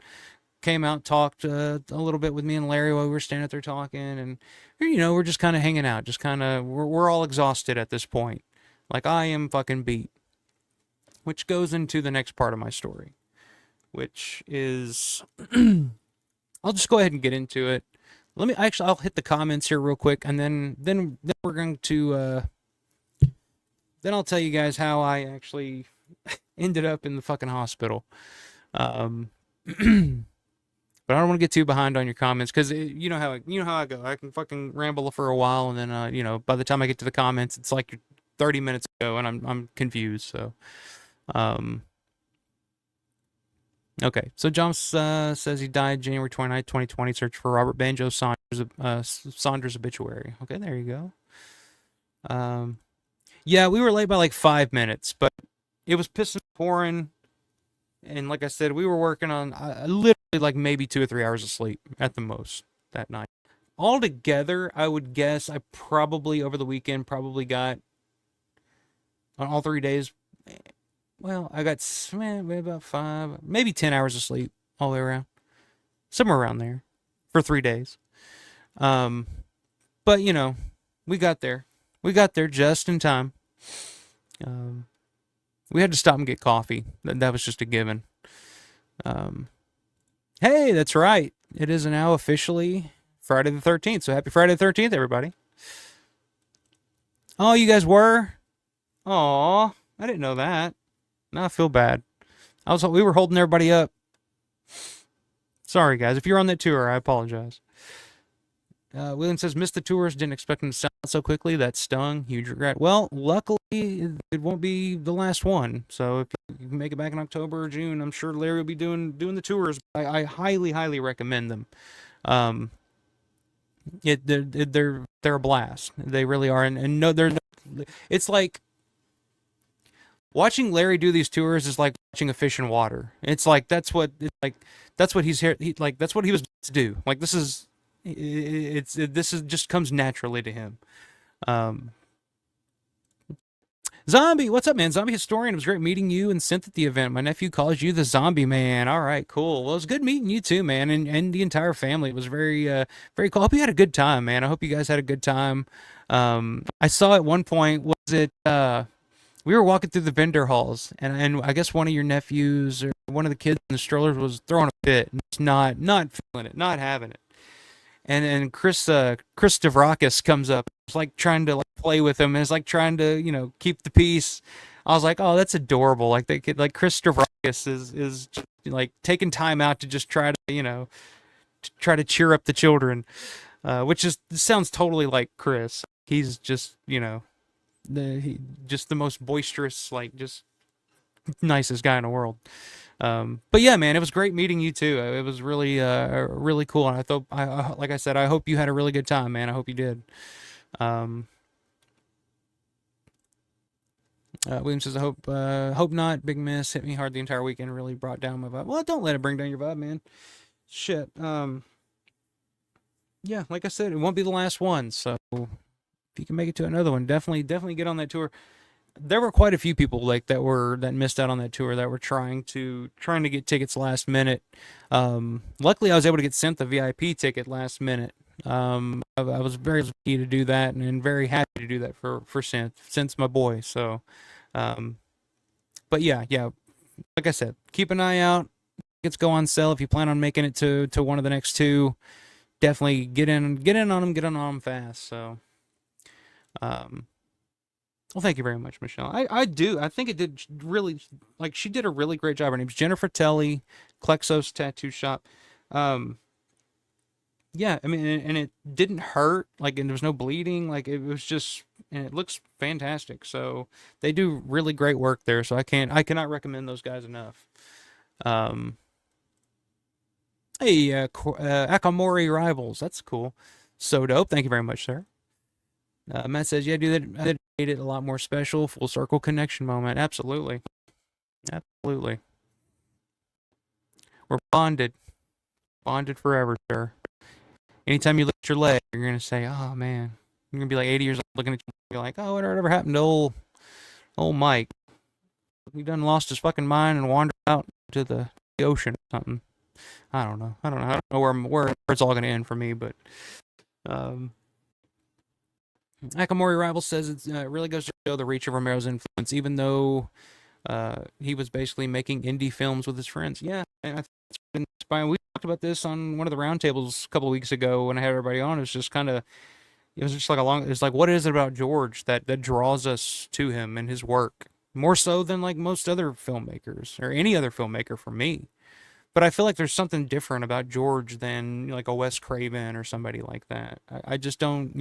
came out, talked a little bit with me and Larry while we were standing out there talking, and we're just kind of hanging out, just kind of we're all exhausted at this point. Like, I am fucking beat, which goes into the next part of my story, which is I'll just go ahead and get into it. I'll hit the comments here real quick, and then we're going to then I'll tell you guys how I actually ended up in the fucking hospital. Um, But I don't want to get too behind on your comments, because you know how I go. I can fucking ramble for a while, and then by the time I get to the comments, it's like 30 minutes ago, and I'm confused. So, okay. So John says he died January 29th, 2020. Search for Robert Banjo Saunders obituary. Okay, there you go. Yeah, we were late by like 5 minutes, but it was pissing pouring. And like I said, we were working on literally like maybe 2 or 3 hours of sleep at the most that night. Altogether, I would guess I probably over the weekend probably got on all 3 days. Well, I got maybe about 5, maybe 10 hours of sleep all the way around, somewhere around there, for 3 days. But we got there. We got there just in time. We had to stop and get coffee. That was just a given. Hey, that's right. It is now officially Friday the 13th. So happy Friday the 13th, everybody. Oh, you guys were? Aw, I didn't know that. Now I feel bad. We were holding everybody up. Sorry, guys. If you're on that tour, I apologize. William says, missed the tours, didn't expect them to sell out so quickly. That stung. Huge regret. Well, luckily, it won't be the last one. So if you can make it back in October or June, I'm sure Larry will be doing the tours. I highly, highly recommend them. They're a blast. They really are. And no, it's like watching Larry do these tours is like watching a fish in water. It's like that's what he's here. That's what he was to do. Like this is just comes naturally to him. Zombie, what's up, man? Zombie Historian. It was great meeting you and Synth at the event. My nephew calls you the Zombie Man. All right, cool. Well, it was good meeting you too, man, and the entire family. It was very very cool. I hope you had a good time, man. I hope you guys had a good time. I saw at one point, was it we were walking through the vendor halls, and I guess one of your nephews or one of the kids in the strollers was throwing a fit and just not feeling it, not having it. And Chris Stavrakis comes up. It's like trying to like play with him, and it's like trying to keep the peace. I was like, oh, that's adorable. Like they could, like Chris Stavrakis is like taking time out to just try to try to cheer up the children. which is sounds totally like Chris. He's just, just the most boisterous, like just nicest guy in the world. But yeah, man, it was great meeting you too. It was really cool, and I thought, like I said, I hope you had a really good time, man. I hope you did. Um, William says, hope not. Big miss. Hit me hard the entire weekend. Really brought down my vibe. Well, don't let it bring down your vibe, man. Shit. Yeah, like I said, it won't be the last one. So if you can make it to another one, definitely get on that tour. There were quite a few people like that missed out on that tour that were trying to get tickets last minute. Luckily, I was able to get sent the VIP ticket last minute. I was very lucky to do that, and very happy to do that for since my boy. So, um, but yeah, like I said, keep an eye out. Tickets go on sale if you plan on making it to one of the next two. Definitely get in on them fast. So, um, well, thank you very much, Michelle. I do. I think it did really, like, she did a really great job. Her name's Jennifer Telly, Klexos Tattoo Shop. Um, yeah, I mean, and it didn't hurt, like, and there was no bleeding. Like, it was just, and it looks fantastic. So they do really great work there. So I cannot recommend those guys enough. Um, hey, Akamori Rivals, that's cool. So dope. Thank you very much, sir. Matt says, yeah, dude, that made it a lot more special. Full circle connection moment. Absolutely. Absolutely. We're bonded. Bonded forever, sir. Anytime you look at your leg, you're going to say, oh, man. You're going to be like 80 years old looking at you. You're like, oh, whatever happened to old Mike? He done lost his fucking mind and wandered out to the ocean or something. I don't know. I don't know where it's all going to end for me, but um, Akamori Rival says it really goes to show the reach of Romero's influence, even though he was basically making indie films with his friends. Yeah, and I think it's been inspiring. We talked about this on one of the roundtables a couple of weeks ago when I had everybody on. It was just kind of, it was just like it's like, what is it about George that draws us to him and his work more so than like most other filmmakers or any other filmmaker for me? But I feel like there's something different about George than like a Wes Craven or somebody like that. I just don't,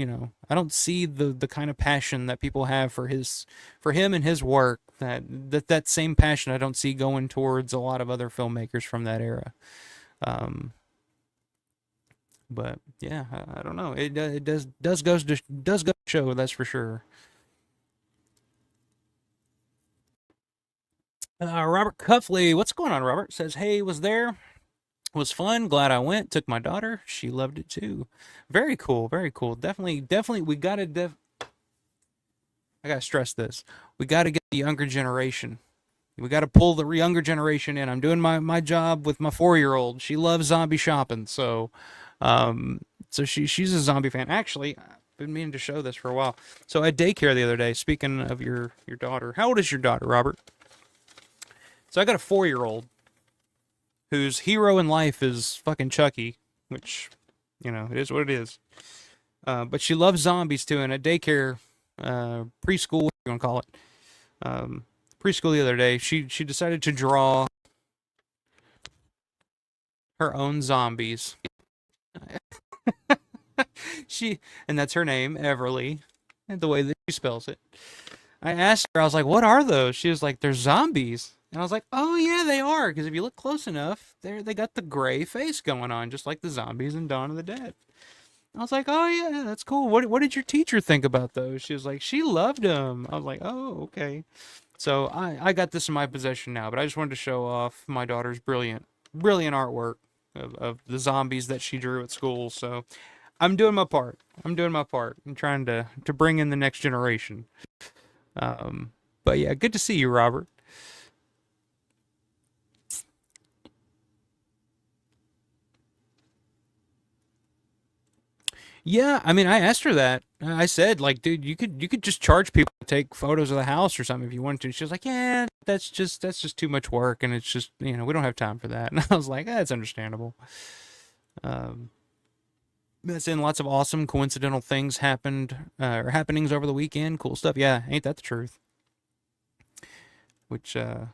I don't see the kind of passion that people have for him and his work. That same passion I don't see going towards a lot of other filmmakers from that era. Um, but yeah, I don't know. It does go to show, that's for sure. Robert Cuffley, what's going on? Robert says, "Hey, was there? Was fun. Glad I went. Took my daughter. She loved it too. Very cool. Very cool. Definitely. We gotta. I gotta stress this. We gotta get the younger generation. We gotta pull the younger generation in. I'm doing my job with my 4-year-old. She loves zombie shopping. So she's a zombie fan. Actually, I've been meaning to show this for a while. So at daycare the other day. Speaking of your daughter, how old is your daughter, Robert? So I got a 4-year-old whose hero in life is fucking Chucky, which, it is what it is. But she loves zombies too. And at daycare, preschool, what you want to call it, preschool the other day, she decided to draw her own zombies. And that's her name, Everly, and the way that she spells it. I asked her, I was like, "What are those?" She was like, "They're zombies." And I was like, "Oh yeah, they are. Because if you look close enough, they got the gray face going on, just like the zombies in Dawn of the Dead." I was like, "Oh yeah, that's cool. What did your teacher think about those?" She was like, "She loved them." I was like, "Oh okay." So I got this in my possession now, but I just wanted to show off my daughter's brilliant artwork of the zombies that she drew at school. So I'm doing my part. I'm trying to bring in the next generation. Um, but yeah, good to see you, Robert. Yeah, I mean, I asked her that. I said, like, dude, you could just charge people to take photos of the house or something if you wanted to. She was like, yeah, that's just too much work, and it's just we don't have time for that. And I was like, that's understandable. Um, that's in lots of awesome coincidental things happened or happenings over the weekend. Cool stuff. Yeah, ain't that the truth? Which I'll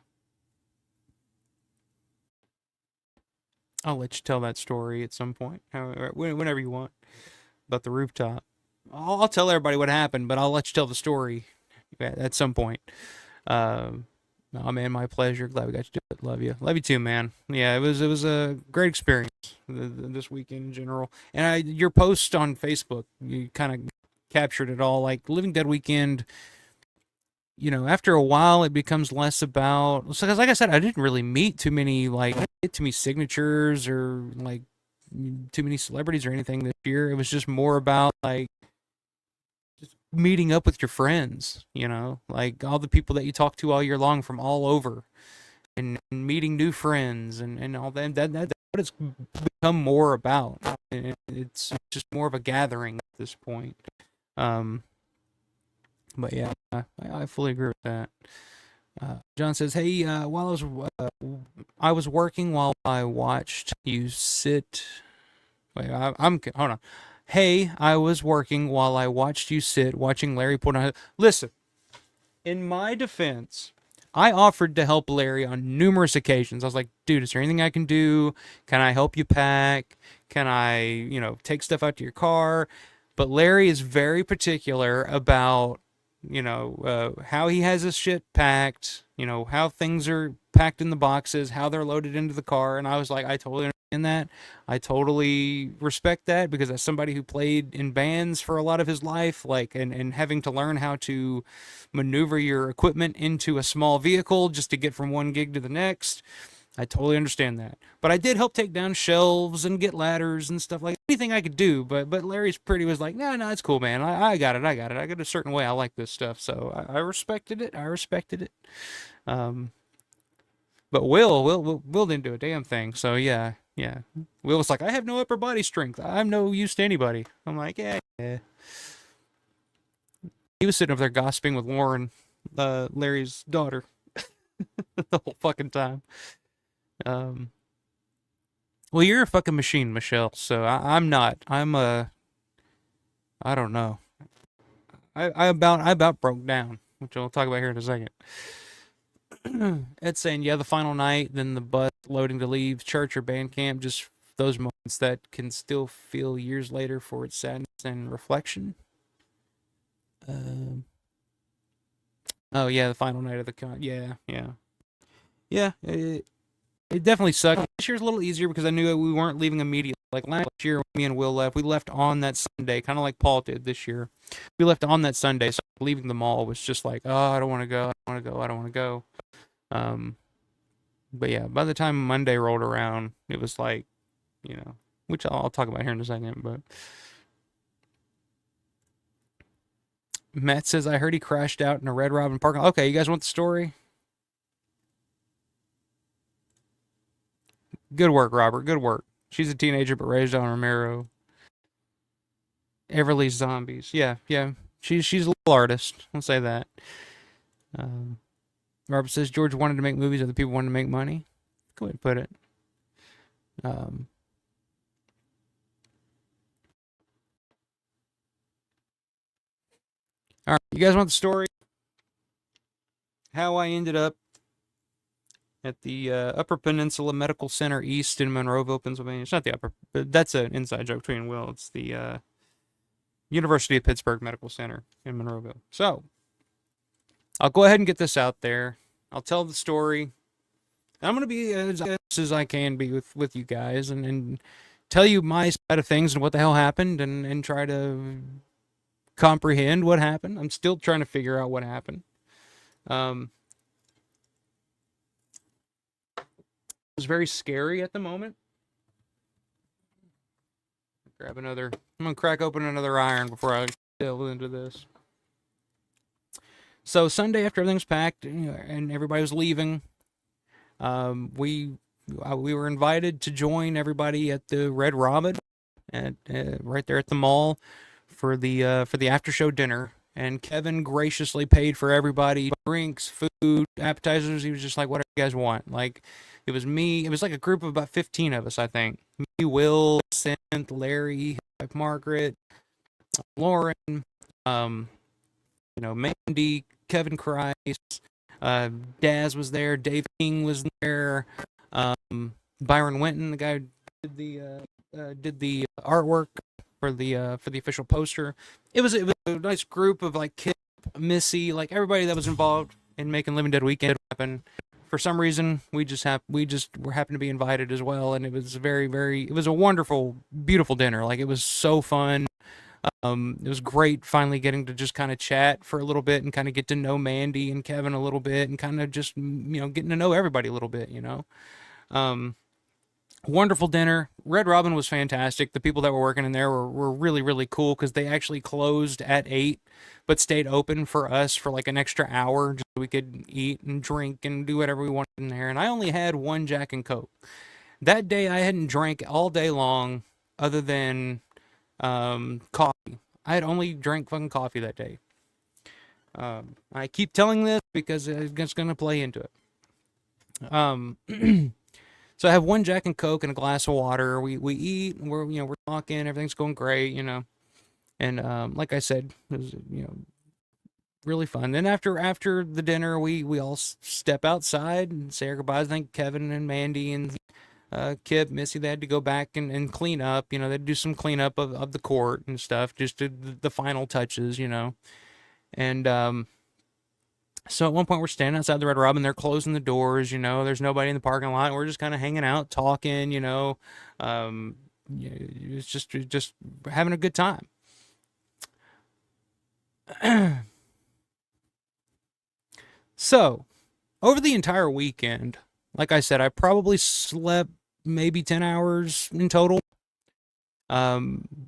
let you tell that story at some point, whenever you want. about the rooftop. I'll tell everybody what happened, but I'll let you tell the story at some point. Um, oh man, my pleasure. Glad we got to do it. Love you too, man. Yeah, it was a great experience this weekend in general. And your post on Facebook, you kind of captured it all. Like Living Dead weekend, after a while, it becomes less about. So, 'cause like I said, I didn't really meet too many like I didn't get too many signatures or like too many celebrities or anything this year. It was just more about like just meeting up with your friends, like all the people that you talk to all year long from all over, and meeting new friends and all that. That's what it's become more about. And it's just more of a gathering at this point. Um, but yeah, I fully agree with that. John says, "Hey, while I was working while I watched you sit. Wait, I'm hold on. Hey, I was working while I watched you sit watching Larry put on. Listen, in my defense, I offered to help Larry on numerous occasions. I was like, dude, is there anything I can do? Can I help you pack? Can I, take stuff out to your car? But Larry is very particular about, how he has his shit packed, how things are packed in the boxes, how they're loaded into the car. And I was like, I totally understand that. I totally respect that because as somebody who played in bands for a lot of his life, like, and having to learn how to maneuver your equipment into a small vehicle just to get from one gig to the next. I totally understand that. But I did help take down shelves and get ladders and stuff like anything I could do. But Larry's pretty was like, no, it's cool, man. I got it. I got it. I got a certain way I like this stuff. So I respected it. I respected it. Um, but Will didn't do a damn thing. So yeah, yeah. Will was like, I have no upper body strength. I'm no use to anybody. I'm like, yeah. He was sitting over there gossiping with Lauren, Larry's daughter, the whole fucking time. Um, well, you're a fucking machine, Michelle. So I'm not. I don't know. I about broke down, which I'll talk about here in a second. Ed's saying, yeah, the final night, then the bus loading to leave church or band camp, just those moments that can still feel years later for its sadness and reflection. Um, oh yeah, the final night of the con. Yeah, yeah, yeah. It definitely sucked. This year's a little easier because I knew we weren't leaving immediately. Like last year, when me and Will left, we left on that Sunday, kind of like Paul did this year. We left on that Sunday, so leaving the mall was just like, oh, I don't want to go, I don't want to go, I don't want to go. Um, but yeah, by the time Monday rolled around, it was like, which I'll talk about here in a second. But Matt says, I heard he crashed out in a Red Robin parking lot. Okay, you guys want the story? Good work, Robert. Good work. She's a teenager but raised on Romero. Everly's Zombies. Yeah, yeah. She's a little artist. I'll say that. Um, Robert says George wanted to make movies, other people wanted to make money. Go ahead and put it. Um, all right, you guys want the story? How I ended up at the Upper Peninsula Medical Center East in Monroeville, Pennsylvania. It's not the upper, but that's an inside joke between Will. It's the University of Pittsburgh Medical Center in Monroeville. So, I'll go ahead and get this out there. I'll tell the story. I'm going to be as honest as I can be with you guys and tell you my side of things and what the hell happened and try to comprehend what happened. I'm still trying to figure out what happened. It was very scary at the moment. Grab another. I'm going to crack open another iron before I delve into this. So Sunday after everything's packed and everybody was leaving, we were invited to join everybody at the Red Robin at right there at the mall for the after show dinner. And Kevin graciously paid for everybody drinks, food, appetizers. He was just like, "Whatever you guys want." Like it was me. It was like a group of about 15 of us, I think. Me, Will, Synth, Larry, Margaret, Lauren, um, Mandy, Kevin Christ, Daz was there, Dave King was there, Byron Winton, the guy who did the artwork, for the official poster. It was a nice group of like Kip, Missy, like everybody that was involved in making Living Dead Weekend happen. For some reason, we just were happened to be invited as well, and it was it was a wonderful, beautiful dinner. Like it was so fun. It was great finally getting to just kind of chat for a little bit and kind of get to know Mandy and Kevin a little bit and kind of just getting to know everybody a little bit. Um, Wonderful dinner. Red Robin was fantastic. The people that were working in there were really, really cool because they actually closed at 8, but stayed open for us for like an extra hour just so we could eat and drink and do whatever we wanted in there. And I only had one Jack and Coke. That day I hadn't drank all day long other than coffee. I had only drank fucking coffee that day. I keep telling this because it's going to play into it. Um, So I have one Jack and Coke and a glass of water. We eat. We're talking. Everything's going great. And like I said, it was really fun. Then after the dinner, we all step outside and say our goodbyes. I think Kevin and Mandy and Kip, Missy, they had to go back and clean up. They'd do some cleanup of the court and stuff, just to the final touches. And so at one point we're standing outside the Red Robin. They're closing the doors. There's nobody in the parking lot. And we're just kind of hanging out, talking. It's just having a good time. So over the entire weekend, like I said, I probably slept maybe 10 hours in total.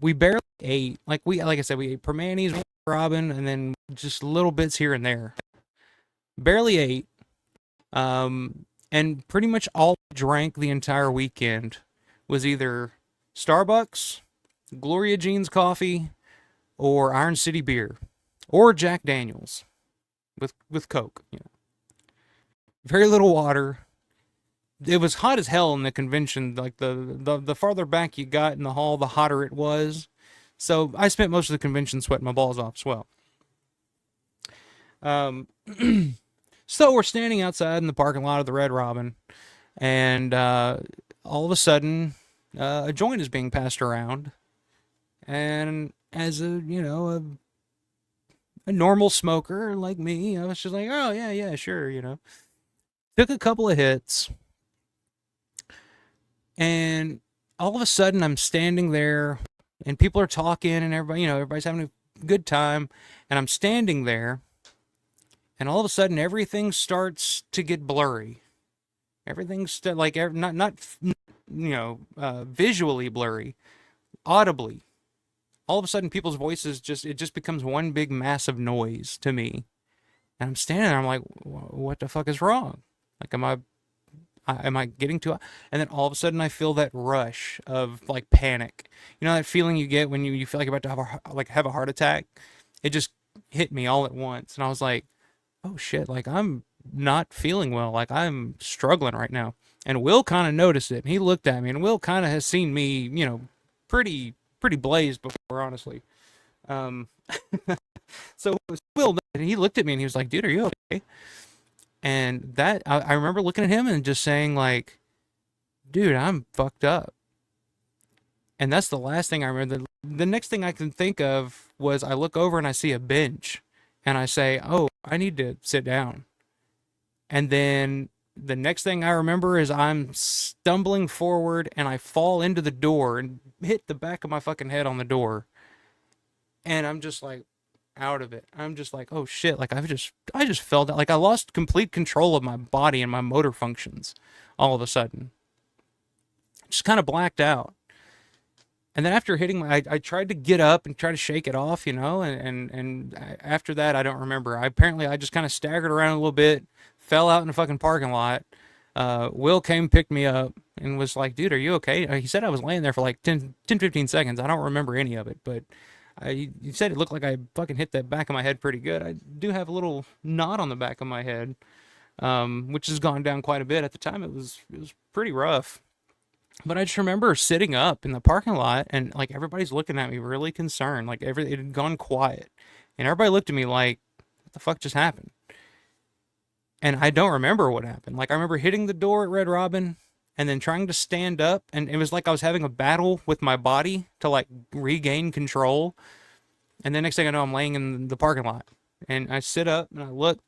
We barely ate. Like I said, we ate Permanis, Robin, and then just little bits here and there. Barely ate. And pretty much all I drank the entire weekend was either Starbucks, Gloria Jean's coffee, or Iron City beer, or Jack Daniels with Coke. Very little water. It was hot as hell in the convention. Like the farther back you got in the hall, the hotter it was. So I spent most of the convention sweating my balls off as well. So we're standing outside in the parking lot of the Red Robin, and all of a sudden, a joint is being passed around, and as a normal smoker like me, I was just like, oh yeah, sure. Took a couple of hits, and all of a sudden I'm standing there, and people are talking, and everybody's having a good time, and I'm standing there. And all of a sudden, everything starts to get blurry. Everything's like not visually blurry, audibly. All of a sudden, people's voices just becomes one big massive noise to me. And I'm standing there. I'm like, what the fuck is wrong? Like, am I getting too? And then all of a sudden, I feel that rush of like panic. That feeling you get when you feel like you're about to have a heart attack. It just hit me all at once, and I was like, oh shit, like I'm not feeling well, like I'm struggling right now. And Will kind of noticed it, and he looked at me, and Will kind of has seen me, pretty blazed before, honestly. Um, so Will, and he looked at me, and he was like, dude, are you okay? And I remember looking at him and just saying like, dude, I'm fucked up. And that's the last thing I remember. The next thing I can think of was I look over and I see a bench. And I say, oh, I need to sit down. And then the next thing I remember is I'm stumbling forward and I fall into the door and hit the back of my fucking head on the door. And I'm just like out of it. I'm just like, oh shit, like I just fell down. Like I lost complete control of my body and my motor functions all of a sudden. Just kind of blacked out. And then after hitting I tried to get up and try to shake it off, and after that, I don't remember. I just kind of staggered around a little bit, fell out in the fucking parking lot. Will came, picked me up, and was like, dude, are you okay? He said I was laying there for like 15 seconds. I don't remember any of it, but he said it looked like I fucking hit the back of my head pretty good. I do have a little knot on the back of my head, which has gone down quite a bit. At the time, it was pretty rough. But I just remember sitting up in the parking lot and like everybody's looking at me really concerned. Like it had gone quiet. And everybody looked at me like, what the fuck just happened? And I don't remember what happened. Like I remember hitting the door at Red Robin and then trying to stand up, and it was like I was having a battle with my body to like regain control. And then next thing I know, I'm laying in the parking lot, and I sit up and I look,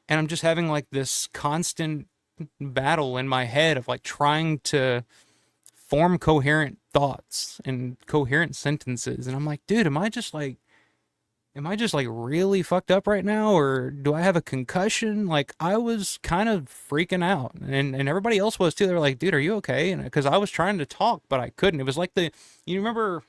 and I'm just having like this constant battle in my head of like trying to form coherent thoughts and coherent sentences. And I'm like, dude, am I just like really fucked up right now, or do I have a concussion? Like, I was kind of freaking out, and everybody else was too. They were like, dude, are you okay? And because I was trying to talk but I couldn't. It was like you remember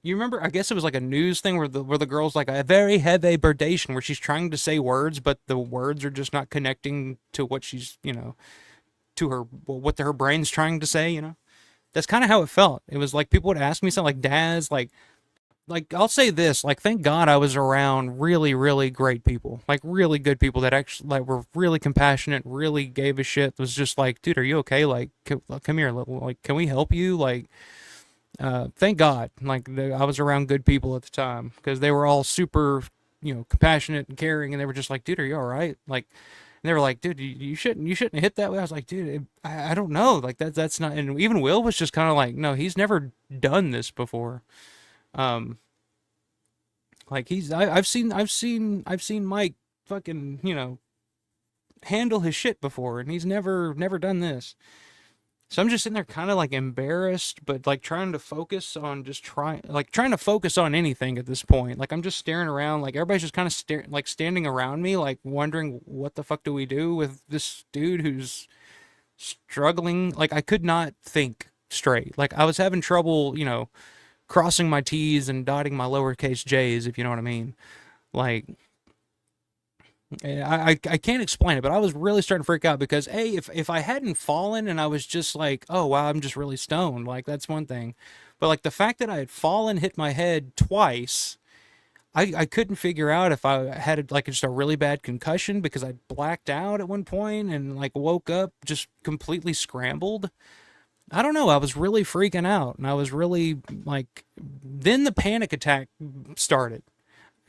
you remember, I guess it was like a news thing where the girl's like a very heavy burdation, where she's trying to say words but the words are just not connecting to what she's, to her, what her brain's trying to say, That's kind of how it felt. It was like people would ask me something like, Daz, like I'll say this, like, thank God I was around really, really great people, like really good people that actually like were really compassionate, really gave a shit. It was just like, dude, are you okay? Like, come here, like, can we help you? Like, thank God, like I was around good people at the time, because they were all super, compassionate and caring, and they were just like, dude, are you all right? Like, and they were like, dude, you shouldn't have hit that way. I was like, dude, I don't know, like that's not. And even Will was just kind of like, no, he's never done this before. Um, like I've seen Mike fucking, handle his shit before, and he's never done this. So I'm just sitting there kind of like embarrassed, but like trying to focus on just trying to focus on anything at this point. Like I'm just staring around, like everybody's just kind of like standing around me, like wondering what the fuck do we do with this dude who's struggling. Like I could not think straight. Like I was having trouble, crossing my T's and dotting my lowercase J's, if you know what I mean. Like I can't explain it, but I was really starting to freak out because if I hadn't fallen and I was just like, oh wow, I'm just really stoned, like that's one thing, but like the fact that I had fallen, hit my head twice, I couldn't figure out if I had like just a really bad concussion because I blacked out at one point and like woke up just completely scrambled. I don't know. I was really freaking out, and I was really like, then the panic attack started,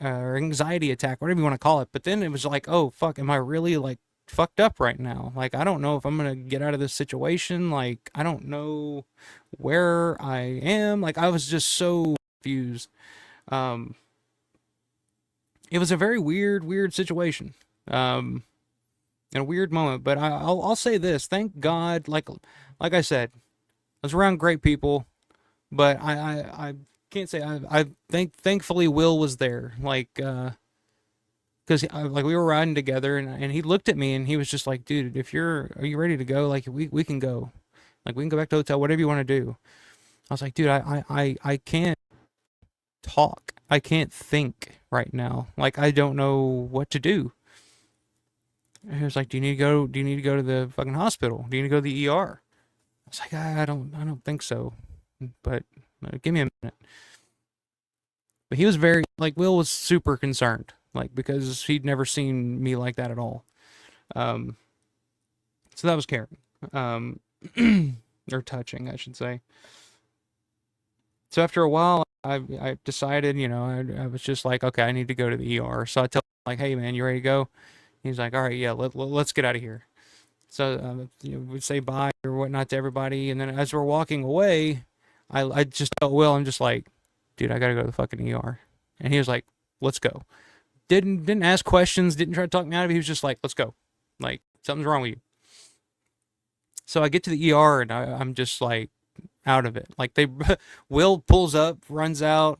or anxiety attack, whatever you want to call it. But then it was like, oh fuck, am I really like fucked up right now? Like I don't know if I'm gonna get out of this situation. Like I don't know where I am. Like I was just so confused. Um, it was a very weird situation. Um, in a weird moment. But I'll say this: thank God, like I said, I was around great people, but I can't say thankfully Will was there, like because like we were riding together, and he looked at me and he was just like, dude, are you ready to go? Like we can go, like we can go back to the hotel, whatever you want to do. I was like, dude, I can't talk, I can't think right now, like I don't know what to do. And he was like, do you need to go to the fucking hospital? Do you need to go to the ER? I was like, I don't think so, but give me a minute. But he was very like, Will was super concerned, like because he'd never seen me like that at all. Um, so that was caring, um, or touching, I should say. So after a while, I decided, I was just like, okay, I need to go to the ER. So I tell him like, hey man, you ready to go? He's like, all right, yeah, let's get out of here. So we say bye or whatnot to everybody, and then as we're walking away, I just tell Will, I'm just like, dude, I gotta go to the fucking ER, and he was like, let's go. Didn't ask questions, didn't try to talk me out of it. He was just like, let's go, like something's wrong with you. So I get to the ER, and I'm just like out of it. Like they, Will pulls up, runs out.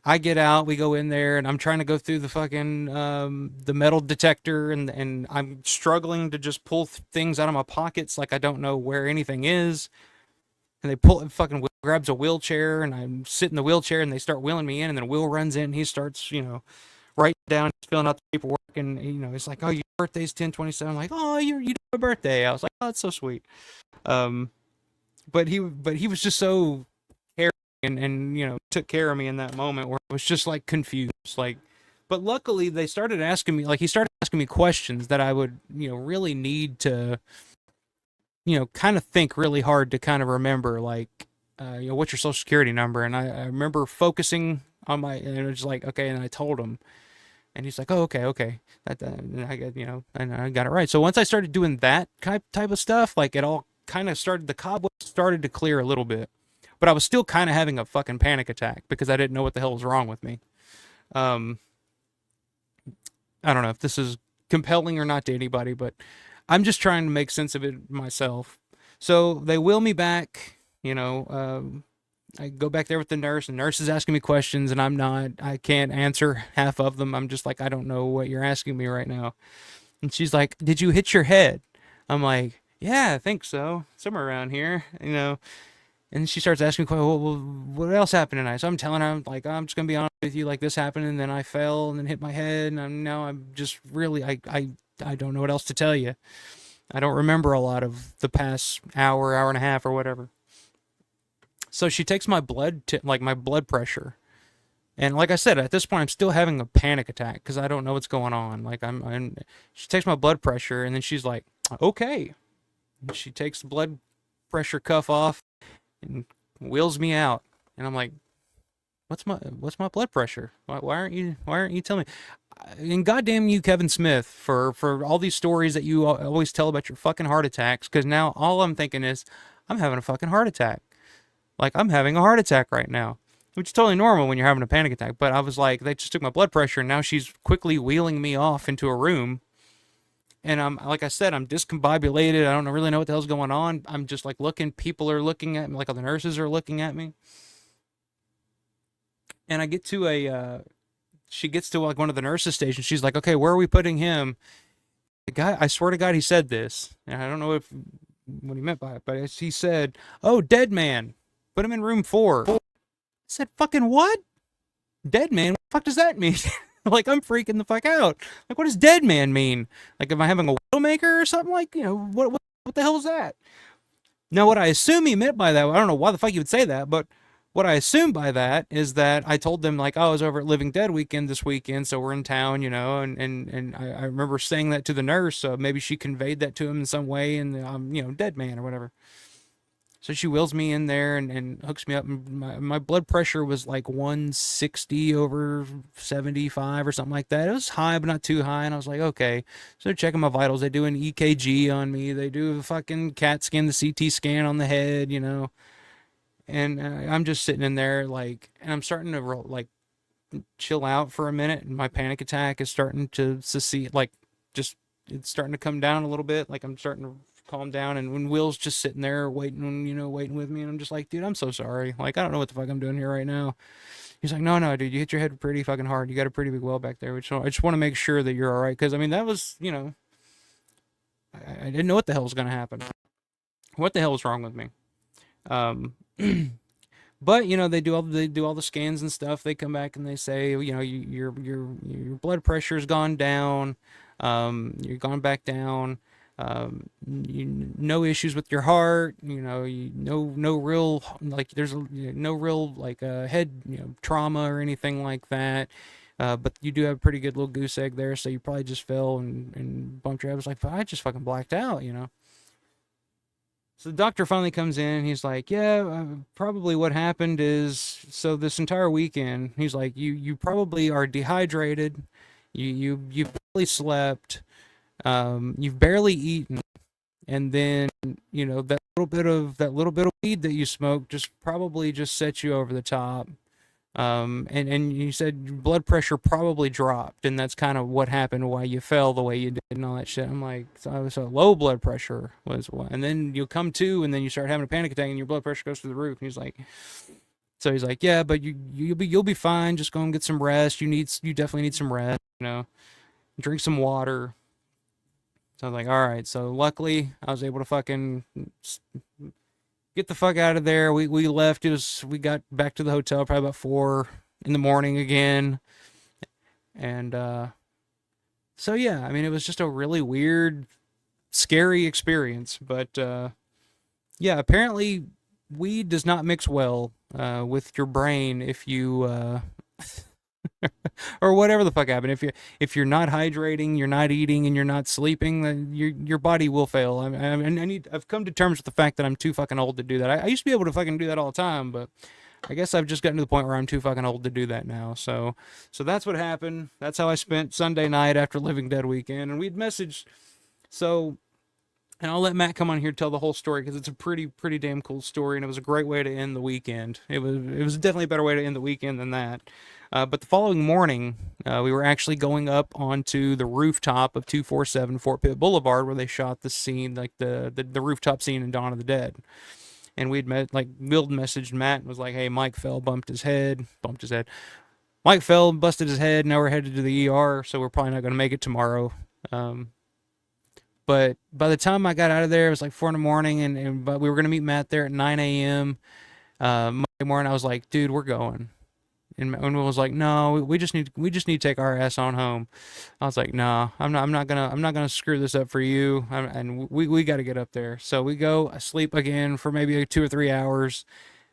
I get out, we go in there, and I'm trying to go through the fucking the metal detector, and I'm struggling to just pull things out of my pockets, like I don't know where anything is. And they fucking Will grabs a wheelchair, and I'm sitting in the wheelchair, and they start wheeling me in, and then Will runs in, and he starts, writing down, filling out the paperwork, and he's like, "Oh, your birthday's 10/27." I'm like, "Oh, you do a birthday." I was like, "Oh, that's so sweet." Um, but he was just so caring, and took care of me in that moment where I was just like confused, like. But luckily, they started asking me, like he started asking me questions that I would really need to kind of think really hard to kind of remember, like what's your social security number? And I remember focusing on my, and it was like, okay, and I told him. And he's like, oh, okay, okay. And I got, and I got it right. So once I started doing that type of stuff, like it all kind of started, the cobwebs started to clear a little bit. But I was still kind of having a fucking panic attack because I didn't know what the hell was wrong with me. Um, I don't know if this is compelling or not to anybody, but I'm just trying to make sense of it myself. So they wheel me back, I go back there with the nurse, and the nurse is asking me questions, and I can't answer half of them. I'm just like, I don't know what you're asking me right now. And she's like, did you hit your head? I'm like, yeah, I think so. Somewhere around here. And she starts asking me, well, what else happened tonight? So I'm telling her, like, I'm just gonna be honest with you, like this happened, and then I fell and then hit my head, and I'm just really, I don't know what else to tell you. I don't remember a lot of the past hour and a half or whatever. So she takes my like my blood pressure, and like I said, at this point, I'm still having a panic attack because I don't know what's going on. Like she takes my blood pressure, and then she's like, okay. And she takes the blood pressure cuff off and wheels me out, and I'm like, what's my blood pressure? Why aren't you telling me? And goddamn you, Kevin Smith, for all these stories that you always tell about your fucking heart attacks, because now all I'm thinking is I'm having a fucking heart attack. Like I'm having a heart attack right now, which is totally normal when you're having a panic attack. But I was like, they just took my blood pressure, and now she's quickly wheeling me off into a room. And I'm, like I said, I'm discombobulated. I don't really know what the hell's going on. I'm just like looking. People are looking at me, like all the nurses are looking at me. And I get to she gets to like one of the nurses' stations. She's like, okay, where are we putting him? The guy, I swear to God, he said this. And I don't know what he meant by it, but he said, oh, dead man. Put him in room 4. I said, fucking what? Dead man? What the fuck does that mean? Like, I'm freaking the fuck out. Like, what does dead man mean? Like, am I having a widowmaker or something? Like, what the hell is that? Now, what I assume he meant by that, I don't know why the fuck he would say that, but what I assume by that is that I told them, like, oh, I was over at Living Dead weekend this weekend, so we're in town, and I remember saying that to the nurse, so maybe she conveyed that to him in some way, and I'm, dead man or whatever. So she wheels me in there and hooks me up. And my blood pressure was like 160 over 75 or something like that. It was high, but not too high. And I was like, okay. So they're checking my vitals. They do an EKG on me. They do a fucking CAT scan, the CT scan on the head, And I'm just sitting in there, like, and I'm starting to, like, chill out for a minute. And my panic attack is starting to see, like, just, it's starting to come down a little bit. Like, I'm starting to calm down, and when Will's just sitting there waiting with me, and I'm just like, dude, I'm so sorry. Like, I don't know what the fuck I'm doing here right now. He's like, no, dude, you hit your head pretty fucking hard. You got a pretty big well back there. Which I just want to make sure that you're all right, because I mean that was, I didn't know what the hell was gonna happen. What the hell was wrong with me? Um, but they do all the scans and stuff. They come back and they say, your blood pressure's gone down. You're gone back down. No issues with your heart, no real, like, there's no real, like, head, trauma or anything like that. But you do have a pretty good little goose egg there, so you probably just fell and bumped your head. I was like, I just fucking blacked out. So the doctor finally comes in, and he's like, yeah, probably what happened is, so this entire weekend, he's like, you probably are dehydrated, you barely slept, you've barely eaten, and then that little bit of weed that you smoked just probably just set you over the top. And you said your blood pressure probably dropped, and that's kind of what happened, why you fell the way you did and all that shit. I'm like, so low blood pressure was what, and then you come to, and then you start having a panic attack, and your blood pressure goes through the roof. And he's like, yeah, but you'll be fine. Just go and get some rest. You definitely need some rest. Drink some water. So I was like, all right. So luckily, I was able to fucking get the fuck out of there. We left. We got back to the hotel probably about 4 in the morning again. And so yeah, I mean, it was just a really weird, scary experience. But yeah, apparently weed does not mix well with your brain if you or whatever the fuck happened. If you're not hydrating, you're not eating, and you're not sleeping, then your body will fail. I've come to terms with the fact that I'm too fucking old to do that. I used to be able to fucking do that all the time, but I guess I've just gotten to the point where I'm too fucking old to do that now. So that's what happened. That's how I spent Sunday night after Living Dead weekend. And we'd messaged. So, and I'll let Matt come on here and tell the whole story because it's a pretty damn cool story, and it was a great way to end the weekend. It was definitely a better way to end the weekend than that. But the following morning, we were actually going up onto the rooftop of 247 Fort Pitt Boulevard where they shot the scene, like the rooftop scene in Dawn of the Dead. And we'd met, like, Will messaged Matt and was like, "Hey, Mike fell, bumped his head. Mike fell, busted his head. Now we're headed to the ER, so we're probably not going to make it tomorrow." Um, but by the time I got out of there, it was like 4 in the morning, but we were going to meet Matt there at 9 a.m. Monday morning. I was like, "Dude, we're going." And Will was like, "No, we just need to take our ass on home." I was like, "No, I'm not gonna screw this up for you." And we got to get up there. So we go sleep again for maybe 2 or 3 hours,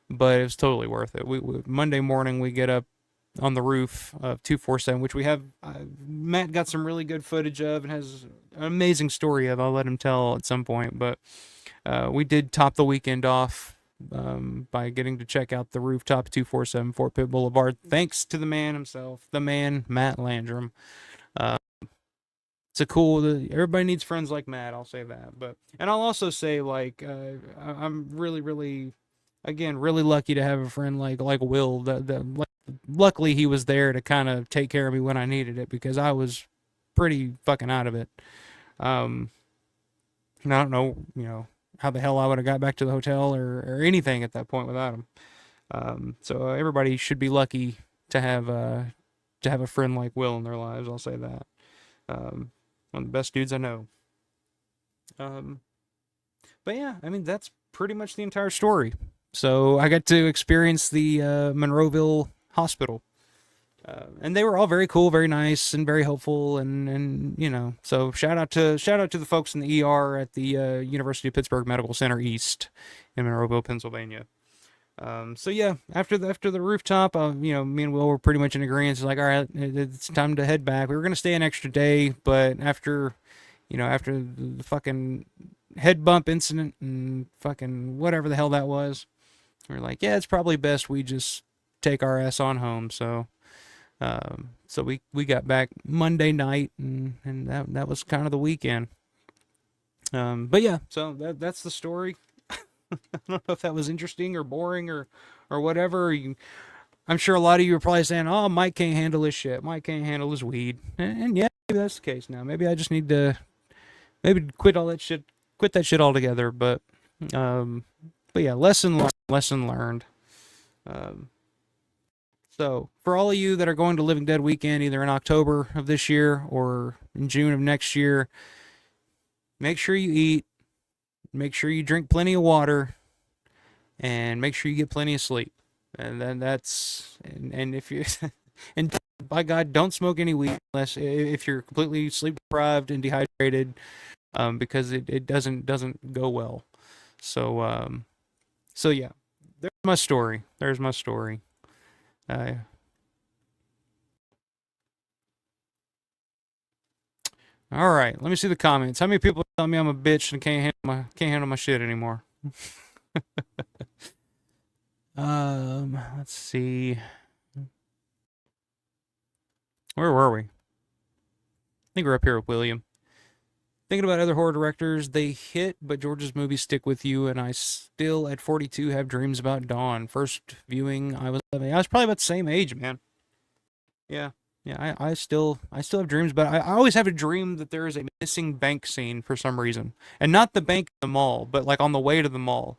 but it was totally worth it. Monday morning we get up on the roof of 247, which we have. Matt got some really good footage of and has an amazing story of. I'll let him tell at some point, but we did top the weekend off by getting to check out the rooftop 247 Fort Pitt Boulevard, thanks to the man himself, the man, Matt Landrum. Uh, it's a cool, everybody needs friends like Matt, I'll say that. And I'll also say, like, I'm really, again, really lucky to have a friend like Will. Like, luckily he was there to kind of take care of me when I needed it because I was pretty fucking out of it. Um, and I don't know, how the hell I would have got back to the hotel or anything at that point without him. So everybody should be lucky to have a friend like Will in their lives. I'll say that. One of the best dudes I know. Um, but yeah, I mean that's pretty much the entire story. So I got to experience the Monroeville Hospital. And they were all very cool, very nice, and very helpful, and so shout out to the folks in the ER at the University of Pittsburgh Medical Center East in Monroeville, Pennsylvania. So yeah, after the rooftop, me and Will were pretty much in agreement. It's like, all right, it's time to head back. We were gonna stay an extra day, but after the fucking head bump incident and fucking whatever the hell that was, we were like, yeah, it's probably best we just take our ass on home. So we got back Monday night, and that was kind of the weekend. But yeah, so that's the story. I don't know if that was interesting or boring or whatever. I'm sure a lot of you are probably saying, "Oh, Mike can't handle his shit. Mike can't handle his weed." And yeah, maybe that's the case now. Maybe I just need to maybe quit that shit altogether. Um, but yeah, lesson learned. Um, So, for all of you that are going to Living Dead weekend, either in October of this year or in June of next year, make sure you eat, make sure you drink plenty of water, and make sure you get plenty of sleep. And then and if you, and by God, don't smoke any weed unless if you're completely sleep deprived and dehydrated, because it doesn't go well. So yeah, there's my story. There's my story. Uh, All right, let me see the comments. How many people tell me I'm a bitch and can't handle my shit anymore? Let's see. Where were we? I think we're up here with William. Thinking about other horror directors, they hit, but George's movies stick with you, and I still, at 42, have dreams about Dawn. First viewing, I was 11. I was probably about the same age, man. Yeah. Yeah, I still have dreams, but I always have a dream that there is a missing bank scene for some reason. And not the bank in the mall, but like on the way to the mall.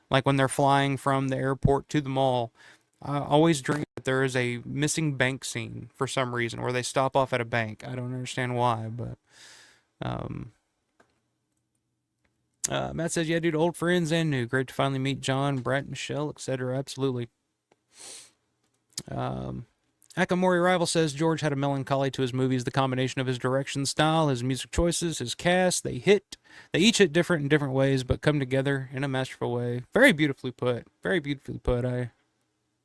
Like when they're flying from the airport to the mall. I always dream that there is a missing bank scene for some reason, where they stop off at a bank. I don't understand why, but um Matt says, yeah, dude, old friends and new. Great to finally meet John, Brett, Michelle, etc. Absolutely. Um Akamori Rival says George had a melancholy to his movies. The combination of his direction style, his music choices, his cast, they each hit different in different ways, but come together in a masterful way. Very beautifully put. Very beautifully put. I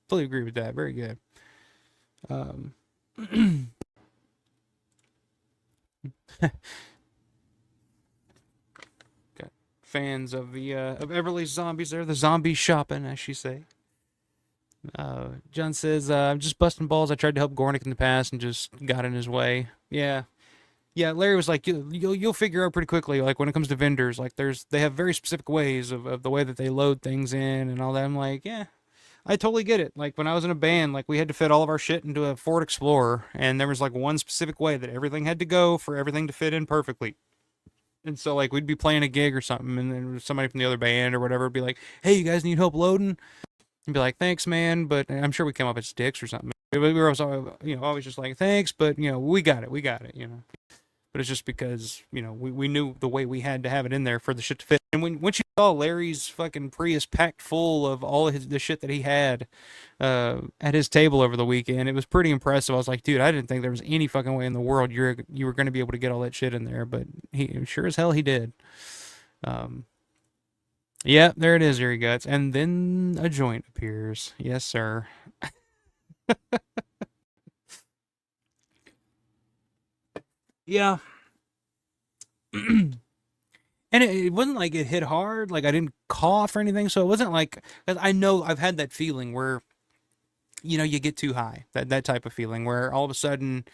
fully agree with that. Very good. Um, got fans of the of Everly's Zombies there, the zombie shopping, as she say. John says, I'm just busting balls. I tried to help Gornick in the past and just got in his way. Yeah. Yeah, Larry was like, you'll figure out pretty quickly, like when it comes to vendors, like they have very specific ways of the way that they load things in and all that. I'm like, yeah, I totally get it. Like when I was in a band, like we had to fit all of our shit into a Ford Explorer, and there was like one specific way that everything had to go for everything to fit in perfectly. And so like we'd be playing a gig or something, and then somebody from the other band or whatever would be like, "Hey, you guys need help loading?" And be like, "Thanks, man," but I'm sure we came up as dicks or something. We were always, always just like, "Thanks, but we got it," But it's just because we knew the way we had to have it in there for the shit to fit. And once you saw Larry's fucking Prius packed full of all of the shit that he had at his table over the weekend, it was pretty impressive. I was like, dude, I didn't think there was any fucking way in the world you were going to be able to get all that shit in there, but he sure as hell he did. Um, yeah, there it is, Erie Guts, and then a joint appears. Yes, sir. Yeah. And it wasn't like it hit hard, like I didn't cough or anything, so it wasn't like, 'cause I know I've had that feeling where you get too high, that type of feeling where all of a sudden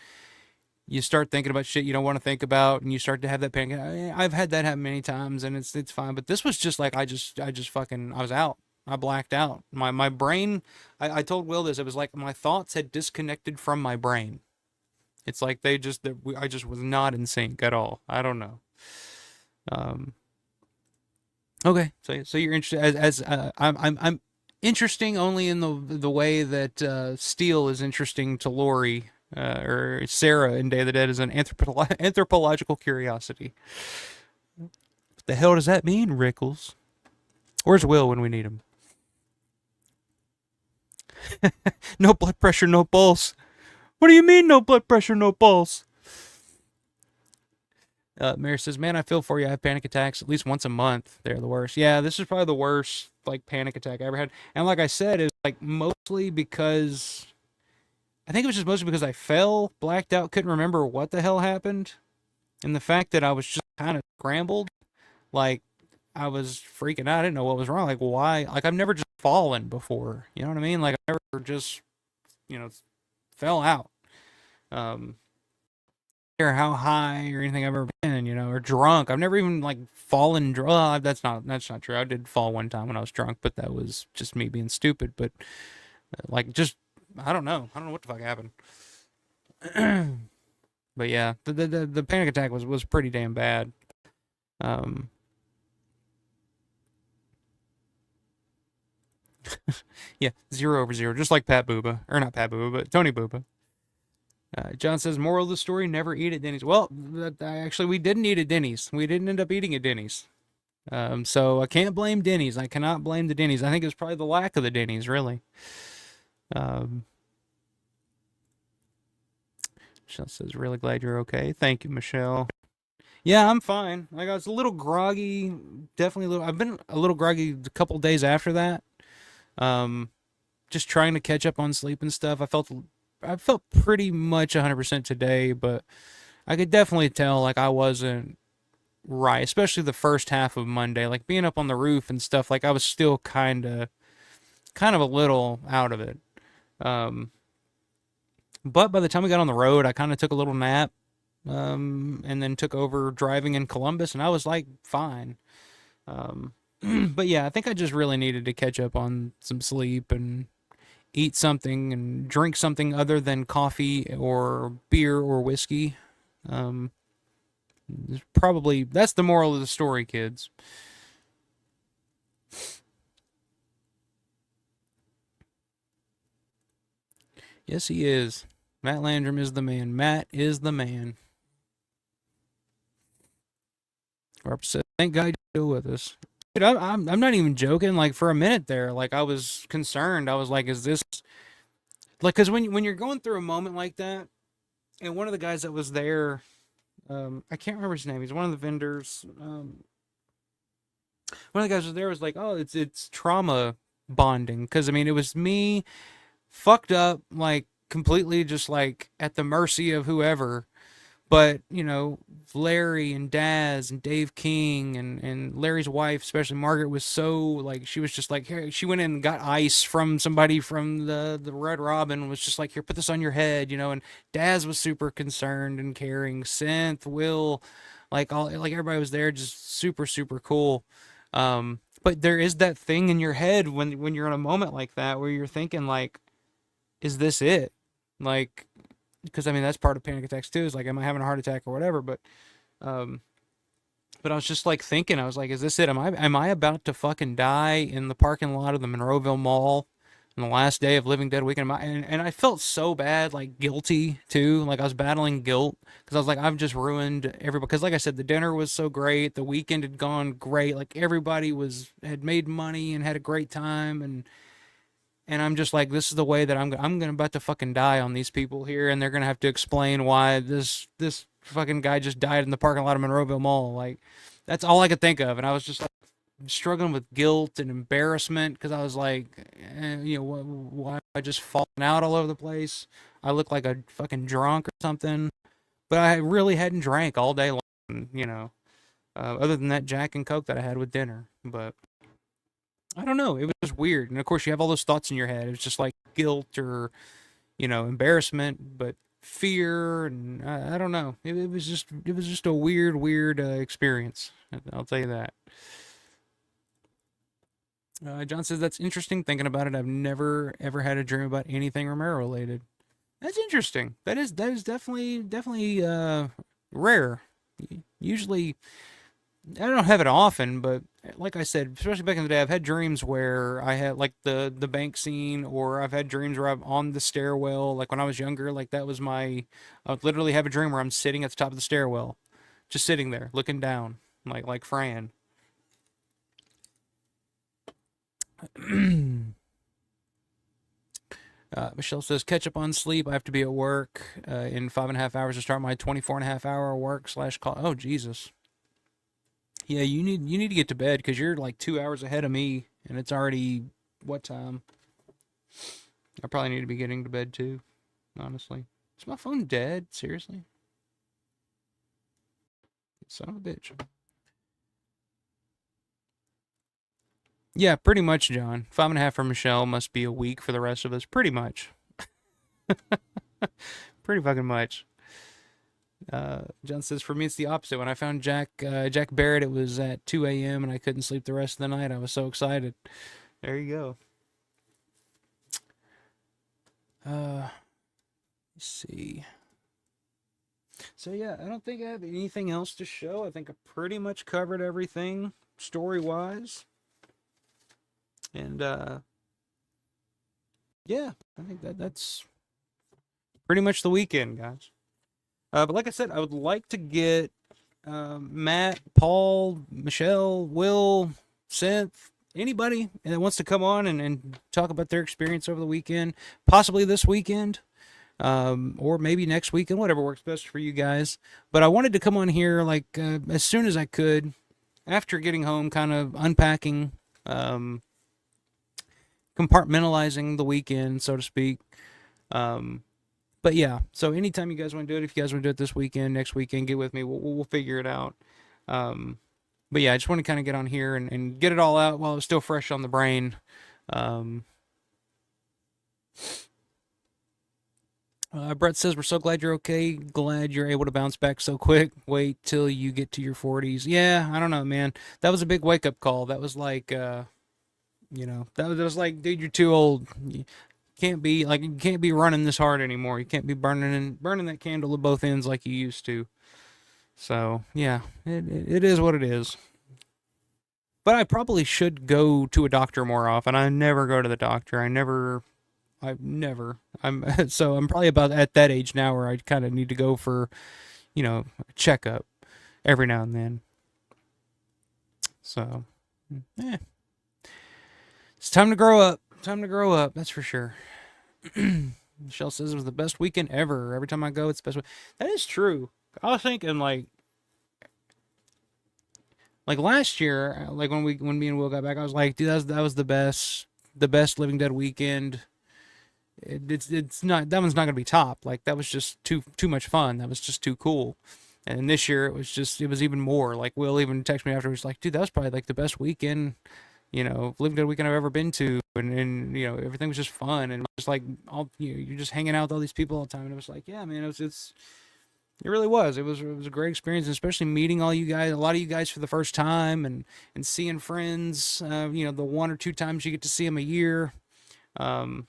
you start thinking about shit you don't want to think about, and you start to have that panic. I've had that happen many times, and it's fine, but this was just like I just fucking I was out. I blacked out. My brain. I told Will this. It was like my thoughts had disconnected from my brain. It's like I just was not in sync at all. I don't know. Um, Okay, so you're interested I'm interesting only in the way that Steel is interesting to Lori or Sarah in Day of the Dead is an anthropological curiosity. What the hell does that mean, Rickles? Where's Will when we need him? No blood pressure, no pulse. What do you mean, no blood pressure, no pulse? Mary says, "Man, I feel for you. I have panic attacks at least once a month. They're the worst. Yeah, this is probably the worst like panic attack I ever had. And like I said, it's like mostly because I think it was just mostly because I fell, blacked out, couldn't remember what the hell happened, and the fact that I was just kind of scrambled, like I was freaking out. I didn't know what was wrong. Like why? Like I've never just fallen before. You know what I mean? Like I never just you know fell out. Um, care how high or anything I've ever been, or drunk. I've never even like fallen drunk. That's not true. I did fall one time when I was drunk, but that was just me being stupid. But like just I don't know. I don't know what the fuck happened. But yeah, the panic attack was pretty damn bad. Um, yeah, 0/0, just like Pat Booba, or not Pat Booba, but Tony Booba. John says, moral of the story, never eat at Denny's. Well, actually, we didn't eat at Denny's. We didn't end up eating at Denny's. So I can't blame Denny's. I cannot blame the Denny's. I think it was probably the lack of the Denny's, really. Um, Michelle says, really glad you're okay. Thank you, Michelle. Yeah, I'm fine. Like I was a little groggy, definitely a little. I've been a little groggy a couple days after that. Um, just trying to catch up on sleep and stuff. I felt pretty much 100% today, but I could definitely tell like I wasn't right, especially the first half of Monday, like being up on the roof and stuff. Like I was still kind of a little out of it. Um, but by the time we got on the road, I kind of took a little nap, and then took over driving in Columbus, and I was like fine. Um, but yeah, I think I just really needed to catch up on some sleep and eat something and drink something other than coffee or beer or whiskey. Um, Probably that's the moral of the story, kids. Yes, he is. Matt Landrum is the man. Matt is the man. Harp said, "Thank God you're still with us." Dude, I'm not even joking. Like for a minute there, like I was concerned. I was like, "Is this like?" Because when you're going through a moment like that, and one of the guys that was there, I can't remember his name. He's one of the vendors. One of the guys was there was like, "Oh, it's trauma bonding." Because I mean, it was me fucked up, like completely just like at the mercy of whoever But, Larry and Daz and Dave King and Larry's wife, especially Margaret, was so like, she was just like, here, she went in and got ice from somebody from the Red Robin, was just like, here, put this on your head, and Daz was super concerned and caring. Synth, Will, like everybody was there, just super, super cool. But there is that thing in your head when you're in a moment like that where you're thinking like, is this it? Like, because I mean that's part of panic attacks too. Is like, am I having a heart attack or whatever? Um, but I was just like thinking, I was like, is this it? Am I about to fucking die in the parking lot of the Monroeville Mall on the last day of Living Dead weekend? And I felt so bad, like guilty too. Like I was battling guilt because I was like, I've just ruined everybody. Because like I said, the dinner was so great, the weekend had gone great, like everybody had made money and had a great time, and I'm just like, this is the way that I'm gonna about to fucking die on these people here, and they're gonna have to explain why this fucking guy just died in the parking lot of Monroeville Mall. Like, that's all I could think of, and I was just like struggling with guilt and embarrassment because I was like, why am I just falling out all over the place? I look like a fucking drunk or something, but I really hadn't drank all day long, other than that Jack and Coke that I had with dinner, but. I don't know. It was just weird. And of course, you have all those thoughts in your head. It's just like guilt or, embarrassment, but fear. And I don't know. It was just a weird, weird experience. I'll tell you that. John says, that's interesting thinking about it. I've never, ever had a dream about anything Romero related. That's interesting. That is definitely, definitely rare. Usually, I don't have it often, but like I said, especially back in the day, I've had dreams where I had like the bank scene, or I've had dreams where I'm on the stairwell. Like when I was younger, like that was I would literally have a dream where I'm sitting at the top of the stairwell, just sitting there looking down, like Fran. Michelle says, catch up on sleep. I have to be at work in 5.5 hours to start my 24.5 hour work slash call. Oh, Jesus. Yeah, you need to get to bed because you're like 2 hours ahead of me, and it's already what time? I probably need to be getting to bed too, honestly. Is my phone dead? Seriously? Son of a bitch. Yeah, pretty much, John. 5.5 for Michelle must be a week for the rest of us. Pretty much. Pretty fucking much. John says, for me, it's the opposite. When I found Jack Barrett, it was at 2 a.m. and I couldn't sleep the rest of the night. I was so excited. There you go. Let's see. So yeah, I don't think I have anything else to show. I think I pretty much covered everything story-wise. And yeah, I think that's pretty much the weekend, guys. But like I said, I would like to get Matt, Paul, Michelle, Will, Synth, anybody that wants to come on and talk about their experience over the weekend, possibly this weekend, or maybe next weekend, whatever works best for you guys. But I wanted to come on here like as soon as I could after getting home, kind of unpacking, compartmentalizing the weekend, so to speak. But yeah, so anytime you guys want to do it, if you guys want to do it this weekend, next weekend, get with me. We'll figure it out. But yeah, I just want to kind of get on here and get it all out while it's still fresh on the brain. Um, Brett says, we're so glad you're okay. Glad you're able to bounce back so quick. Wait till you get to your 40s. Yeah, I don't know, man. That was a big wake up call. That was like, that was like, dude, you're too old. You can't be running this hard anymore. You can't be burning that candle at both ends like you used to. So yeah, it is what it is. But I probably should go to a doctor more often. I never go to the doctor. I've never. So I'm probably about at that age now where I kind of need to go for, a checkup every now and then. So, yeah, it's time to grow up. Time to grow up. That's for sure. Michelle says it was the best weekend ever. Every time I go, it's the best. That is true. I was thinking like last year, like when me and Will got back, I was like, dude, that was the best Living Dead weekend it's not, that one's not gonna be top. Like that was just too much fun. That was just too cool. And this year it was even more. Like Will even texted me afterwards, like, dude, that was probably like the best weekend, Living Dead weekend I've ever been to, and everything was just fun, and just like all you're just hanging out with all these people all the time, and it was like, yeah, man, it really was. It was a great experience, especially meeting all you guys, a lot of you guys for the first time, and seeing friends. The one or two times you get to see them a year. Um,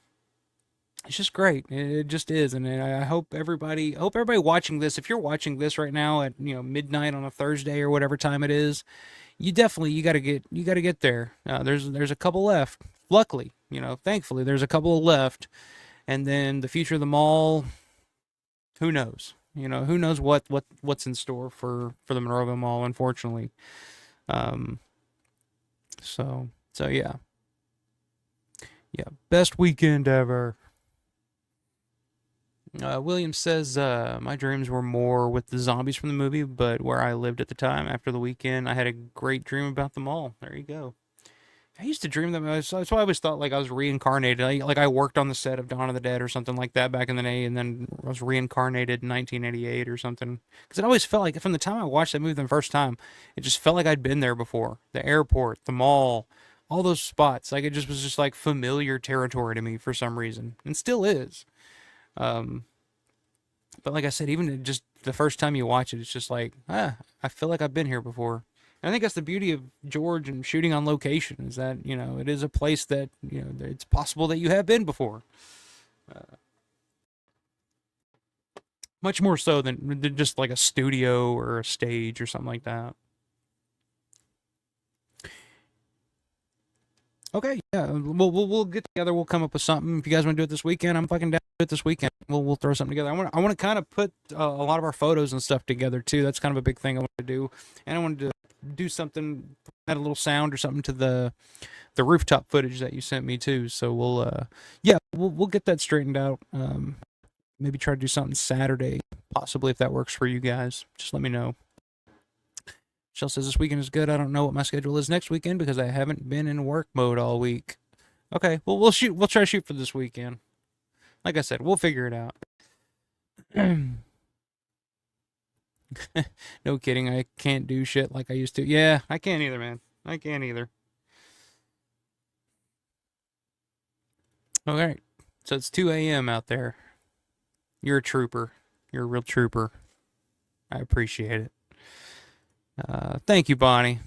it's just great. It just is, and I hope everybody watching this, if you're watching this right now at midnight on a Thursday or whatever time it is, you gotta get there. There's a couple left. Luckily, thankfully, there's a couple left, and then the future of the mall. Who knows? Who knows what's in store for the Monroeville Mall? Unfortunately, um, so yeah, yeah, best weekend ever. William says, my dreams were more with the zombies from the movie, but where I lived at the time after the weekend, I had a great dream about the mall. There you go. I used to dream that. That's why I always thought like I was reincarnated. Like I worked on the set of Dawn of the Dead or something like that back in the day, and then I was reincarnated in 1988 or something. Because it always felt like from the time I watched that movie the first time, it just felt like I'd been there before. The airport, the mall, all those spots. Like it just was just like familiar territory to me for some reason, and still is. Um, but like I said, even just the first time you watch it, it's just like, I feel like I've been here before. And I think that's the beauty of George and shooting on location is that, it is a place that, it's possible that you have been before. Much more so than just like a studio or a stage or something like that. Okay, yeah, we'll get together. We'll come up with something. If you guys want to do it this weekend, I'm fucking down to do it this weekend. We'll throw something together. I want to kind of put a lot of our photos and stuff together too. That's kind of a big thing I want to do, and I wanted to do something, add a little sound or something to the rooftop footage that you sent me too. So yeah, we'll get that straightened out. Maybe try to do something Saturday, possibly if that works for you guys. Just let me know. Shell says this weekend is good. I don't know what my schedule is next weekend because I haven't been in work mode all week. Okay, well we'll shoot. We'll try to shoot for this weekend. Like I said, we'll figure it out. No kidding. I can't do shit like I used to. Yeah, I can't either, man. I can't either. Okay, so it's 2 a.m. out there. You're a trooper. You're a real trooper. I appreciate it. Thank you, Bonnie.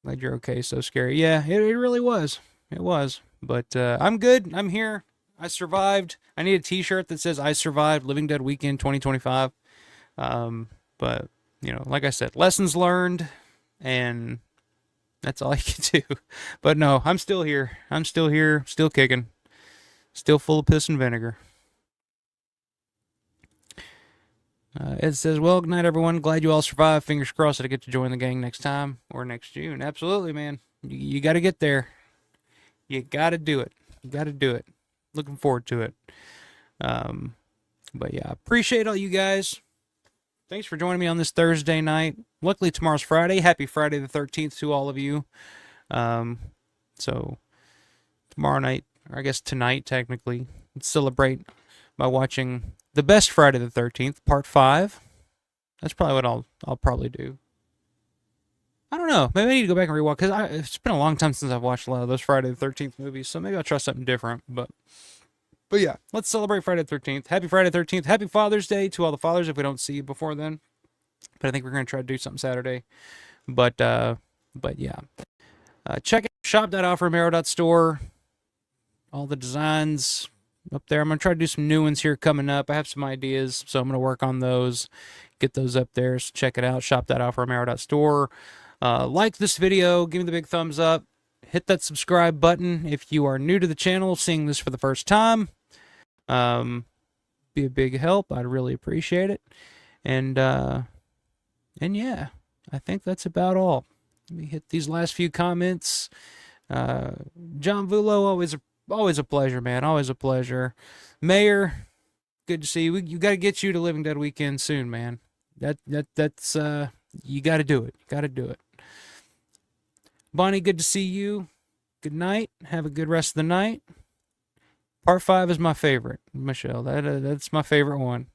Glad you're okay. So scary. Yeah, it really was. It was. But I'm good. I'm here. I survived. I need a T-shirt that says "I survived Living Dead Weekend 2025." But like I said, lessons learned, and that's all I can do. But no, I'm still here. I'm still here. Still kicking. Still full of piss and vinegar. Ed says, well, good night, everyone. Glad you all survived. Fingers crossed that I get to join the gang next time or next June. Absolutely, man. You got to get there. You got to do it. You got to do it. Looking forward to it. But yeah, appreciate all you guys. Thanks for joining me on this Thursday night. Luckily, tomorrow's Friday. Happy Friday the 13th to all of you. So tomorrow night, or I guess tonight, technically, let's celebrate by watching the best Friday the 13th, Part 5. That's probably what I'll probably do. I don't know. Maybe I need to go back and rewatch because it's been a long time since I've watched a lot of those Friday the 13th movies. So maybe I'll try something different. But yeah, let's celebrate Friday the 13th. Happy Friday the 13th. Happy Father's Day to all the fathers if we don't see you before then. But I think we're gonna try to do something Saturday. But yeah, check out shop.alpharomero.store. All the designs up there. I'm gonna try to do some new ones here coming up. I have some ideas, so I'm gonna work on those. Get those up there. So check it out. Shop.alpharomero.store. Like this video. Give me the big thumbs up. Hit that subscribe button if you are new to the channel, seeing this for the first time. Be a big help. I'd really appreciate it. And yeah, I think that's about all. Let me hit these last few comments. John Vulo, always a pleasure, man. Always a pleasure. Mayor, good to see you. You got to get you to Living Dead Weekend soon, man. That's you got to do it. Got to do it. Bonnie, good to see you. Good night. Have a good rest of the night. Part 5 is my favorite, Michelle. That's my favorite one.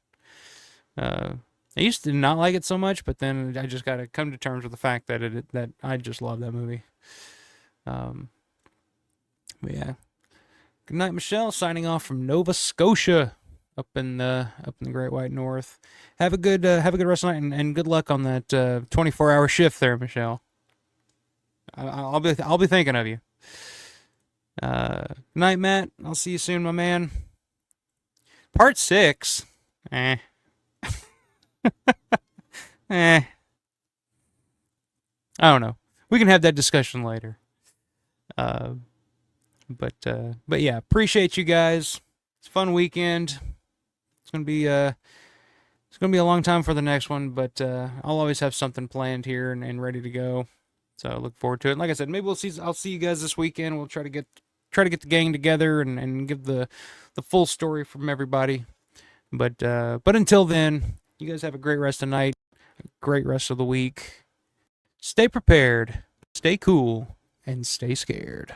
Uh, I used to not like it so much, but then I just got to come to terms with the fact that I just love that movie. Um, but yeah. Good night, Michelle. Signing off from Nova Scotia, up in the Great White North. Have a good rest of the night, and good luck on that 24-hour shift there, Michelle. I'll be thinking of you. Good night, Matt. I'll see you soon, my man. Part 6. Eh. Eh. I don't know. We can have that discussion later. Uh, but yeah, appreciate you guys. It's a fun weekend. It's gonna be a long time for the next one, but I'll always have something planned here and ready to go. So I look forward to it. And like I said, maybe I'll see you guys this weekend. We'll try to get the gang together and give the full story from everybody. But until then, you guys have a great rest of the night, a great rest of the week. Stay prepared, stay cool, and stay scared.